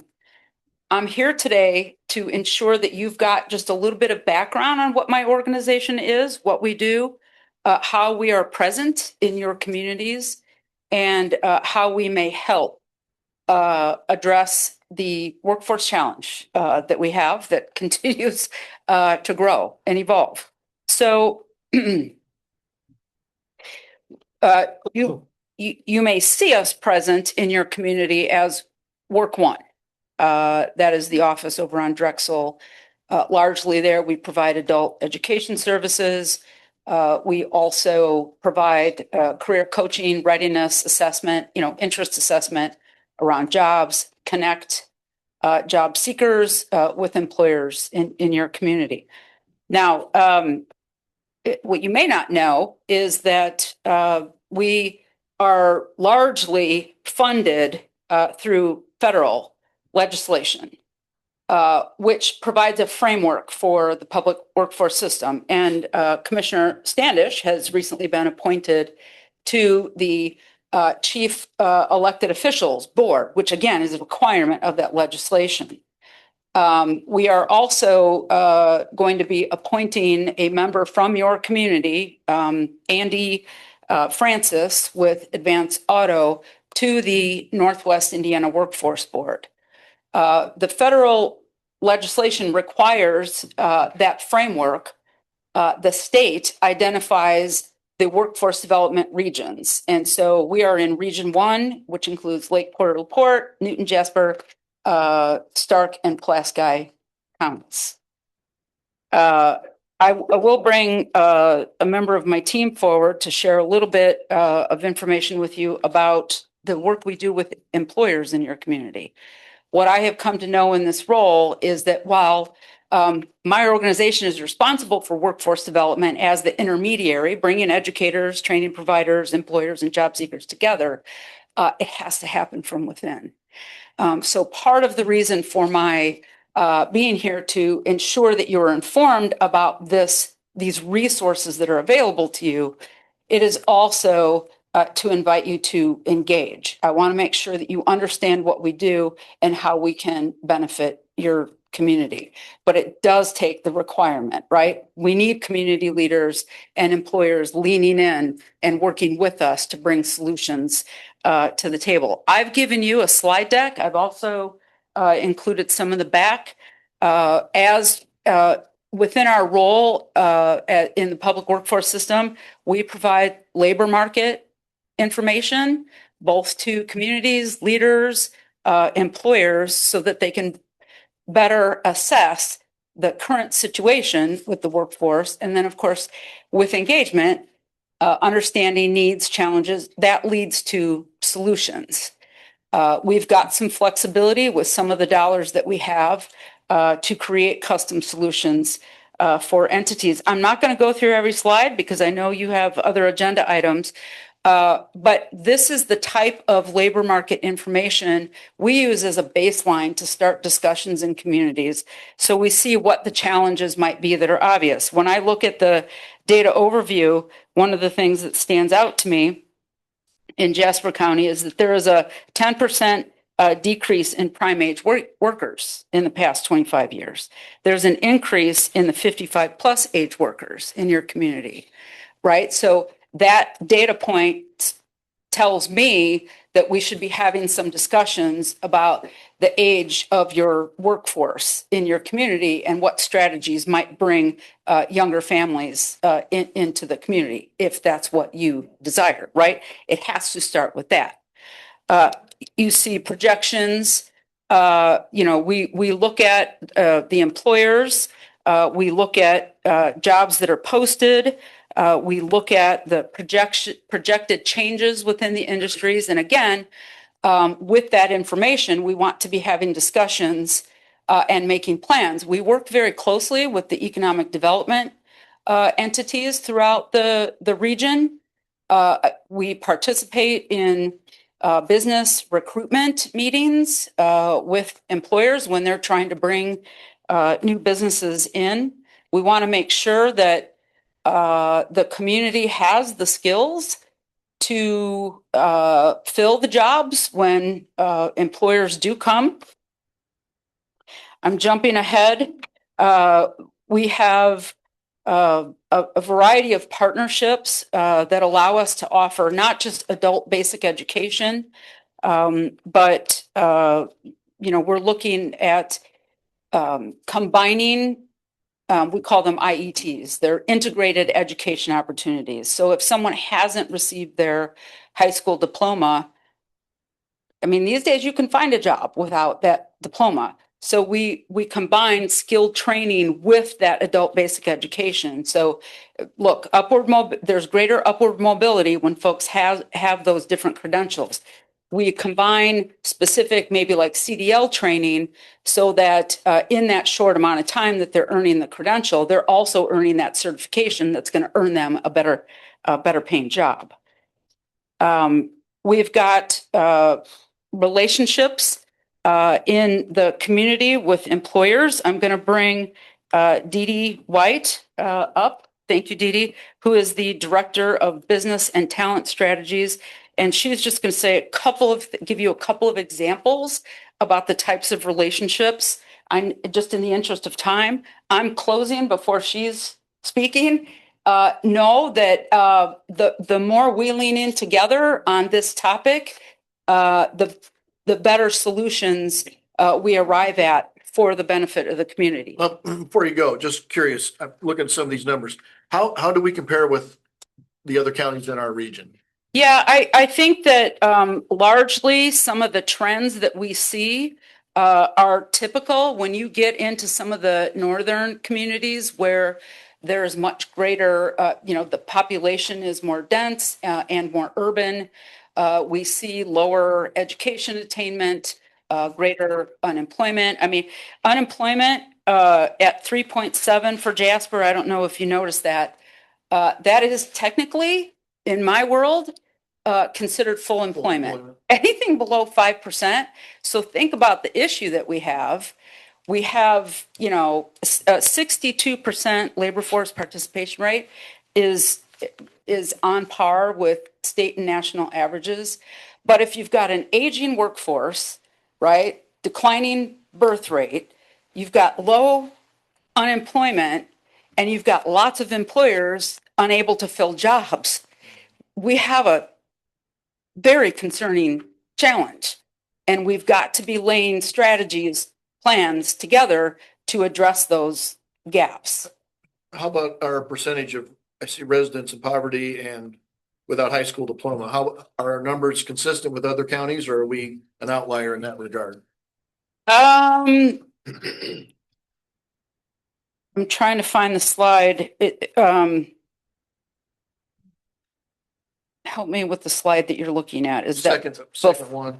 I'm here today to ensure that you've got just a little bit of background on what my organization is, what we do, how we are present in your communities, and how we may help address the workforce challenge that we have that continues to grow and evolve. So you may see us present in your community as Work One. That is the office over on Drexel. Largely there, we provide adult education services. We also provide career coaching, readiness assessment, interest assessment around jobs, connect job seekers with employers in your community. Now, what you may not know is that we are largely funded through federal legislation, which provides a framework for the public workforce system. And Commissioner Standish has recently been appointed to the Chief Elected Officials Board, which again is a requirement of that legislation. We are also going to be appointing a member from your community, Andy Francis with Advanced Auto, to the Northwest Indiana Workforce Board. The federal legislation requires that framework. The state identifies the workforce development regions. And so we are in Region 1, which includes Lake Porter LaPorte, Newton, Jasper, Stark, and Pulaski counties. I will bring a member of my team forward to share a little bit of information with you about the work we do with employers in your community. What I have come to know in this role is that while My organization is responsible for workforce development as the intermediary, bringing educators, training providers, employers, and job seekers together. It has to happen from within. So part of the reason for my being here to ensure that you're informed about these resources that are available to you, it is also to invite you to engage. I want to make sure that you understand what we do and how we can benefit your community. But it does take the requirement, right? We need community leaders and employers leaning in and working with us to bring solutions to the table. I've given you a slide deck. I've also included some in the back. As within our role in the public workforce system, we provide labor market information both to communities, leaders, employers, so that they can better assess the current situation with the workforce. And then, of course, with engagement, understanding needs, challenges, that leads to solutions. We've got some flexibility with some of the dollars that we have to create custom solutions for entities. I'm not going to go through every slide because I know you have other agenda items, but this is the type of labor market information we use as a baseline to start discussions in communities. So we see what the challenges might be that are obvious. When I look at the data overview, one of the things that stands out to me in Jasper County is that there is a 10% decrease in prime age workers in the past 25 years. There's an increase in the 55 plus age workers in your community, right? So that data point tells me that we should be having some discussions about the age of your workforce in your community and what strategies might bring younger families into the community, if that's what you desire, right? It has to start with that. You see projections. We look at the employers. We look at jobs that are posted. We look at the projected changes within the industries. And again, with that information, we want to be having discussions and making plans. We work very closely with the economic development entities throughout the region. We participate in business recruitment meetings with employers when they're trying to bring new businesses in. We want to make sure that the community has the skills to fill the jobs when employers do come. I'm jumping ahead. We have a variety of partnerships that allow us to offer not just adult basic education, but we're looking at combining. We call them IETs. They're integrated education opportunities. So if someone hasn't received their high school diploma, I mean, these days you can find a job without that diploma. So we combine skilled training with that adult basic education. So look, there's greater upward mobility when folks have those different credentials. We combine specific, maybe like CDL training, so that in that short amount of time that they're earning the credential, they're also earning that certification that's going to earn them a better paying job. We've got relationships in the community with employers. I'm going to bring Dee Dee White up. Thank you, Dee Dee, who is the Director of Business and Talent Strategies. And she's just going to say give you a couple of examples about the types of relationships. I'm just in the interest of time, I'm closing before she's speaking. Know that the more we lean in together on this topic, the better solutions we arrive at for the benefit of the community. Well, before you go, just curious, I'm looking at some of these numbers. How do we compare with the other counties in our region? Yeah, I think that largely some of the trends that we see are typical when you get into some of the northern communities where there's much greater, the population is more dense and more urban. We see lower education attainment, greater unemployment. I mean, unemployment at 3.7 for Jasper, I don't know if you noticed that. That is technically, in my world, considered full employment. Anything below 5%. So think about the issue that we have. We have, you know, a 62% labor force participation rate is on par with state and national averages. But if you've got an aging workforce, right, declining birth rate, you've got low unemployment, and you've got lots of employers unable to fill jobs, we have a very concerning challenge. And we've got to be laying strategies, plans together to address those gaps. How about our percentage of, I see residents in poverty and without high school diploma? How are our numbers consistent with other counties, or are we an outlier in that regard? I'm trying to find the slide. Help me with the slide that you're looking at. Is that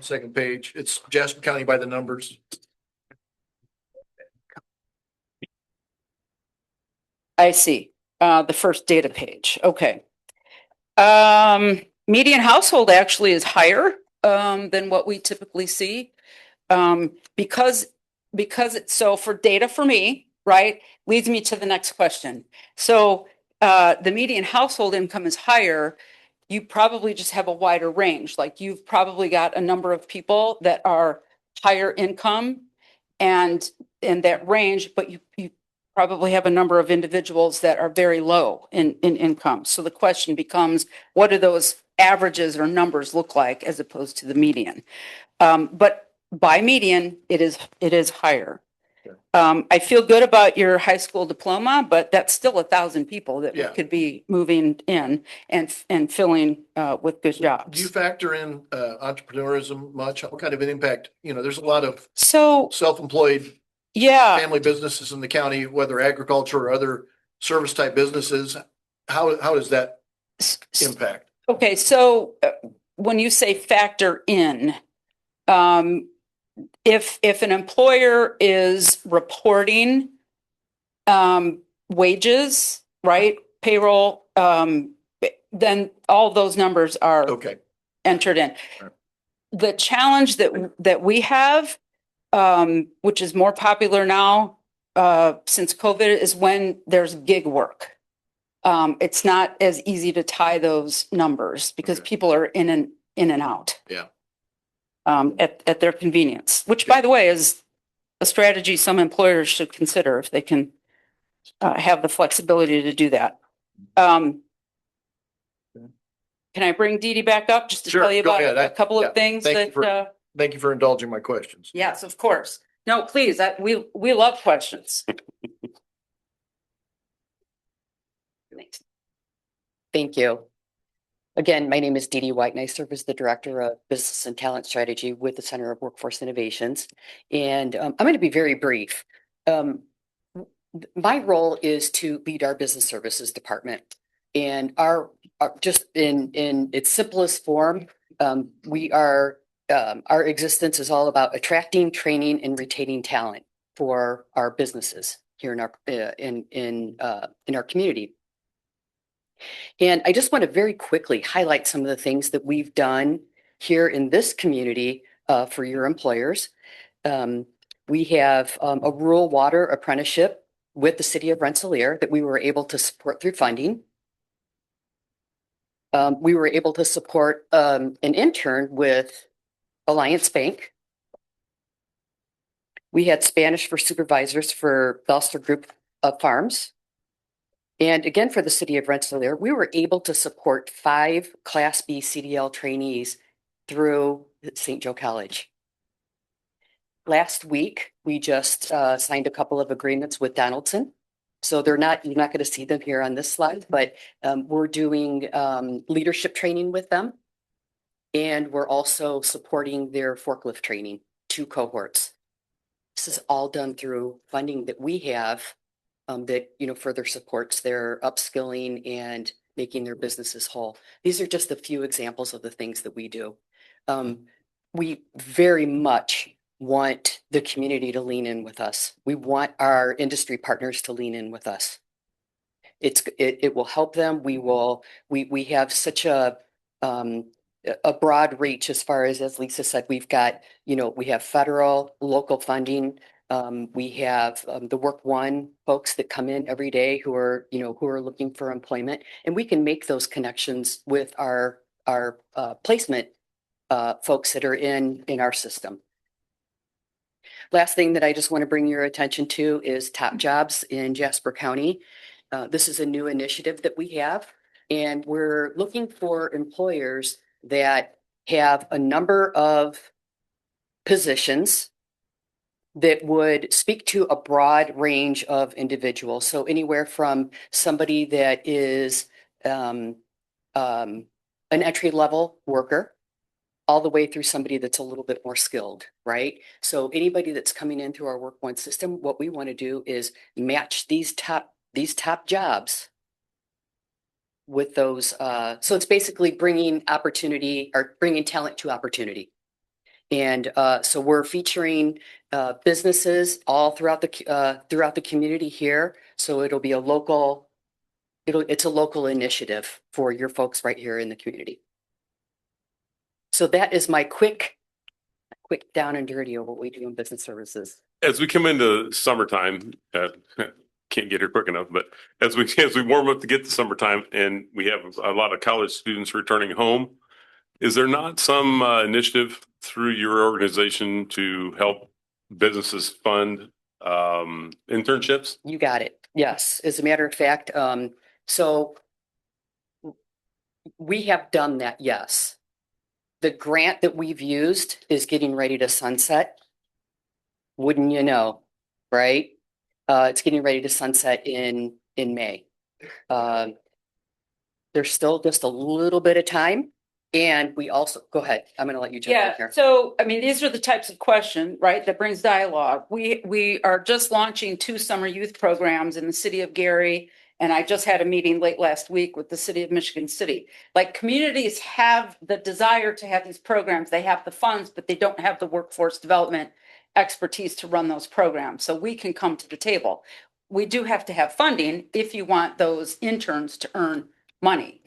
Second page. It's Jasper County by the numbers. I see. The first data page. Okay. Median household actually is higher than what we typically see. Because it's so for data for me, right, leads me to the next question. So the median household income is higher. You probably just have a wider range. Like you've probably got a number of people that are higher income and in that range, but you probably have a number of individuals that are very low in income. So the question becomes, what do those averages or numbers look like as opposed to the median? But by median, it is higher. I feel good about your high school diploma, but that's still 1,000 people that we could be moving in and filling with good jobs. Do you factor in entrepreneurism much? What kind of an impact? You know, there's a lot of so self-employed family businesses in the county, whether agriculture or other service type businesses. How does that impact? Okay, so when you say factor in, if an employer is reporting wages, right, payroll, then all those numbers are entered in. The challenge that we have, which is more popular now since COVID, is when there's gig work. It's not as easy to tie those numbers because people are in and out. Yeah. At their convenience, which by the way is a strategy some employers should consider if they can have the flexibility to do that. Can I bring Dee Dee back up just to tell you about a couple of things Thank you for indulging my questions. Yes, of course. No, please. We love questions. Thank you. Again, my name is Dee Dee White, and I serve as the Director of Business and Talent Strategy with the Center of Workforce Innovations. And I'm going to be very brief. My role is to lead our business services department. And our just in its simplest form, our existence is all about attracting, training, and retaining talent for our businesses here in our community. And I just want to very quickly highlight some of the things that we've done here in this community for your employers. We have a rural water apprenticeship with the city of Rensselaer that we were able to support through funding. We were able to support an intern with Alliance Bank. We had Spanish for supervisors for Belster Group of Farms. And again, for the city of Rensselaer, we were able to support 5 Class B CDL trainees through St. Joe College. Last week, we just signed a couple of agreements with Donaldson. So you're not going to see them here on this slide, but we're doing leadership training with them. And we're also supporting their forklift training, 2 cohorts. This is all done through funding that we have that further supports their upskilling and making their businesses whole. These are just a few examples of the things that we do. We very much want the community to lean in with us. We want our industry partners to lean in with us. It will help them. We have such a broad reach as far as Lisa said, we've got, we have federal, local funding. We have the Work One folks that come in every day who are looking for employment, and we can make those connections with our placement folks that are in our system. Last thing that I just want to bring your attention to is Top Jobs in Jasper County. This is a new initiative that we have, and we're looking for employers that have a number of positions that would speak to a broad range of individuals. So anywhere from somebody that is an entry-level worker all the way through somebody that's a little bit more skilled, right? So anybody that's coming in through our Work One system, what we want to do is match these top jobs with those. So it's basically bringing opportunity or bringing talent to opportunity. And so we're featuring businesses all throughout the community here. So it'll be it's a local initiative for your folks right here in the community. So that is my quick down and dirty of what we do in business services. As we come into summertime, can't get here quick enough, but as we warm up to get to summertime and we have a lot of college students returning home, is there not some initiative through your organization to help businesses fund internships? You got it. Yes. As a matter of fact, so we have done that. Yes. The grant that we've used is getting ready to sunset. Wouldn't you know, right? It's getting ready to sunset in May. There's still just a little bit of time. And we also, go ahead. I'm going to let you jump in here. So, I mean, these are the types of questions, right, that brings dialogue. We are just launching 2 summer youth programs in the city of Gary. And I just had a meeting late last week with the city of Michigan City. Like, communities have the desire to have these programs. They have the funds, but they don't have the workforce development expertise to run those programs. So we can come to the table. We do have to have funding if you want those interns to earn money.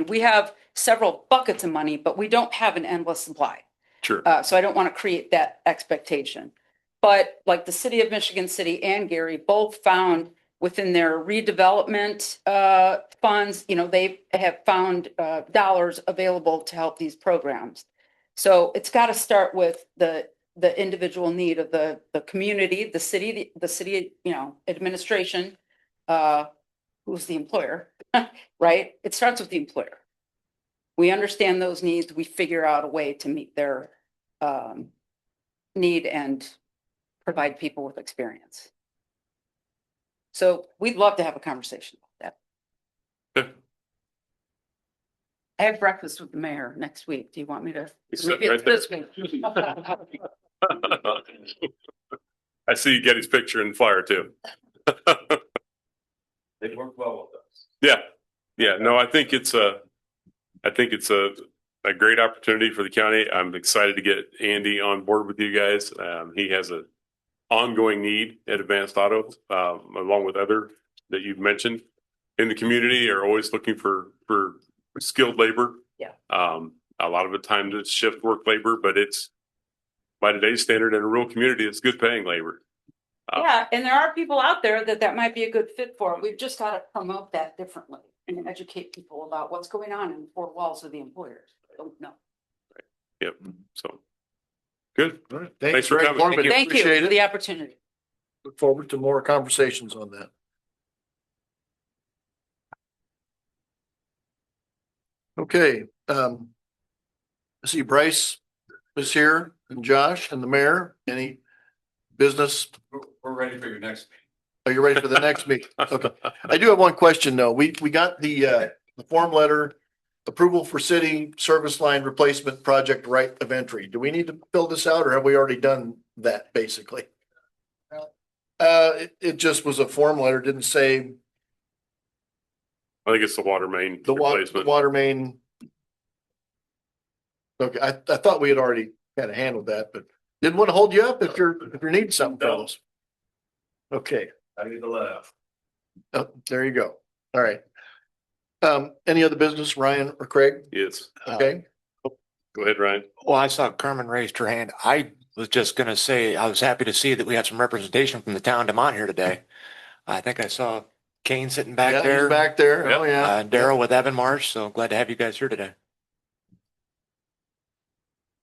We have several buckets of money, but we don't have an endless supply. Sure. So I don't want to create that expectation. But like the city of Michigan City and Gary both found within their redevelopment funds, they have found dollars available to help these programs. So it's got to start with the individual need of the community, the city, administration, who's the employer, right? It starts with the employer. We understand those needs. We figure out a way to meet their need and provide people with experience. So we'd love to have a conversation about that. Okay. I have breakfast with the mayor next week. Do you want me to? Maybe it's this week. I see you get his picture and flyer too. They work well with us. Yeah. No, I think it's a great opportunity for the county. I'm excited to get Andy on board with you guys. He has an ongoing need at Advanced Auto, along with other that you've mentioned in the community are always looking for skilled labor. Yeah. A lot of the time it's shift work labor, but it's by today's standard in a rural community, it's good paying labor. Yeah, and there are people out there that might be a good fit for it. We've just got to promote that differently and educate people about what's going on in the 4 walls of the employers. Don't know. Right. Yep. So good. All right. Thanks for coming. Thank you for the opportunity. Look forward to more conversations on that. Okay. I see Bryce is here and Josh and the mayor. Any business? We're ready for your next meeting. Are you ready for the next meeting? Okay. I do have one question though. We got the form letter approval for city service line replacement project right of entry. Do we need to fill this out or have we already done that basically? It just was a form letter, didn't say. I think it's the water main The replacement. water main. Okay, I thought we had already kind of handled that, but Didn't want to hold you up if you're needing something from us. Okay. I need to laugh. Oh, there you go. All right. Any other business, Ryan or Craig? Yes. Okay. Go ahead, Ryan. Well, I saw Carmen raised her hand. I was just gonna say, I was happy to see that we had some representation from the town of Demont here today. I think I saw Kane sitting back Yeah, there. he's back there. Oh, yeah. Daryl with Evan Marsh, so glad to have you guys here today.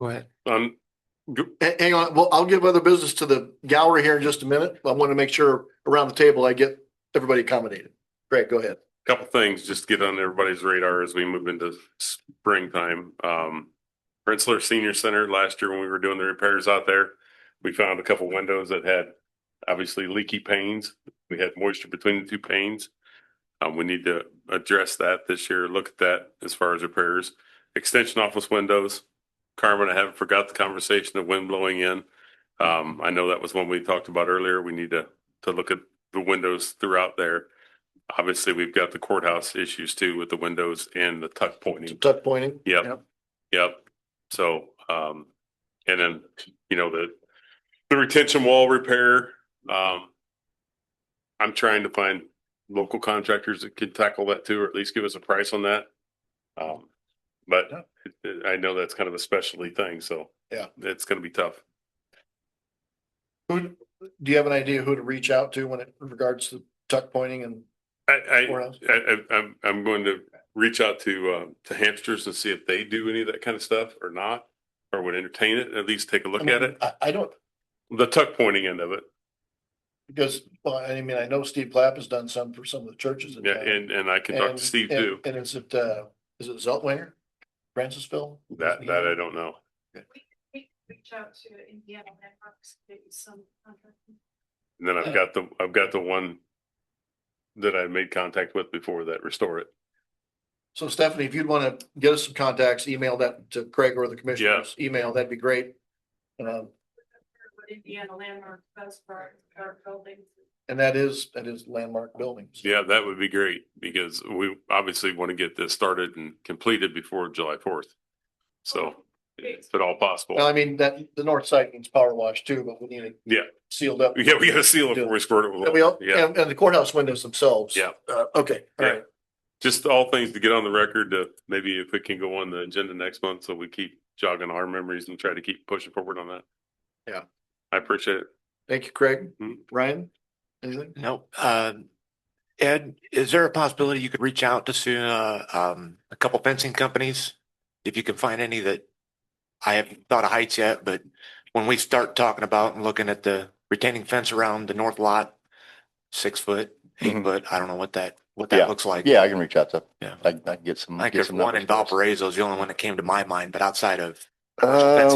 Go ahead. Hang on. Well, I'll give other business to the gallery here in just a minute. I want to make sure around the table I get everybody accommodated. Great, go ahead. Couple things just to get on everybody's radar as we move into springtime. Rensselaer Senior Center, last year when we were doing the repairs out there, we found a couple windows that had obviously leaky panes. We had moisture between the two panes. We need to address that this year, look at that as far as repairs. Extension office windows. Carmen, I haven't forgot the conversation of wind blowing in. I know that was one we talked about earlier. We need to look at the windows throughout there. Obviously, we've got the courthouse issues too with the windows and the tuck pointing. Tuck pointing? Yep. So, and then, the retention wall repair, I'm trying to find local contractors that could tackle that too, or at least give us a price on that. But I know that's kind of a specialty thing, so yeah, it's going to be tough. Do you have an idea who to reach out to when it regards to tuck pointing and? I'm going to reach out to Hamsters and see if they do any of that kind of stuff or not, or would entertain it, at least take a look at it. I don't. The tuck pointing end of it. Because, well, I mean, I know Steve Clapp has done some for some of the churches. Yeah, and I can talk to Steve too. And is it Zeltwanger, Francisville? That I don't know. We reach out to Indiana Landmarks, maybe some contracting. And then I've got the one that I made contact with before that restore it. So Stephanie, if you'd want to get us some contacts, email that to Craig or the commissioner's email, that'd be great. What Indiana Landmarks does for our buildings. And that is landmark buildings. Yeah, that would be great because we obviously want to get this started and completed before July 4th. So if at all possible. Well, I mean, that the north side needs power wash too, but we need it sealed up. Yeah, we got to seal it before we squirt it with water. And the courthouse windows themselves. Yeah. Okay. All right. Just all things to get on the record to maybe if it can go on the agenda next month so we keep jogging our memories and try to keep pushing forward on that. Yeah. I appreciate it. Thank you, Craig. Ryan, anything? No. Ed, is there a possibility you could reach out to a couple fencing companies? If you can find any that I haven't thought of heights yet, but when we start talking about and looking at the retaining fence around the north lot, 6 foot, 8 foot, I don't know what that looks like. Yeah, I can reach out to. Yeah. I can get some. I think there's one in Valparaiso is the only one that came to my mind, but outside of. There's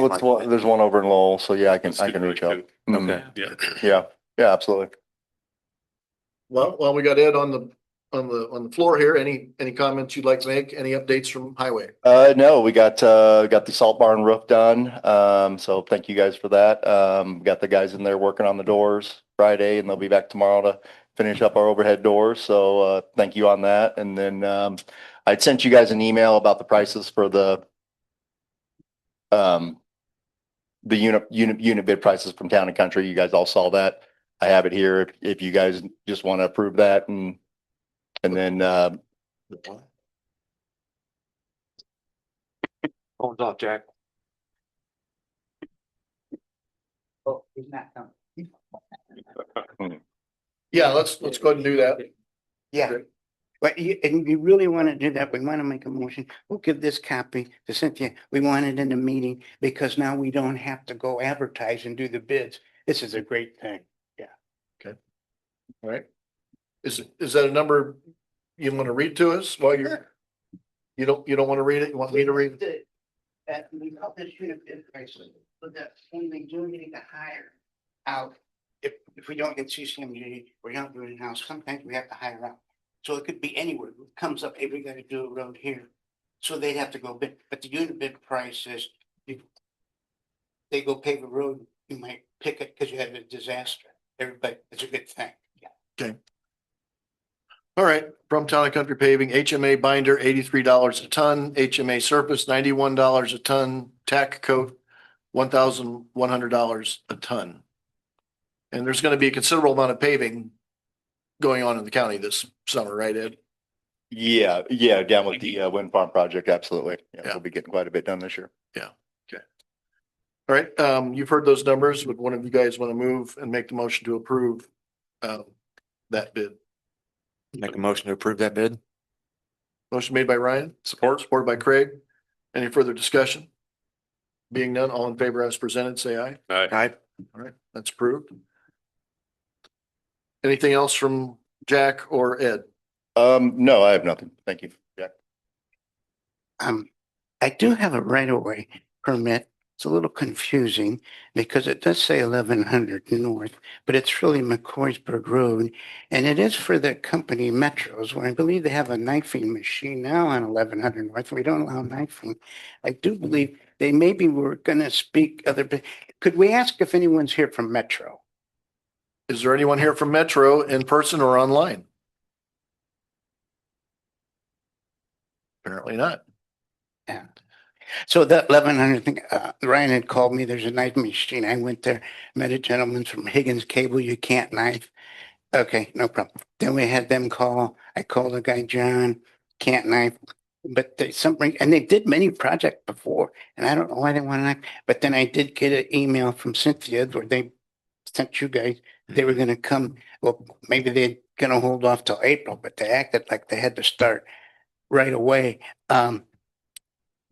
one over in Lowell, so yeah, I can reach out. Okay. Yeah, absolutely. Well, while we got Ed on the floor here, any comments you'd like to make? Any updates from highway? No, we got the salt barn roof done. So thank you guys for that. Got the guys in there working on the doors Friday, and they'll be back tomorrow to finish up our overhead doors. So thank you on that. And then I'd sent you guys an email about the prices for the unit bid prices from Town and Country. You guys all saw that. I have it here if you guys just want to approve that and then Phone's off, Jack. Oh, he's not coming. Yeah, let's go ahead and do that. Yeah. But you really want to do that, we want to make a motion. We'll give this copy to Cynthia. We want it in the meeting because now we don't have to go advertise and do the bids. This is a great thing. Yeah. Okay. All right. Is that a number you want to read to us while you don't want to read it? You want me to read it? We call this unit bid prices, but that's when they do need to hire out. If we don't get CCMG, we're not doing in-house, sometimes we have to hire out. So it could be anywhere. It comes up, hey, we got to do a road here. So they'd have to go bid, but the unit bid price is, if they go pave a road, you might pick it because you had a disaster. Everybody, it's a good thing. Yeah. Okay. All right, from Town and Country Paving, HMA binder, $83 a ton, HMA surface, $91 a ton, tack coat, $1,100 a ton. And there's going to be a considerable amount of paving going on in the county this summer, right, Ed? Yeah, down with the wind farm project, absolutely. Yeah, we'll be getting quite a bit done this year. Yeah, okay. All right, you've heard those numbers. Would one of you guys want to move and make the motion to approve that bid? Make a motion to approve that bid. Motion made by Ryan, supported by Craig. Any further discussion? Being none, all in favor as presented, say aye. Aye. All right, that's approved. Anything else from Jack or Ed? No, I have nothing. Thank you, Jack. I do have a right-of-way permit. It's a little confusing because it does say 1100 North, but it's really McCoysburg Road. And it is for the company Metros, where I believe they have a knifing machine now on 1100 North. We don't allow knifing. I do believe they maybe were going to speak other, could we ask if anyone's here from Metro? Is there anyone here from Metro in person or online? Apparently not. Yeah. So that 1100 thing, Ryan had called me, there's a knife machine. I went there, met a gentleman from Higgins Cable, you can't knife. Okay, no problem. Then we had them call, I called the guy, John, can't knife. But they something, and they did many projects before, and I don't know why they want to knife. But then I did get an email from Cynthia where they sent you guys, they were gonna come, well, maybe they're gonna hold off till April, but they acted like they had to start right away.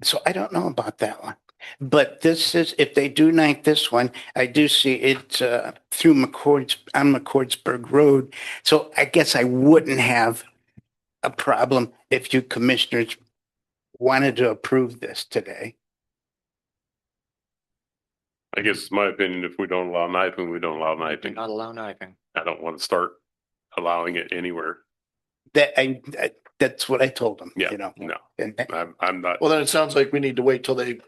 So I don't know about that one. But this is, if they do knife this one, I do see it through on McCordsburg Road. So I guess I wouldn't have a problem if you commissioners wanted to approve this today. I guess it's my opinion, if we don't allow knifing, we don't allow knifing. Not allow knifing. I don't want to start allowing it anywhere. That's what I told them. Yeah, you know. no, And I'm not. Well, then it sounds like we need to wait till they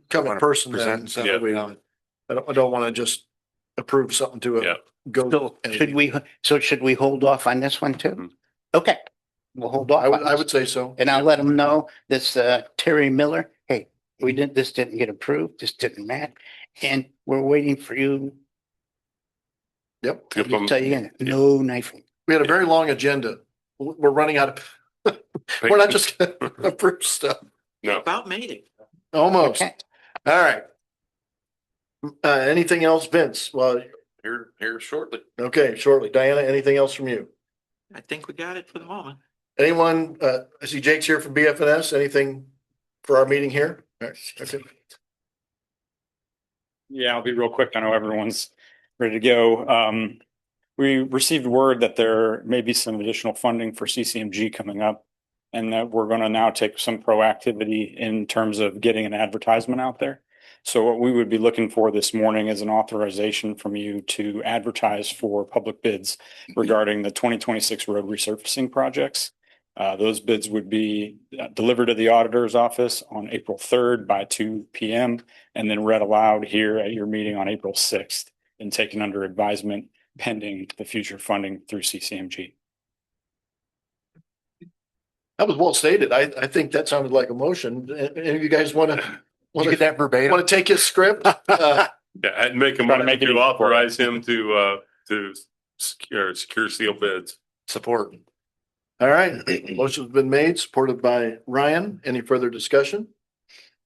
come in person then. 100%. So Yeah. that we, I don't want to just approve something to Yeah. go. should we hold off on this one too? Mhm. Okay, we'll hold off. I would say so. And I'll let them know this Terry Miller, hey, this didn't get approved, this didn't match, and we're waiting for you. Yep. I'll just tell you again, no knifing. We had a very long agenda. We're running out of, we're not just gonna approve stuff. No. About made it. Almost. Okay. All right. Anything else, Vince? Well, Here shortly. okay, shortly. Diana, anything else from you? I think we got it for the moment. Anyone, I see Jake's here from BFNS. Anything for our meeting here? All right, okay. Yeah, I'll be real quick. I know everyone's ready to go. We received word that there may be some additional funding for CCMG coming up, and that we're going to now take some proactivity in terms of getting an advertisement out there. So what we would be looking for this morning is an authorization from you to advertise for public bids regarding the 2026 road resurfacing projects. Those bids would be delivered to the auditor's office on April 3rd by 2 p.m. and then read aloud here at your meeting on April 6th and taken under advisement pending the future funding through CCMG. That was well stated. I think that sounded like a motion. Any of you guys want to get that verbatim? Want to take his script? Yeah, I'd make a Try to motion make it to easy. authorize him to secure seal bids. Support. All right, motion's been made, supported by Ryan. Any further discussion?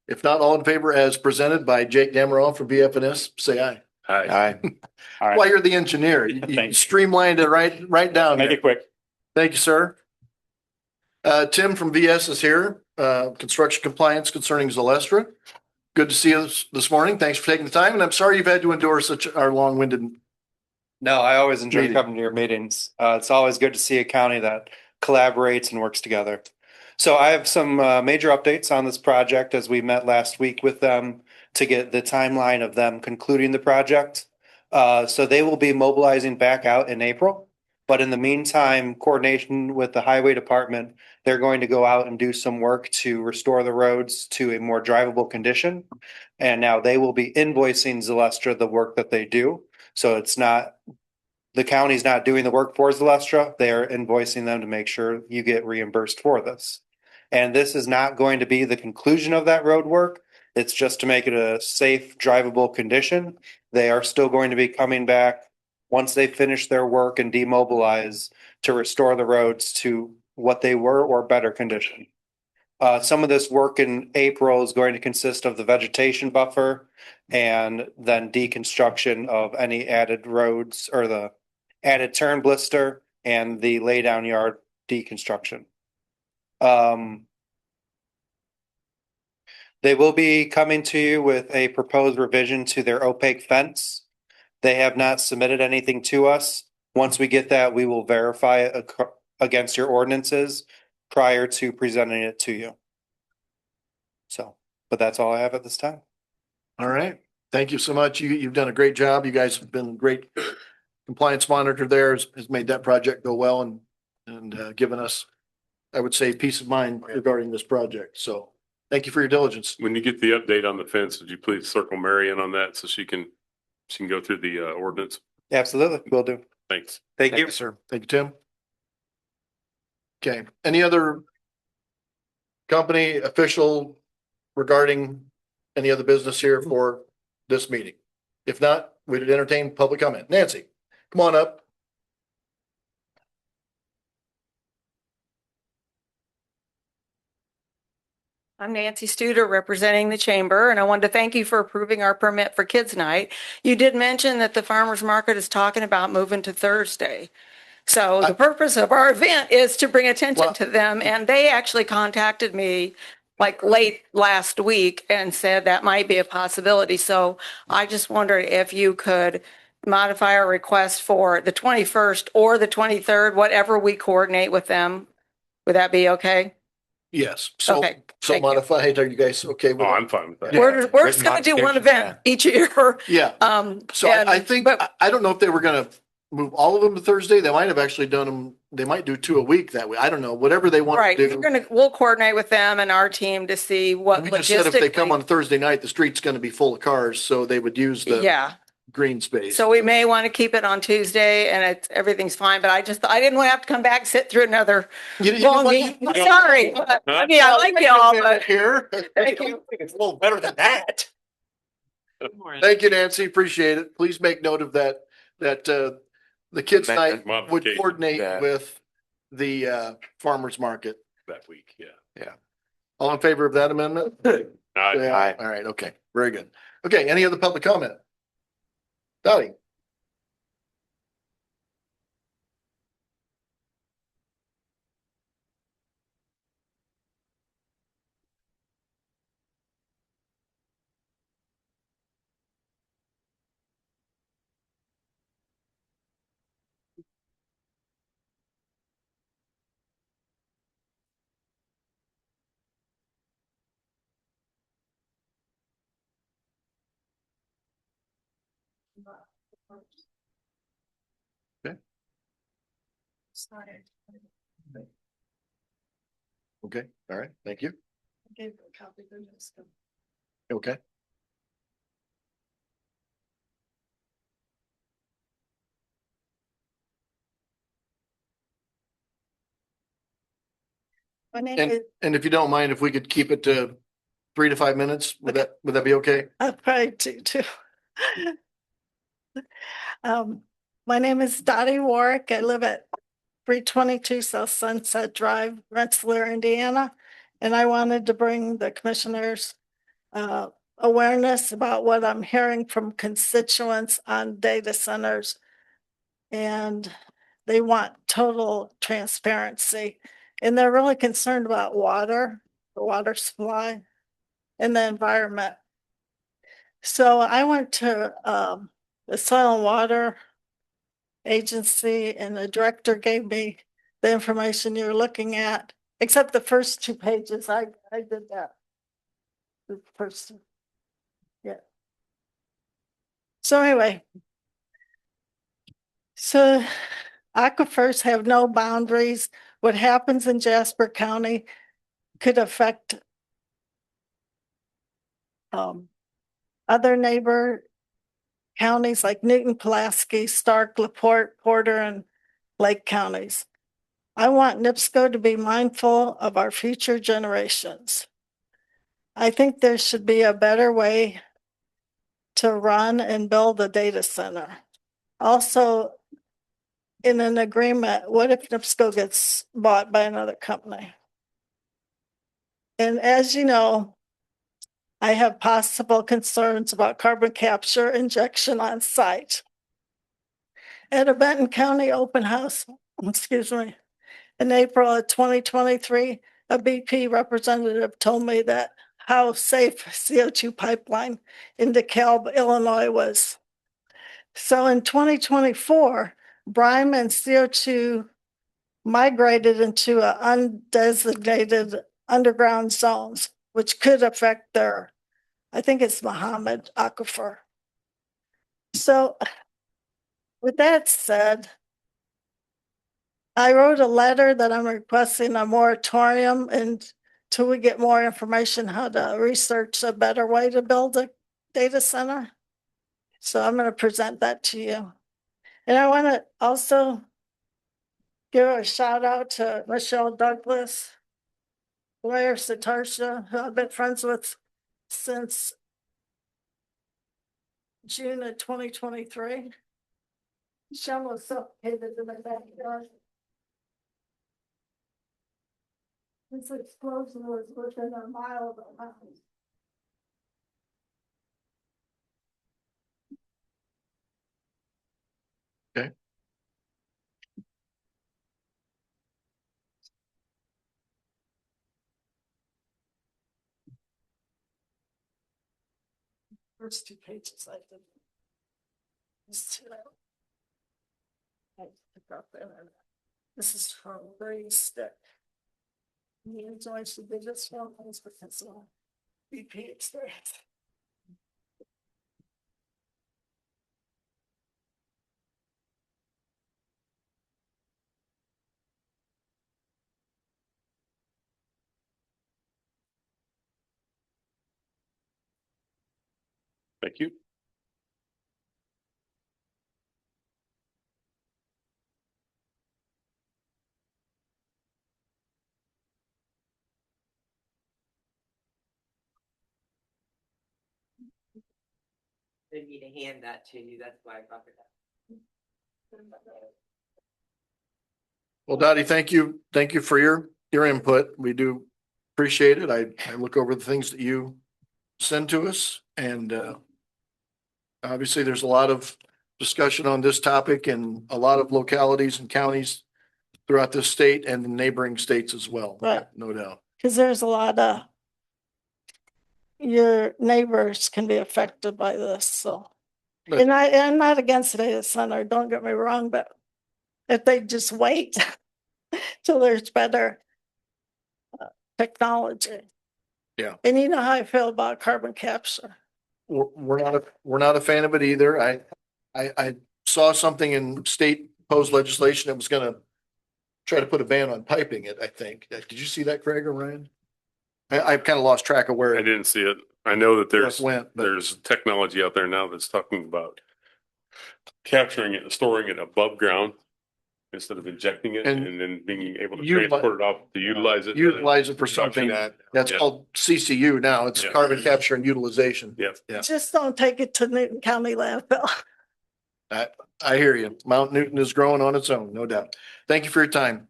If not, all in favor as presented by Jake Dameron from BFNS, say aye. Aye. All right. Well, you're the engineer. You Thanks. streamlined it right down. Make there. it quick. Thank you, sir. Tim from VS is here, construction compliance concerning Zalestra. Good to see us this morning. Thanks for taking the time, and I'm sorry you've had to endure such our long-winded. No, I always enjoy Meeting. coming to your meetings. It's always good to see a county that collaborates and works together. So I have some major updates on this project as we met last week with them to get the timeline of them concluding the project. So they will be mobilizing back out in April. But in the meantime, coordination with the highway department, they're going to go out and do some work to restore the roads to a more drivable condition. And now they will be invoicing Zalestra the work that they do. So it's not, the county's not doing the work for Zalestra. They are invoicing them to make sure you get reimbursed for this. And this is not going to be the conclusion of that road work. It's just to make it a safe, drivable condition. They are still going to be coming back once they finish their work and demobilize to restore the roads to what they were or better condition. Some of this work in April is going to consist of the vegetation buffer and then deconstruction of any added roads or the added turn blister and the laydown yard deconstruction. They will be coming to you with a proposed revision to their opaque fence. They have not submitted anything to us. Once we get that, we will verify it against your ordinances prior to presenting it to you. So, but that's all I have at this time. All right. Thank you so much. You've done a great job. You guys have been great. Compliance monitor there has made that project go well and given us, I would say, peace of mind regarding this project. So thank you for your diligence. When you get the update on the fence, would you please circle Mary in on that so she can go through the ordinance? Absolutely, will do. Thanks. Thank you, sir. Thank you, Tim. Okay. Any other company official regarding any other business here for this meeting? If not, we'd entertain public comment. Nancy, come on up. I'm Nancy Studer representing the chamber, and I wanted to thank you for approving our permit for Kids Night. You did mention that the farmers market is talking about moving to Thursday. So the purpose of our event is to bring attention to them, and they actually contacted me like late last week and said that might be a possibility. So I just wondered if you could modify our request for the 21st or the 23rd, whatever we coordinate with them. Would that be okay? Yes. So, Okay, so thank you. modified. Are you guys okay with Oh, that? I'm fine with that. We're just going to do one event each year. Yeah. So I think, I don't know if they were going to move all of them to Thursday. They might have actually done them. They might do 2 a week that way. I don't know, whatever they want Right, to do. we'll coordinate with them and our team to see what We just said if they come logistically. on Thursday night, the street's going to be full of cars, so they would use the Yeah, green space. so we may want to keep it on Tuesday and everything's fine, but I didn't want to have to come back, and sit through another long meeting. I'm sorry. But, I mean, I like y'all, but here. thank you. It's a little better than that. Thank you, Nancy. Appreciate it. Please make note of that, the kids' night would Modification, coordinate yeah. with the farmer's market. that week. Yeah. Yeah. All in favor of that amendment? Aye. All right, okay, very good. Okay, any other public comment? Dottie? Okay. Sorry. Okay, all right, thank you. I gave you a copy. They're just gonna- Okay. My name And, is, and if you don't mind, if we could keep it to 3 to 5 minutes, would that be okay? I tried to too. My name is Dottie Warwick. I live at 322 South Sunset Drive, Rensselaer, Indiana. And I wanted to bring the commissioners awareness about what I'm hearing from constituents on data centers. And they want total transparency. And they're really concerned about water, the water supply, and the environment. So I went to the Soil and Water Agency, and the director gave me the information you're looking at, except the first 2 pages. I did that. The first, yeah. So anyway, so aquifers have no boundaries. What happens in Jasper County could affect other neighbor counties like Newton, Pulaski, Stark, LaPorte, Porter, and Lake counties. I want NIPSCO to be mindful of our future generations. I think there should be a better way to run and build a data center. Also, in an agreement, what if NIPSCO gets bought by another company? And as you know, I have possible concerns about carbon capture injection on site. At a Benton County open house, excuse me, in April of 2023, a BP representative told me that how safe CO2 pipeline into DeKalb, Illinois was. So in 2024, brine and CO2 migrated into undesignated underground zones, which could affect their, I think it's Muhammad Aquifer. So with that said, I wrote a letter that I'm requesting a moratorium until we get more information how to research a better way to build a data center. So I'm going to present that to you. And I want to also give a shout out to Michelle Douglas, Blair Satarsha, who I've been friends with since June of 2023. She almost suffocated in my backyard. This explosion was within a mile of the house. Okay. First two pages I did. This is her very stick. He enjoys the biggest one because of BP experience. Thank you. They need to hand that to you, that's why I brought it up. Well, Dottie, thank you. Thank you for your input. We do appreciate it. I look over the things that you send to us and obviously there's a lot of discussion on this topic in a lot of localities and counties throughout this state and the neighboring states as well. Right. No doubt. Because there's a lot of your neighbors can be affected by this, so. And I'm not against the data center, don't get me wrong, but if they just wait till there's better technology. Yeah. And you know how I feel about carbon capture. We're not a fan of it either. I saw something in state proposed legislation that was gonna try to put a ban on piping it, I think. Did you see that, Craig or Ryan? I've kind of lost track of where I didn't see it. I know that there's went, but there's technology out there now that's talking about capturing it and storing it above ground instead of injecting it and then being able to transport it off to utilize it. Utilize it for something that's called CCU now. It's carbon capture and utilization. Yeah. Just don't take it to Newton County landfill. I hear you. Mount Newton is growing on its own, no doubt. Thank you for your time.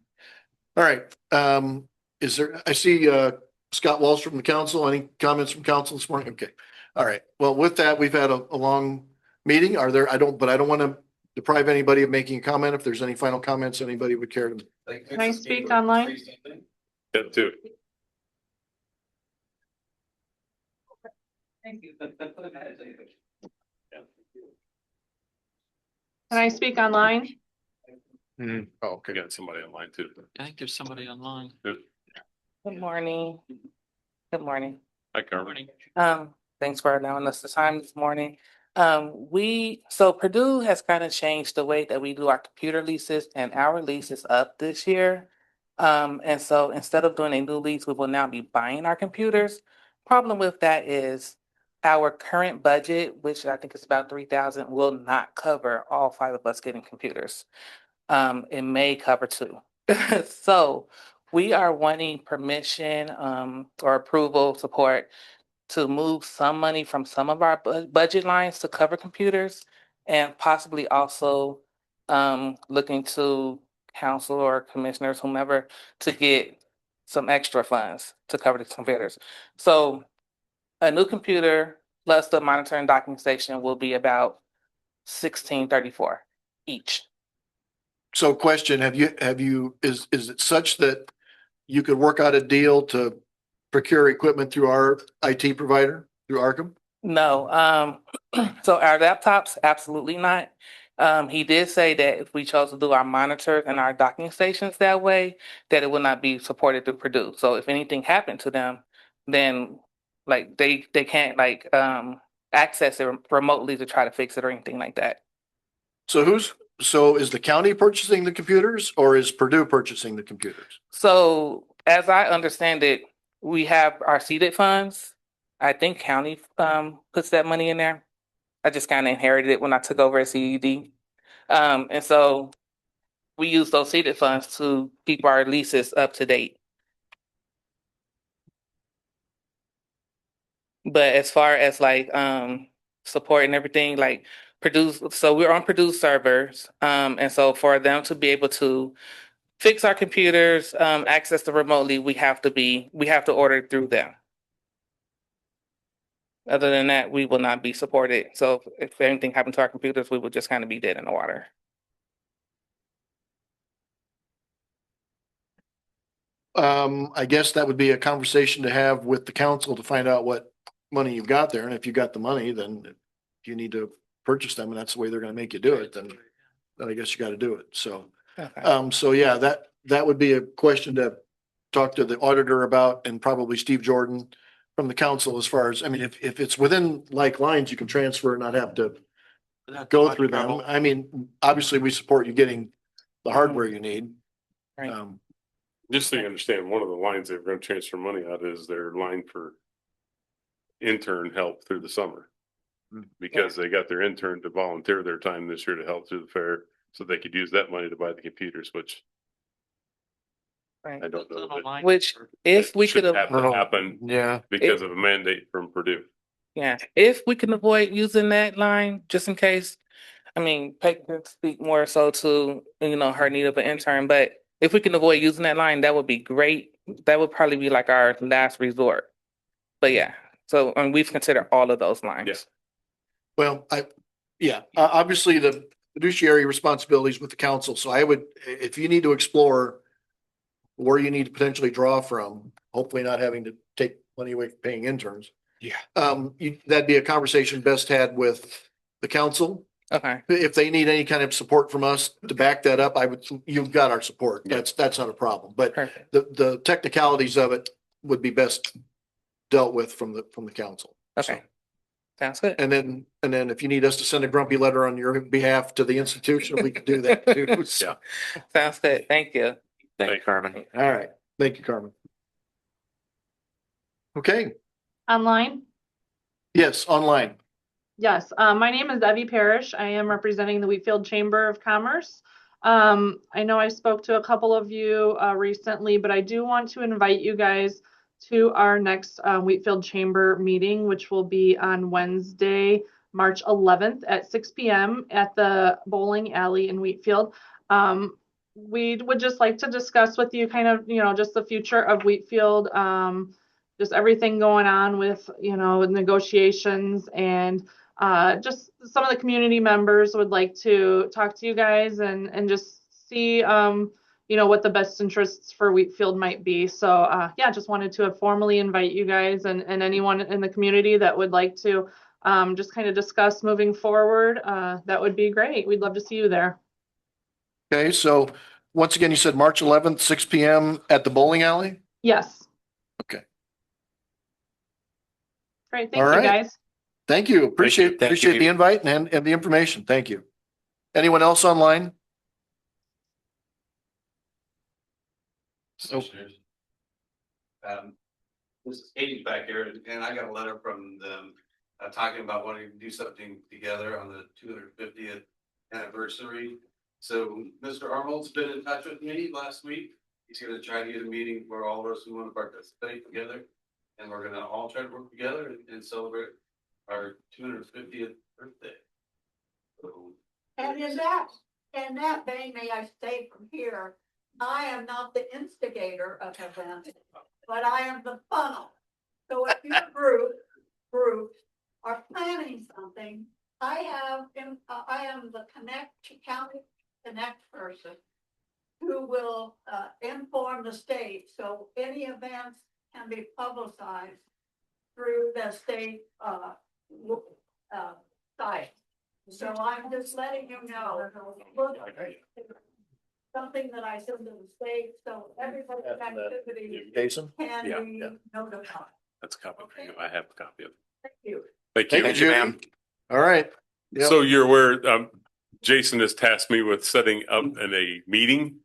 All right. I see Scott Walsh from the council. Any comments from council this morning? Okay. All right. Well, with that, we've had a long meeting. I don't want to deprive anybody of making a comment. If there's any final comments, anybody would care to. Can I speak online? Yeah, too. Thank you. Can I speak online? Oh, okay. Got somebody online too. I think there's somebody online. Good morning. Good morning. Hi, Carmen. Thanks for allowing us the time this morning. So Purdue has kind of changed the way that we do our computer leases, and our lease is up this year. And so instead of doing a new lease, we will now be buying our computers. Problem with that is our current budget, which I think is about 3,000, will not cover all 5 of us getting computers. It may cover 2. So we are wanting permission or approval support to move some money from some of our budget lines to cover computers, and possibly also looking to council or commissioners, whomever, to get some extra funds to cover the computers. So a new computer plus the monitoring docking station will be about $1,634 each. So question, is it such that you could work out a deal to procure equipment through our IT provider, through Arkham? No, so our laptops, absolutely not. He did say that if we chose to do our monitors and our docking stations that way, that it would not be supported through Purdue. So if anything happened to them, then like they can't like access it remotely to try to fix it or anything like that. So is the county purchasing the computers or is Purdue purchasing the computers? So as I understand it, we have our seeded funds. I think county puts that money in there. I just kind of inherited it when I took over as CED. And so we use those seeded funds to keep our leases up to date. But as far as like support and everything, like Purdue, so we're on Purdue servers. And so for them to be able to fix our computers, access them remotely, we have to order it through them. Other than that, we will not be supported. So if anything happened to our computers, we would just kind of be dead in the water. I guess that would be a conversation to have with the council to find out what money you've got there. And if you got the money, then if you need to purchase them and that's the way they're gonna make you do it, then I guess you gotta do it. So, Okay. so yeah, that would be a question to talk to the auditor about and probably Steve Jordan from the council as far as, I mean, if it's within like lines, you can transfer and not have to go through them. I mean, obviously we support you getting the hardware you need. Right. Just so you understand, one of the lines they're going to transfer money out is their line for intern help through the summer. Because they got their intern to volunteer their time this year to help through the fair, so they could use that money to buy the computers, which Right. I don't know. Which if we could Shouldn't have have, to happen Yeah. because of a mandate from Purdue. yeah, if we can avoid using that line, just in case. I mean, Peg can speak more so to, her need of an intern, but if we can avoid using that line, that would be great. That would probably be like our last resort. But yeah, so we've considered all of those lines. Yes. Well, obviously the fiduciary responsibilities with the council. So I would, if you need to explore where you need to potentially draw from, hopefully not having to take money away from paying interns. Yeah. That'd be a conversation best had with the council. Okay. If they need any kind of support from us to back that up, you've got our support. That's not a problem. But Perfect. the technicalities of it would be best dealt with from the council. Okay. Sounds good. And then if you need us to send a grumpy letter on your behalf to the institution, we could do that too. So, Sounds good. Thank you. Thank you, Carmen. all right. Thank you, Carmen. Okay. Online? Yes, online. Yes, my name is Evie Parrish. I am representing the Wheatfield Chamber of Commerce. I know I spoke to a couple of you recently, but I do want to invite you guys to our next Wheatfield Chamber meeting, which will be on Wednesday, March 11th at 6 p.m. at the bowling alley in Wheatfield. We would just like to discuss with you kind of, just the future of Wheatfield, just everything going on with, negotiations, and just some of the community members would like to talk to you guys and just see, what the best interests for Wheatfield might be. So just wanted to formally invite you guys and anyone in the community that would like to just kind of discuss moving forward. That would be great. We'd love to see you there. Okay. So once again, you said March 11th, 6 p.m. at the bowling alley? Yes. Okay. Great. Thank All you, right. guys. Thank you. Appreciate the invite and the information. Thank you. Anyone else online? This is Katie's back here, and I got a letter from them talking about wanting to do something together on the 250th anniversary. So Mr. Arnold's been in touch with me last week. He's going to try to get a meeting for all of us who want to participate together. and we're gonna all try to work together and celebrate our 250th birthday. So, And in that vein, may I say from here, I am not the instigator of events, but I am the funnel. So if your groups are planning something, I am the county connect person who will inform the state, so any events can be publicized through the state site. So I'm just letting you know, something that I send to the state, so everybody's activity Jason? can Yeah. be notified. That's a copy. I have a copy of it. Thank you. Thank you. Thank you, ma'am. All right. Yep. So you're aware, Jason has tasked me with setting up a meeting.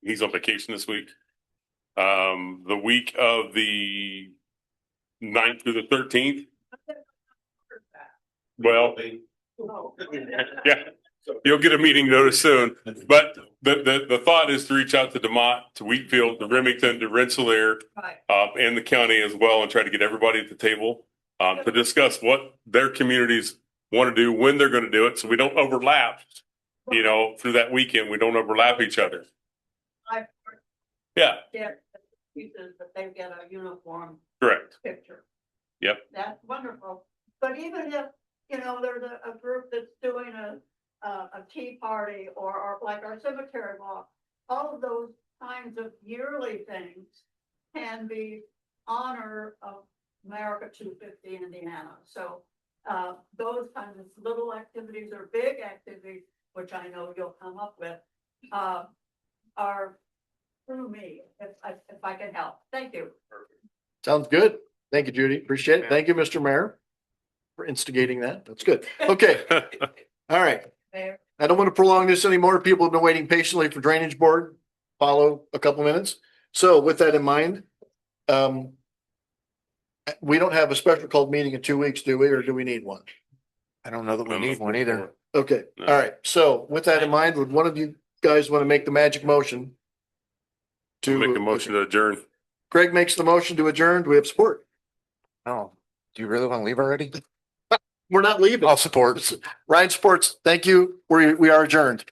He's on vacation this week. The week of the 9th through the 13th. Well, yeah, you'll get a meeting notice soon. But the thought is to reach out to DeMott, to Wheatfield, to Remington, to Rensselaer, and the county as well, and try to get everybody at the table to discuss what their communities want to do, when they're going to do it, so we don't overlap. You know, through that weekend, we don't overlap each other. Yeah. Pieces, but they get a uniform. Correct. Picture. Yep. That's wonderful. But even if, there's a group that's doing a tea party or like our cemetery walk, all of those kinds of yearly things can be honor of America 250 Indiana. So those kinds of little activities or big activities, which I know you'll come up with, are through me, if I can help. Thank you. Sounds good. Thank you, Judy. Appreciate it. Thank you, Mr. Mayor, for instigating that. That's good. Okay. All right. I don't want to prolong this anymore. People have been waiting patiently for Drainage Board. Follow a couple minutes. So with that in mind, we don't have a special called meeting in 2 weeks, do we? Or do we need one? I don't know that we need one either. Okay. No. All right. So with that in mind, would one of you guys want to make the magic motion? To make a motion to adjourn. Greg makes the motion to adjourn. Do we have support? Oh, do you really want to leave already? We're not leaving. I'll support. Ryan supports. Thank you. We are adjourned.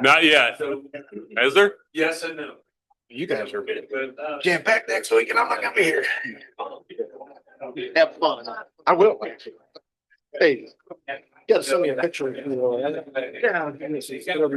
Not yet. Is there? Yes and no. You guys are jam packed next week, and I'm not gonna be here. Have fun. I will. Hey, you gotta send me a picture. Yeah.